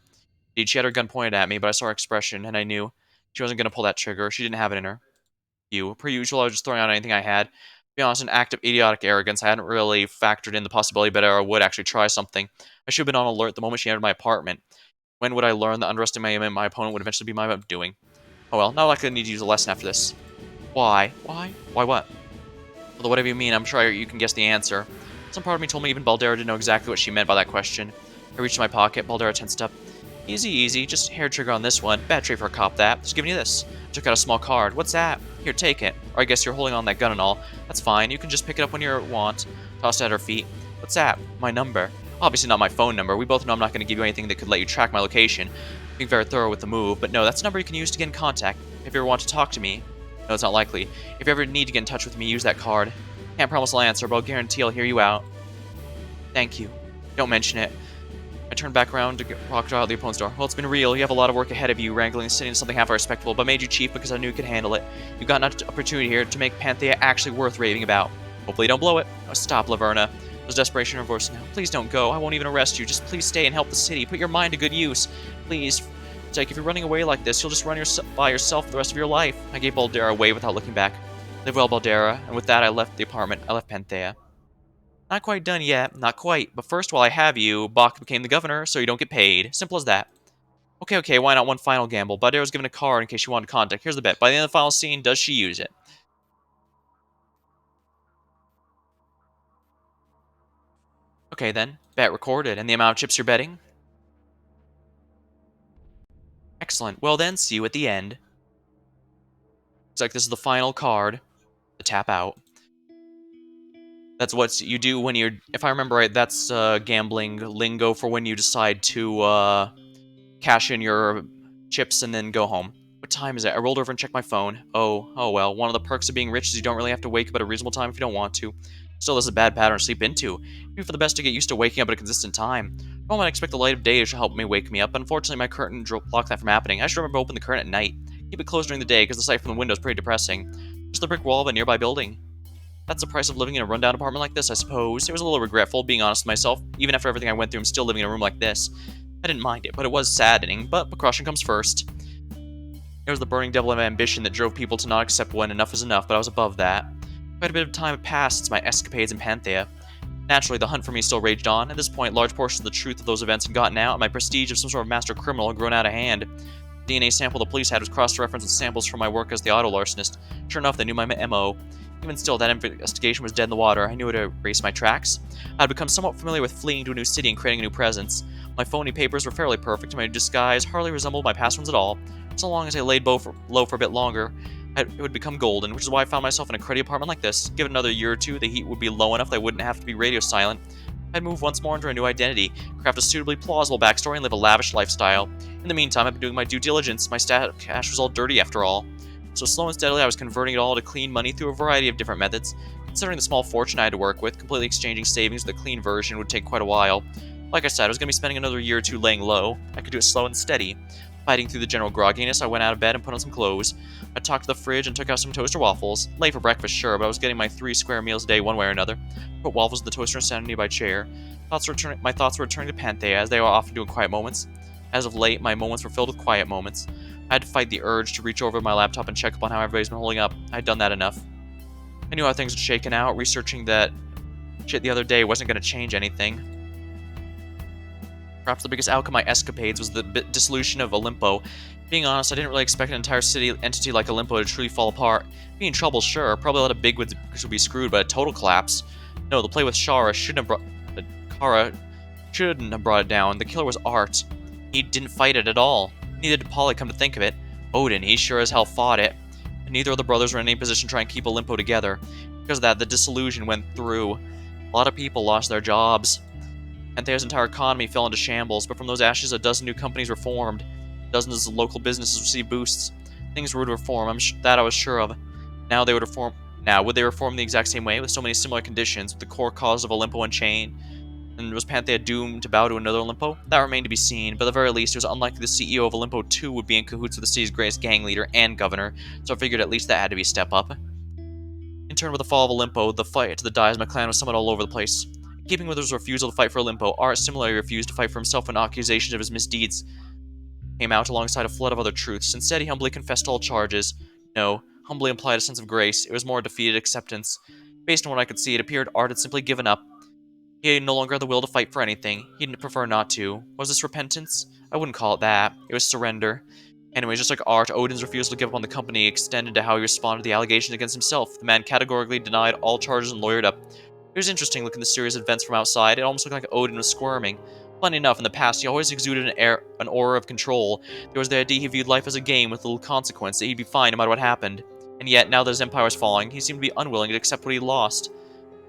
Indeed, she had her gun pointed at me, but I saw her expression, and I knew she wasn't going to pull that trigger. She didn't have it in her. Per usual, I was just throwing out anything I had. To be honest, an act of idiotic arrogance. I hadn't really factored in the possibility Baldera would actually try something. I should have been on alert the moment she entered my apartment. When would I learn that underestimating my opponent would eventually be my undoing? Oh well, not likely to need to use a lesson after this. Why? Why? Why what? Although whatever you mean, I'm sure you can guess the answer. Some part of me told me even Baldera didn't know exactly what she meant by that question. I reached my pocket. Baldera tensed up. Easy, easy. Just hair trigger on this one. Bad trait for a cop, that. Just giving you this. I took out a small card. What's that? Here, take it. Or I guess you're holding on that gun and all. That's fine. You can just pick it up when you want. Tossed it at her feet. What's that? My number. Obviously not my phone number. We both know I'm not going to give you anything that could let you track my location. Being very thorough with the move, but no, that's a number you can use to get in contact. If you ever want to talk to me. No, it's not likely. If you ever need to get in touch with me, use that card. Can't promise I'll answer, but I'll guarantee I'll hear you out. Thank you. Don't mention it. I turned back around to walk out the opponent's door. Well, it's been real. You have a lot of work ahead of you, wrangling and sitting something half respectable, but made you chief because I knew you could handle it. You got an opportunity here to make Panthea actually worth raving about. Hopefully you don't blow it. Oh, stop, Laverna. There's desperation in her voice now. Please don't go. I won't even arrest you. Just please stay and help the city. Put your mind to good use. Please. It's like if you're running away like this, you'll just run by yourself for the rest of your life. I gave Baldera a wave without looking back. Live well, Baldera. And with that, I left the apartment. I left Panthea. Not quite done yet. Not quite. But first, while I have you, Bach became the governor, so you don't get paid. Simple as that. Okay, why not one final gamble? Baldera's given a card in case you wanted contact. Here's the bet. By the end of the final scene, does she use it? Okay then. Bet recorded. And the amount of chips you're betting? Excellent. Well then, see you at the end. Looks like this is the final card. The tap out. That's what you do when you're... If I remember right, that's gambling lingo for when you decide to cash in your chips and then go home. What time is it? I rolled over and checked my phone. Oh well. One of the perks of being rich is you don't really have to wake up at a reasonable time if you don't want to. Still, this is a bad pattern to sleep into. Even for the best to get used to waking up at a consistent time. Normally, I expect the light of day to help me wake me up, but unfortunately, my curtain blocked that from happening. I should remember to open the curtain at night. Keep it closed during the day, because the sight from the window is pretty depressing. Just the brick wall of a nearby building. That's the price of living in a rundown apartment like this, I suppose. It was a little regretful, being honest with myself. Even after everything I went through, I'm still living in a room like this. I didn't mind it, but it was saddening. But precaution comes first. It was the burning devil of ambition that drove people to not accept when enough is enough, but I was above that. Quite a bit of time had passed since my escapades in Panthea. Naturally, the hunt for me still raged on. At this point, large portions of the truth of those events had gotten out, and my prestige of some sort of master criminal had grown out of hand. The DNA sample the police had was cross-referenced with samples from my work as the auto larcenist. Sure enough, they knew my MO. Even still, that investigation was dead in the water. I knew how to erase my tracks. I had become somewhat familiar with fleeing to a new city and creating a new presence. My phony papers were fairly perfect, and my disguise hardly resembled my past ones at all. So long as I laid low for a bit longer, it would become golden, which is why I found myself in a cruddy apartment like this. Given another year or two, the heat would be low enough that I wouldn't have to be radio silent. I'd move once more into a new identity, craft a suitably plausible backstory, and live a lavish lifestyle. In the meantime, I've been doing my due diligence. My cash was all dirty after all. So slow and steadily, I was converting it all to clean money through a variety of different methods. Considering the small fortune I had to work with, completely exchanging savings with a clean version would take quite a while. Like I said, I was going to be spending another year or two laying low. I could do it slow and steady. Fighting through the general grogginess, I went out of bed and put on some clothes. I talked to the fridge and took out some toaster waffles. Late for breakfast, sure, but I was getting my 3 square meals a day one way or another. Put waffles in the toaster and sat in a nearby chair. My thoughts were returning to Panthea, as they were often do in quiet moments. As of late, my moments were filled with quiet moments. I had to fight the urge to reach over my laptop and check up on how everybody's been holding up. I had done that enough. I knew how things had shaken out. Researching that shit the other day wasn't going to change anything. Perhaps the biggest outcome of my escapades was the dissolution of Olimpo. Being honest, I didn't really expect an entire city entity like Olimpo to truly fall apart. Be in trouble, sure. Probably a lot of bigwigs would be screwed, but a total collapse. No, the play with Kara shouldn't have brought it down. The killer was Art. He didn't fight it at all. Neither did Polly, come to think of it. Odin, he sure as hell fought it. And neither of the brothers were in any position to try and keep Olimpo together. Because of that, the dissolution went through. A lot of people lost their jobs. Panthea's entire economy fell into shambles, but from those ashes a dozen new companies were formed. Dozens of local businesses received boosts. Things were to reform, that I was sure of. Now they would reform. Now, would they reform the exact same way, with so many similar conditions, with the core cause of Olimpo unchained? And was Panthea doomed to bow to another Olimpo? That remained to be seen, but at the very least, it was unlikely the CEO of Olimpo too would be in cahoots with the city's greatest gang leader and governor, so I figured at least that had to be a step up. In turn with the fall of Olimpo, the fight to the die as my clan was somewhat all over the place. In keeping with his refusal to fight for Olimpo, Art similarly refused to fight for himself when accusations of his misdeeds came out alongside a flood of other truths. Instead, he humbly confessed all charges. No, humbly implied a sense of grace. It was more a defeated acceptance. Based on what I could see, it appeared Art had simply given up. He no longer had the will to fight for anything. He'd prefer not to. Was this repentance? I wouldn't call it that. It was surrender. Anyways, just like Art, Odin's refusal to give up on the company extended to how he responded to the allegations against himself. The man categorically denied all charges and lawyered up. It was interesting looking at the series of events from outside. It almost looked like Odin was squirming. Funny enough, in the past, he always exuded an aura of control. There was the idea he viewed life as a game with little consequence, that he'd be fine no matter what happened. And yet, now that his empire was falling, he seemed to be unwilling to accept what he lost.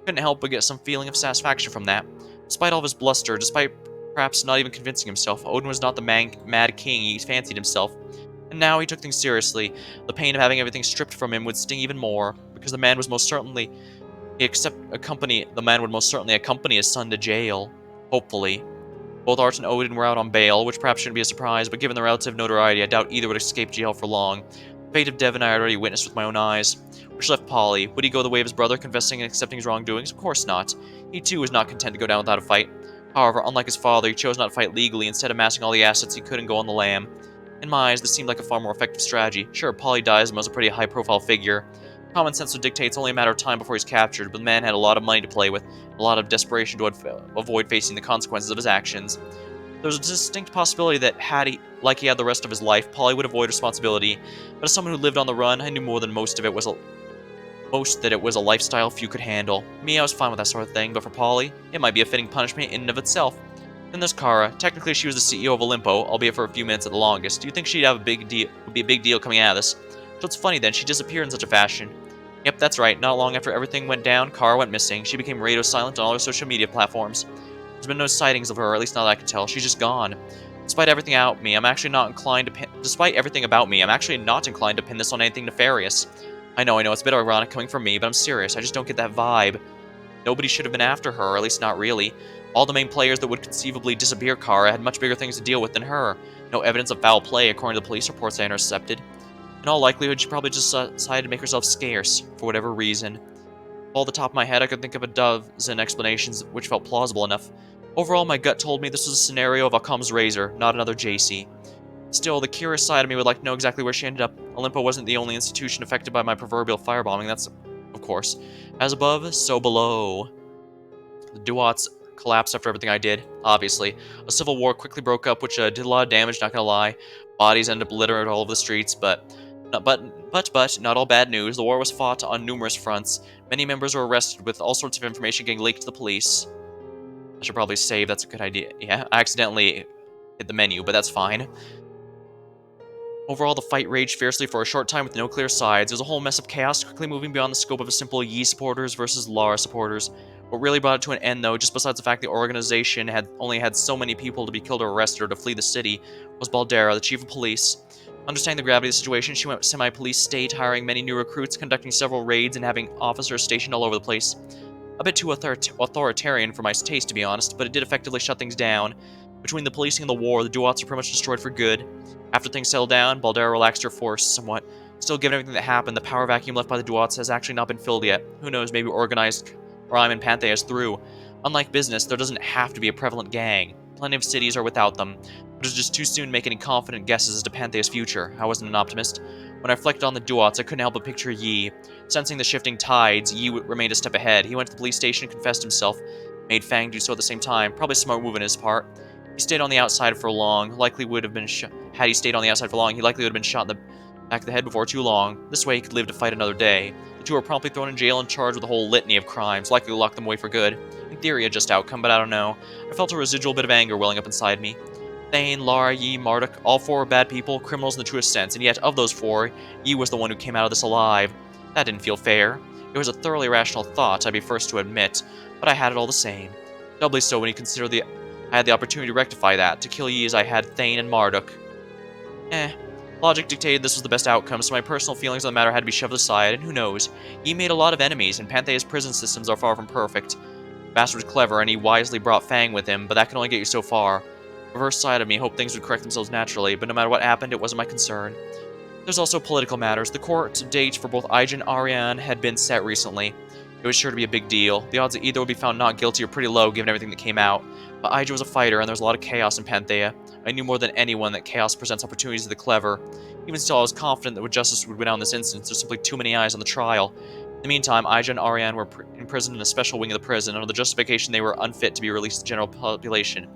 Couldn't help but get some feeling of satisfaction from that. Despite all of his bluster, despite perhaps not even convincing himself, Odin was not the mad king he fancied himself. And now he took things seriously. The pain of having everything stripped from him would sting even more, because the man would most certainly accompany his son to jail. Hopefully. Both Art and Odin were out on bail, which perhaps shouldn't be a surprise, but given the relative notoriety, I doubt either would escape jail for long. The fate of Devon I had already witnessed with my own eyes. Which left Polly. Would he go the way of his brother, confessing and accepting his wrongdoings? Of course not. He too was not content to go down without a fight. However, unlike his father, he chose not to fight legally, instead amassing all the assets he could and go on the lam. In my eyes, this seemed like a far more effective strategy. Sure, Polly dies and was a pretty high-profile figure. Common sense would dictate it's only a matter of time before he's captured, but the man had a lot of money to play with, a lot of desperation to avoid facing the consequences of his actions. There was a distinct possibility that like he had the rest of his life, Polly would avoid responsibility, but as someone who lived on the run, I knew more than most that it was a lifestyle few could handle. Me, I was fine with that sort of thing, but for Polly, it might be a fitting punishment in and of itself. Then there's Kara. Technically, she was the CEO of Olimpo, albeit for a few minutes at the longest. Do you think she'd have would be a big deal coming out of this? So it's funny then, she disappeared in such a fashion. Yep, that's right. Not long after everything went down, Kara went missing. She became radio silent on all her social media platforms. There's been no sightings of her, at least not that I can tell. She's just gone. Despite everything about me, I'm actually not inclined to pin this on anything nefarious. I know, it's a bit ironic coming from me, but I'm serious. I just don't get that vibe. Nobody should have been after her, or at least not really. All the main players that would conceivably disappear Kara had much bigger things to deal with than her. No evidence of foul play, according to the police reports I intercepted. In all likelihood, she probably just decided to make herself scarce, for whatever reason. Off the top of my head, I could think of a dozen explanations which felt plausible enough. Overall, my gut told me this was a scenario of Occam's razor, not another JC. Still, the curious side of me would like to know exactly where she ended up. Olimpo wasn't the only institution affected by my proverbial firebombing, that's, of course. As above, so below. The Duats collapsed after everything I did, obviously. A civil war quickly broke up, which did a lot of damage, not gonna lie. Bodies ended up littered all over the streets, but But, not all bad news. The war was fought on numerous fronts. Many members were arrested, with all sorts of information getting leaked to the police. I should probably save, that's a good idea. Yeah, I accidentally hit the menu, but that's fine. Overall, the fight raged fiercely for a short time with no clear sides. It was a whole mess of chaos, quickly moving beyond the scope of a simple Yi supporters versus Lara supporters. What really brought it to an end, though, just besides the fact the organization had only had so many people to be killed or arrested or to flee the city, was Baldera, the chief of police. Understanding the gravity of the situation, she went semi-police state, hiring many new recruits, conducting several raids, and having officers stationed all over the place. A bit too authoritarian for my taste, to be honest, but it did effectively shut things down. Between the policing and the war, the Duats are pretty much destroyed for good. After things settled down, Baldera relaxed her force somewhat. Still, given everything that happened, the power vacuum left by the Duats has actually not been filled yet. Who knows, maybe organized crime in Panthea is through. Unlike business, there doesn't have to be a prevalent gang. Plenty of cities are without them. But it's just too soon to make any confident guesses as to Panthea's future. I wasn't an optimist. When I reflected on the Duats, I couldn't help but picture Yi. Sensing the shifting tides, Yi remained a step ahead. He went to the police station and confessed himself. Made Fang do so at the same time. Probably a smart move on his part. He stayed on the outside for long. Likely would have been had he stayed on the outside for long, he likely would have been shot in the back of the head before too long. This way, he could live to fight another day. The two were promptly thrown in jail and charged with a whole litany of crimes, likely to lock them away for good. In theory, a just outcome, but I don't know. I felt a residual bit of anger welling up inside me. Thane, Lara, Yi, Marduk, all four were bad people, criminals in the truest sense, and yet, of those four, Yi was the one who came out of this alive. That didn't feel fair. It was a thoroughly rational thought, I'd be first to admit, but I had it all the same. Doubly so when you consider I had the opportunity to rectify that, to kill Yi as I had Thane and Marduk. Logic dictated this was the best outcome, so my personal feelings on the matter had to be shoved aside, and who knows, Yi made a lot of enemies, and Panthea's prison systems are far from perfect. The bastard was clever, and he wisely brought Fang with him, but that can only get you so far. The reverse side of me hoped things would correct themselves naturally, but no matter what happened, it wasn't my concern. There's also political matters. The court date for both Aija and Ariane had been set recently. It was sure to be a big deal. The odds that either would be found not guilty are pretty low given everything that came out. But Aija was a fighter, and there was a lot of chaos in Panthea. I knew more than anyone that chaos presents opportunities to the clever. Even still, I was confident that justice would win out in this instance. There's simply too many eyes on the trial. In the meantime, Aija and Ariane were imprisoned in a special wing of the prison under the justification they were unfit to be released to the general population.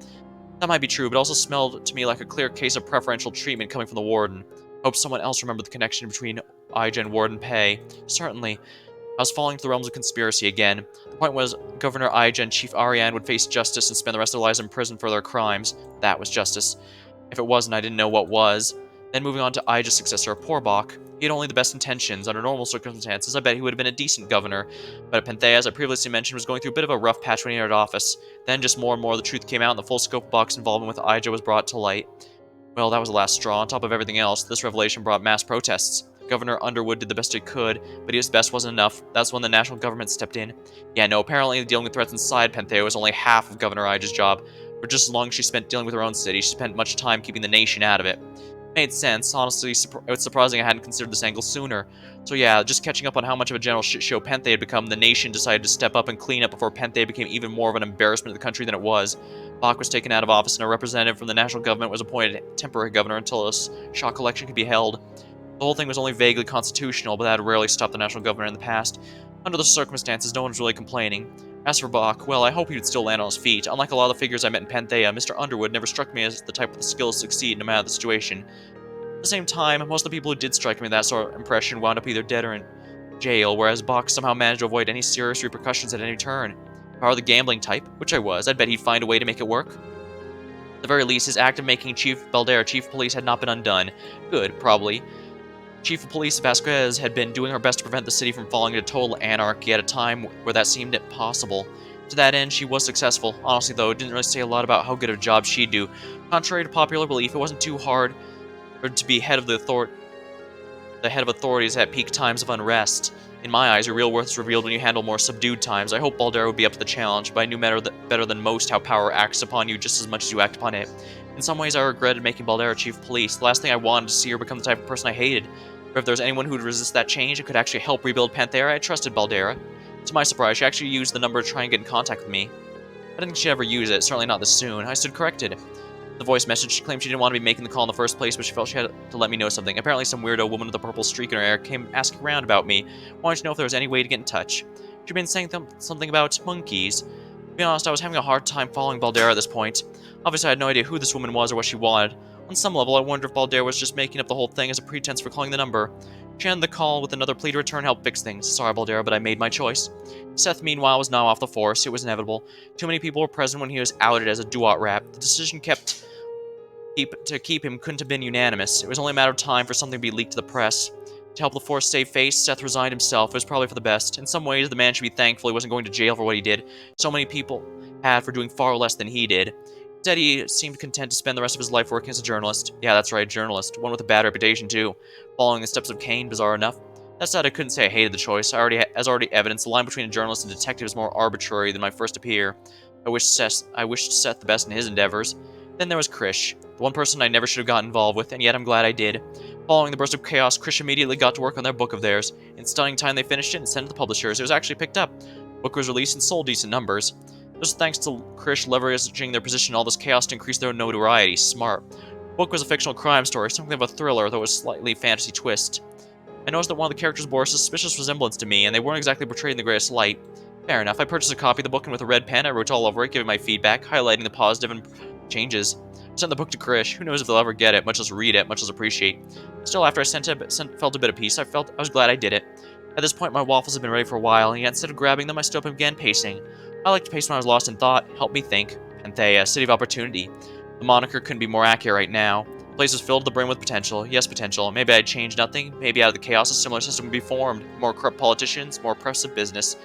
That might be true, but also smelled to me like a clear case of preferential treatment coming from the warden. Hope someone else remembered the connection between Aija and Warden Pei. Certainly. I was falling into the realms of conspiracy again. The point was, Governor Aija and Chief Ariane would face justice and spend the rest of their lives in prison for their crimes. That was justice. If it wasn't, I didn't know what was. Then moving on to Aija's successor, Porbach. He had only the best intentions. Under normal circumstances, I bet he would have been a decent governor. But Panthea, as I previously mentioned, was going through a bit of a rough patch when he entered office. Then just more and more the truth came out and the full scope of Bach's involvement with Aija was brought to light. Well, that was the last straw. On top of everything else, this revelation brought mass protests. Governor Underwood did the best he could, but his best wasn't enough. That's when the national government stepped in. Yeah, no, apparently dealing with threats inside Panthea was only half of Governor Aija's job. For just as long as she spent dealing with her own city, she spent much time keeping the nation out of it. Made sense. Honestly, it's surprising I hadn't considered this angle sooner. So yeah, just catching up on how much of a general shit show Panthea had become, the nation decided to step up and clean up before Panthea became even more of an embarrassment to the country than it was. Bach was taken out of office and a representative from the national government was appointed temporary governor until a shock election could be held. The whole thing was only vaguely constitutional, but that had rarely stopped the national governor in the past. Under the circumstances, no one was really complaining. As for Bach, well, I hope he would still land on his feet. Unlike a lot of the figures I met in Panthea, Mr. Underwood never struck me as the type with the skills to succeed no matter the situation. At the same time, most of the people who did strike me with that sort of impression wound up either dead or in jail, whereas Bach somehow managed to avoid any serious repercussions at any turn. If I were the gambling type, which I was, I'd bet he'd find a way to make it work. At the very least, his act of making Chief Baldera chief of police had not been undone. Good, probably. Chief of Police Vasquez had been doing her best to prevent the city from falling into total anarchy at a time where that seemed impossible. To that end, she was successful. Honestly, though, it didn't really say a lot about how good of a job she'd do. Contrary to popular belief, it wasn't too hard for her to be head of the head of authorities at peak times of unrest. In my eyes, your real worth is revealed when you handle more subdued times. I hope Baldera would be up to the challenge, but I knew better than most how power acts upon you just as much as you act upon it. In some ways, I regretted making Baldera chief of police. The last thing I wanted to see her become the type of person I hated. But if there was anyone who would resist that change and could actually help rebuild Panthea, I trusted Baldera. To my surprise, she actually used the number to try and get in contact with me. I didn't think she'd ever use it, certainly not this soon. I stood corrected. The voice message, she claimed she didn't want to be making the call in the first place, but she felt she had to let me know something. Apparently some weirdo woman with a purple streak in her hair came asking around about me, wanting to know if there was any way to get in touch. She'd been saying something about monkeys. To be honest, I was having a hard time following Baldera at this point. Obviously, I had no idea who this woman was or what she wanted. On some level, I wonder if Balder was just making up the whole thing as a pretense for calling the number. She ended the call with another plea to return help fix things. Sorry, Balder, but I made my choice. Seth, meanwhile, was now off the force. It was inevitable. Too many people were present when he was outed as a doo-wop rat. The decision to keep him couldn't have been unanimous. It was only a matter of time for something to be leaked to the press. To help the force save face, Seth resigned himself. It was probably for the best. In some ways, the man should be thankful he wasn't going to jail for what he did. So many people had for doing far less than he did. Instead, he seemed content to spend the rest of his life working as a journalist. Yeah, that's right, journalist. One with a bad reputation, too. Following the steps of Kane, bizarre enough. That said, I couldn't say I hated the choice. As already evidenced, the line between a journalist and detective is more arbitrary than my first appear. I wished Seth the best in his endeavors. Then there was Krish, the one person I never should have gotten involved with, and yet I'm glad I did. Following the burst of chaos, Krish immediately got to work on their book of theirs. In stunning time, they finished it and sent it to the publishers. It was actually picked up. The book was released and sold decent numbers. This thanks to Krish leveraging their position in all this chaos to increase their notoriety. Smart. The book was a fictional crime story, something of a thriller, though with a slightly fantasy twist. I noticed that one of the characters bore a suspicious resemblance to me, and they weren't exactly portrayed in the greatest light. Fair enough, I purchased a copy of the book, and with a red pen, I wrote all over it, giving my feedback, highlighting the positive and changes. I sent the book to Krish. Who knows if they'll ever get it, much less read it, much less appreciate. Still, after I felt a bit of peace, I was glad I did it. At this point, my waffles had been ready for a while, and yet instead of grabbing them, I stood up and began pacing. I like to pace when I was lost in thought. Help me think. Panthea, City of Opportunity. The moniker couldn't be more accurate right now. The place was filled to the brim with potential. Yes, potential. Maybe I'd change nothing. Maybe out of the chaos, a similar system would be formed. More corrupt politicians, more oppressive business,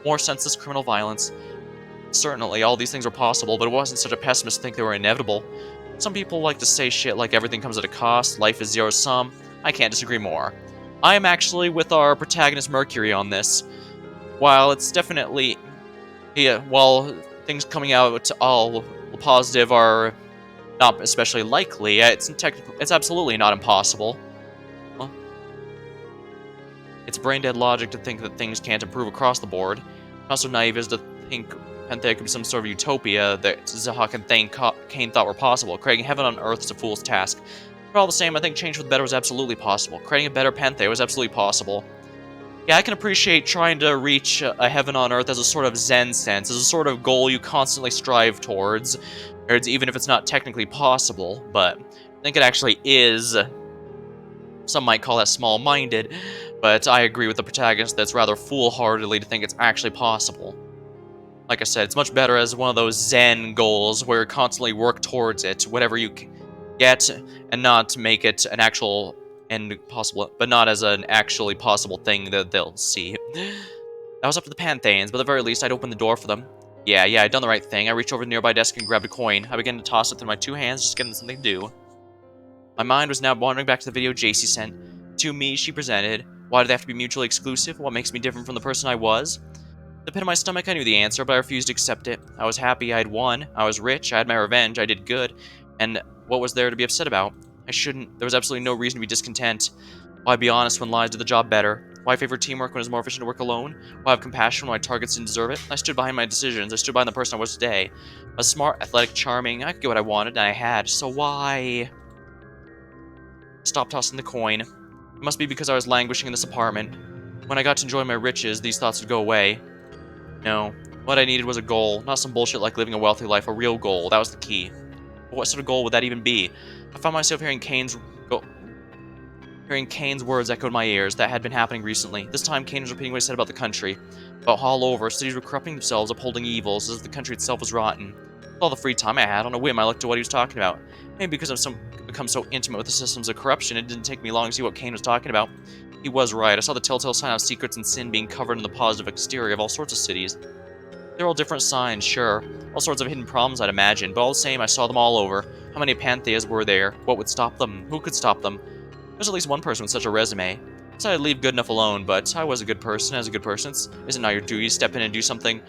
more senseless criminal violence. Certainly, all these things were possible, but it wasn't such a pessimist to think they were inevitable. Some people like to say shit like everything comes at a cost, life is zero-sum. I can't disagree more. I am actually with our protagonist Mercury on this. While it's definitely... Yeah, while things coming out all positive are not especially likely, it's absolutely not impossible. Well, it's brain-dead logic to think that things can't improve across the board. Not so naive as to think Panthea could be some sort of utopia that Zahak and Kane thought were possible. Creating heaven on earth is a fool's task. But all the same, I think change for the better was absolutely possible. Creating a better Panthea was absolutely possible. Yeah, I can appreciate trying to reach a heaven on earth as a sort of Zen sense, as a sort of goal you constantly strive towards, even if it's not technically possible, but I think it actually is. Some might call that small-minded, but I agree with the protagonist that's rather foolhardily to think it's actually possible. Like I said, it's much better as one of those Zen goals where you constantly work towards it, whatever you get, and not make it an actual end possible, but not as an actually possible thing that they'll see. That was up to the Pantheans, but at the very least, I'd open the door for them. Yeah, I'd done the right thing. I reached over to the nearby desk and grabbed a coin. I began to toss it through my two hands, just getting something to do. My mind was now wandering back to the video JC sent. To me, she presented. Why do they have to be mutually exclusive? What makes me different from the person I was? The pit of my stomach, I knew the answer, but I refused to accept it. I was happy I had won. I was rich. I had my revenge. I did good. And what was there to be upset about? There was absolutely no reason to be discontent. Why be honest when lies do the job better? Why favor teamwork when it's more efficient to work alone? Why have compassion when my targets didn't deserve it? I stood behind my decisions. I stood behind the person I was today. I was smart, athletic, charming. I could get what I wanted, and I had. So why? Stop tossing the coin. It must be because I was languishing in this apartment. When I got to enjoy my riches, these thoughts would go away. No. What I needed was a goal. Not some bullshit like living a wealthy life. A real goal. That was the key. But what sort of goal would that even be? I found myself hearing Kane's words echoed in my ears. That had been happening recently. This time, Kane was repeating what he said about the country. About all over, cities were corrupting themselves, upholding evils, as if the country itself was rotten. With all the free time I had, on a whim, I looked at what he was talking about. Maybe because I've become so intimate with the systems of corruption, it didn't take me long to see what Kane was talking about. He was right. I saw the telltale sign of secrets and sin being covered in the positive exterior of all sorts of cities. They're all different signs, sure. All sorts of hidden problems, I'd imagine, but all the same, I saw them all over. How many Pantheas were there? What would stop them? Who could stop them? There's at least one person with such a resume. So I'd leave good enough alone, but I was a good person. As a good person, isn't now your duty to step in and do something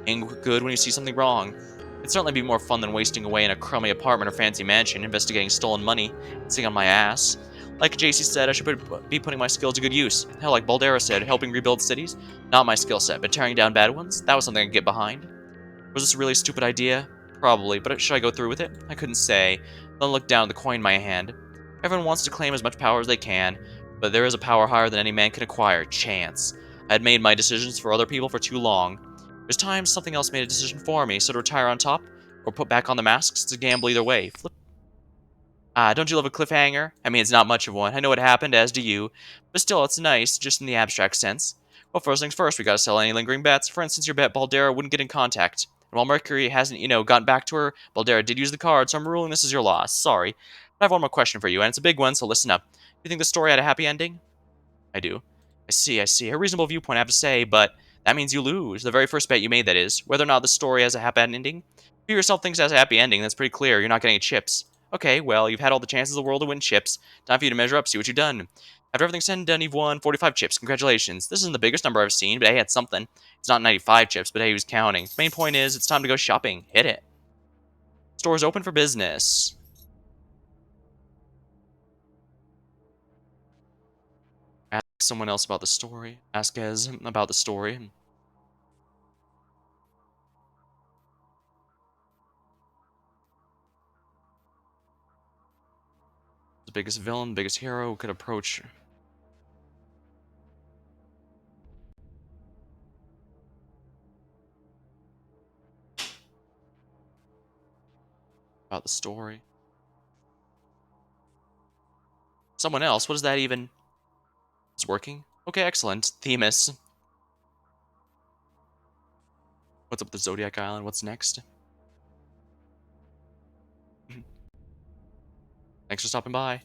good when you see something wrong. It'd certainly be more fun than wasting away in a crummy apartment or fancy mansion, investigating stolen money, sitting on my ass. Like JC said, I should be putting my skills to good use. Hell, like Baldera said, helping rebuild cities? Not my skill set, but tearing down bad ones? That was something I could get behind. Was this a really stupid idea? Probably, but should I go through with it? I couldn't say. Then looked down at the coin in my hand. Everyone wants to claim as much power as they can, but there is a power higher than any man can acquire, chance. I had made my decisions for other people for too long. There's times something else made a decision for me, so to retire on top, or put back on the masks, it's a gamble either way. Ah, don't you love a cliffhanger? I mean, it's not much of one. I know what happened, as do you. But still, it's nice, just in the abstract sense. Well, first things first, we gotta sell any lingering bets. For instance, your bet Baldera wouldn't get in contact. And while Mercury hasn't, gotten back to her, Baldera did use the card, so I'm ruling this as your loss. Sorry. But I have one more question for you, and it's a big one, so listen up. Do you think the story had a happy ending? I do. I see. A reasonable viewpoint, I have to say, but that means you lose. The very first bet you made, that is. Whether or not the story has a happy ending. If you yourself thinks it has a happy ending, that's pretty clear. You're not getting chips. Okay, well, you've had all the chances in the world to win chips. Time for you to measure up, see what you've done. After everything's said and done, you've won 45 chips. Congratulations. This isn't the biggest number I've seen, but hey, it's something. It's not 95 chips, but hey, who's counting? Main point is, it's time to go shopping. Hit it. Store's open for business. Ask someone else about the story. Ask Ez about the story. The biggest villain, biggest hero could approach about the story. Someone else? What is that even? It's working? Okay, excellent. Themis. What's up with the Zodiac Island? What's next? Thanks for stopping by.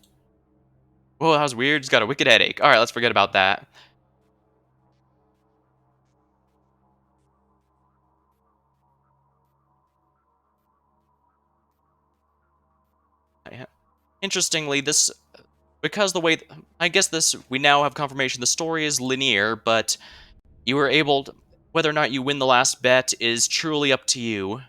Whoa, that was weird. Just got a wicked headache. Alright, let's forget about that. Yeah. Interestingly, this... Because the way... I guess this... We now have confirmation the story is linear, but you were able to... Whether or not you win the last bet is truly up to you.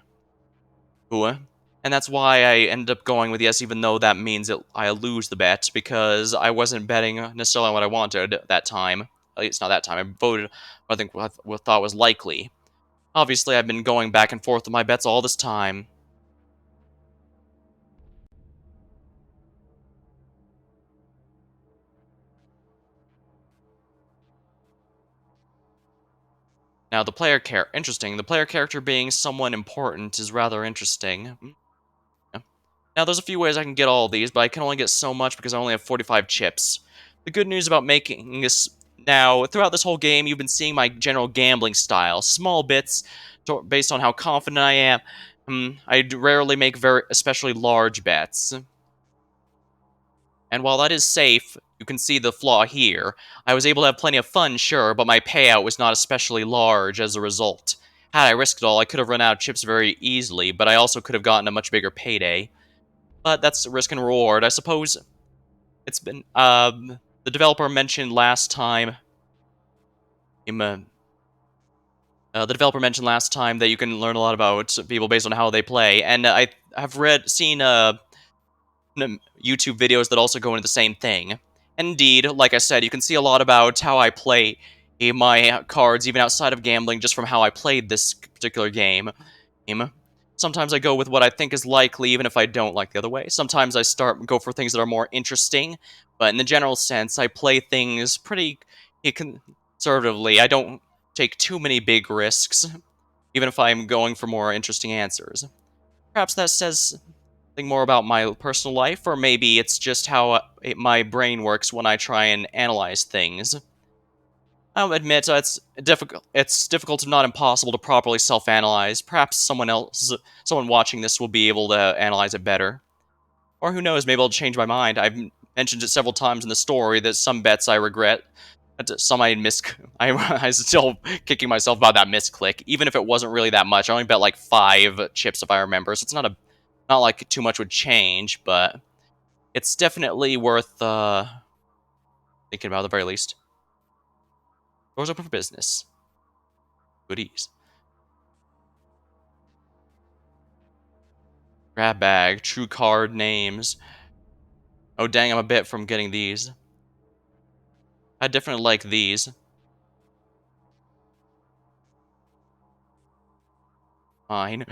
Ooh. And that's why I ended up going with yes, even though that means that I lose the bet, because I wasn't betting necessarily on what I wanted at that time. At least not that time. I voted what I think what I thought was likely. Obviously, I've been going back and forth with my bets all this time. Now, interesting. The player character being someone important is rather interesting. Yeah. Now, there's a few ways I can get all of these, but I can only get so much because I only have 45 chips. The good news about making this now, throughout this whole game, you've been seeing my general gambling style. Small bits, based on how confident I am. I rarely make very especially large bets. And while that is safe, you can see the flaw here. I was able to have plenty of fun, sure, but my payout was not especially large as a result. Had I risked it all, I could have run out of chips very easily, but I also could have gotten a much bigger payday. But that's risk and reward. I suppose it's been, the developer mentioned last time, the developer mentioned last time that you can learn a lot about people based on how they play, and I have seen, YouTube videos that also go into the same thing. Indeed, like I said, you can see a lot about how I play my cards, even outside of gambling, just from how I played this particular game. Sometimes I go with what I think is likely, even if I don't like the other way. Sometimes I go for things that are more interesting, but in the general sense, I play things pretty conservatively. I don't take too many big risks, even if I'm going for more interesting answers. Perhaps that says something more about my personal life, or maybe it's just how my brain works when I try and analyze things. I'll admit difficult. It's difficult, if not impossible, to properly self-analyze. Perhaps someone watching this will be able to analyze it better. Or who knows, maybe I'll change my mind. I've mentioned it several times in the story that some bets I regret. Some I I'm still kicking myself about that misclick, even if it wasn't really that much. I only bet like 5 chips if I remember, so it's not like too much would change, but it's definitely worth thinking about at the very least. Doors open for business. Goodies. Grab bag. True card names. Oh dang, I'm a bit from getting these. I definitely like these. Fine.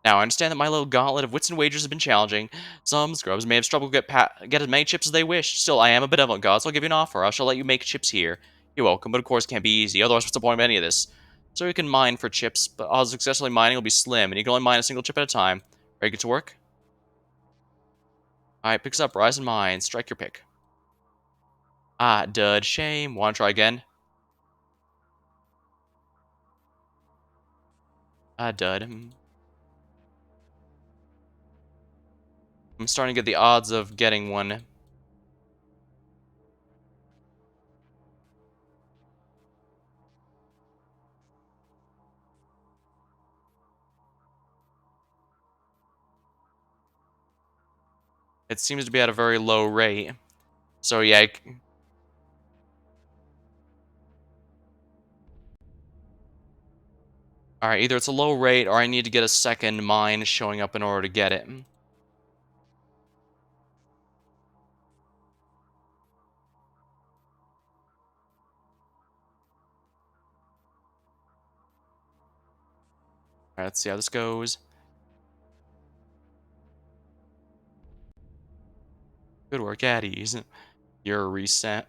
Now, I understand that my little gauntlet of wits and wagers has been challenging. Some scrubs may have struggled to get as many chips as they wish. Still, I am a benevolent god, so I'll give you an offer. I shall let you make chips here. You're welcome, but of course it can't be easy. Otherwise, what's the point of any of this? So you can mine for chips, but odds of successfully mining will be slim, and you can only mine a single chip at a time. Ready to get to work? Alright, picks up Rise in Mind. Strike your pick. Ah, dud. Shame. Wanna try again? Ah, dud. I'm starting to get the odds of getting one. It seems to be at a very low rate. So yeah, alright, either it's a low rate or I need to get a second mine showing up in order to get it. Alright, let's see how this goes. Good work, Addies. Your reset.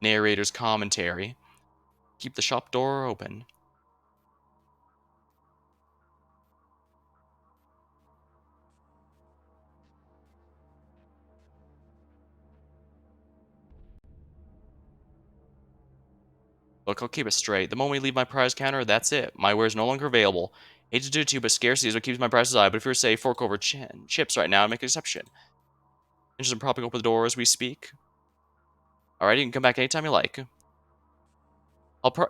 Narrator's commentary. Keep the shop door open. Look, I'll keep it straight. The moment we leave my prize counter, that's it. My ware is no longer available. Hate to do it to you, but scarcity is what keeps my prices high. But if you're, say, fork over chips right now, I'd make an exception. Interested in propping open the door as we speak? Alright, you can come back anytime you like.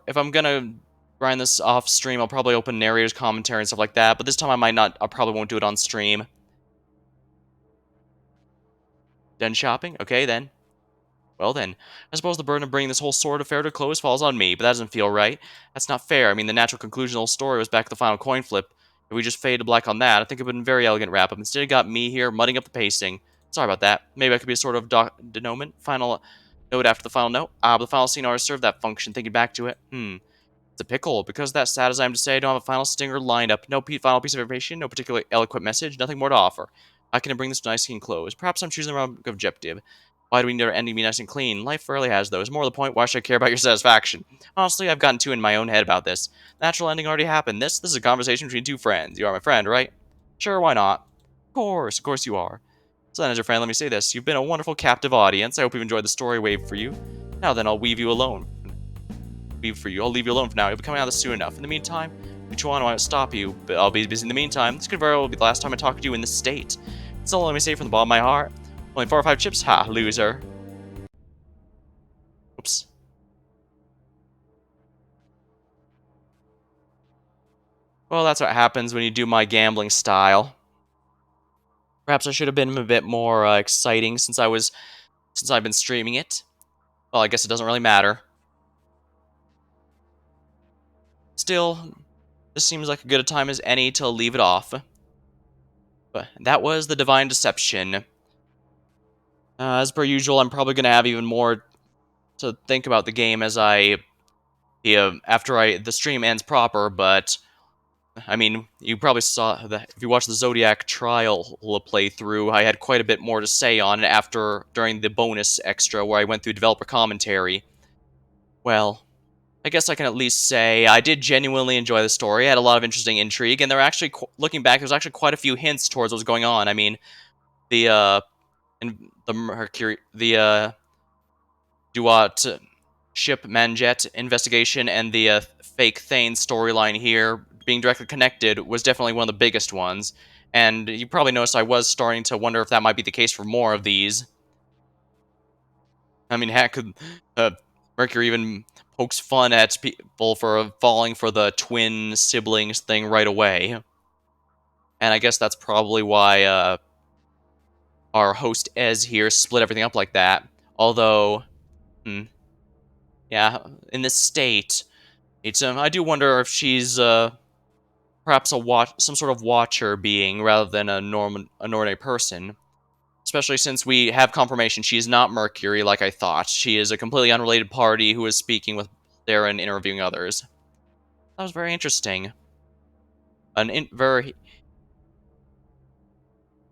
If I'm gonna grind this off stream, I'll probably open narrator's commentary and stuff like that, but this time I might not. I probably won't do it on stream. Done shopping? Okay, then. Well then, I suppose the burden of bringing this whole sword affair to a close falls on me, but that doesn't feel right. That's not fair. I mean, the natural conclusion of the whole story was back at the final coin flip. If we just faded to black on that, I think it would have been a very elegant wrap-up. Instead, it got me here, mudding up the pacing. Sorry about that. Maybe I could be a sort of denouement, final note after the final note. But the final scene already served that function, thinking back to it. It's a pickle. Because that's sad as I am to say, I don't have a final stinger lined up. No final piece of information, no particularly eloquent message, nothing more to offer. How can I bring this to nice and close? Perhaps I'm choosing the wrong objective. Why do we need our ending to be nice and clean? Life rarely has those. More to the point, why should I care about your satisfaction? Honestly, I've gotten too in my own head about this. The natural ending already happened. This is a conversation between two friends. You are my friend, right? Sure, why not? Of course you are. So then, as your friend, let me say this. You've been a wonderful captive audience. I hope you've enjoyed the story wave for you. Now then, I'll leave you alone. I'll leave you alone for now. You'll be coming out of this soon enough. In the meantime, I won't stop you, but I'll be busy in the meantime. This could very well be the last time I talk to you in this state. That's all let me say from the bottom of my heart. Only 4 or 5 chips? Ha, loser. Oops. Well, that's what happens when you do my gambling style. Perhaps I should have been a bit more exciting since I've been streaming it. Well, I guess it doesn't really matter. Still, this seems like as good a time as any to leave it off. But that was the Divine Deception. As per usual, I'm probably going to have even more to think about the game as after the stream ends proper, but I mean, you probably saw that if you watched the Zodiac trial playthrough, I had quite a bit more to say on it during the bonus extra where I went through developer commentary. Well, I guess I can at least say I did genuinely enjoy the story. I had a lot of interesting intrigue, and there were actually, looking back, there's actually quite a few hints towards what was going on. I mean, the Mercury, Duat ship Manjet investigation and the fake Thane storyline here being directly connected was definitely one of the biggest ones. And you probably noticed I was starting to wonder if that might be the case for more of these. I mean, heck, Mercury even pokes fun at people for falling for the twin siblings thing right away. And I guess that's probably why our host Ez here split everything up like that. Although, yeah, in this state, I do wonder if she's perhaps some sort of watcher being rather than an ordinary person. Especially since we have confirmation she is not Mercury like I thought. She is a completely unrelated party who is speaking with Sarah and interviewing others. That was very interesting. Very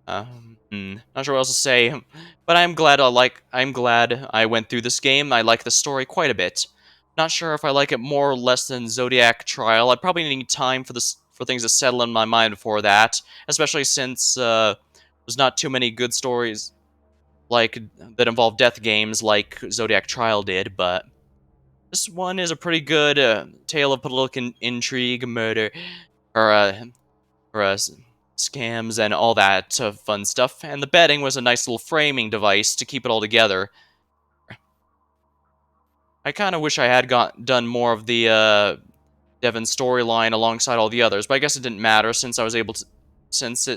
not sure what else to say, but I'm glad I went through this game. I like the story quite a bit. Not sure if I like it more or less than Zodiac Trial. I probably need time for this for things to settle in my mind before that, especially since there's not too many good stories like that involve death games like Zodiac Trial did, but this one is a pretty good tale of political intrigue, murder, or scams and all that fun stuff. And the betting was a nice little framing device to keep it all together. I kind of wish I had done more of the Devon storyline alongside all the others, but I guess it didn't matter since I was able to,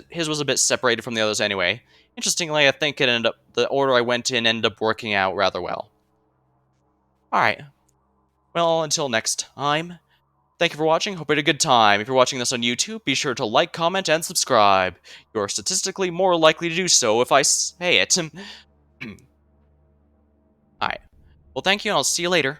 his was a bit separated from the others anyway. Interestingly, I think the order I went in ended up working out rather well. Alright, well, until next time, thank you for watching, hope you had a good time. If you're watching this on YouTube, be sure to like, comment, and subscribe. You're statistically more likely to do so if I say it. Alright, well thank you, and I'll see you later.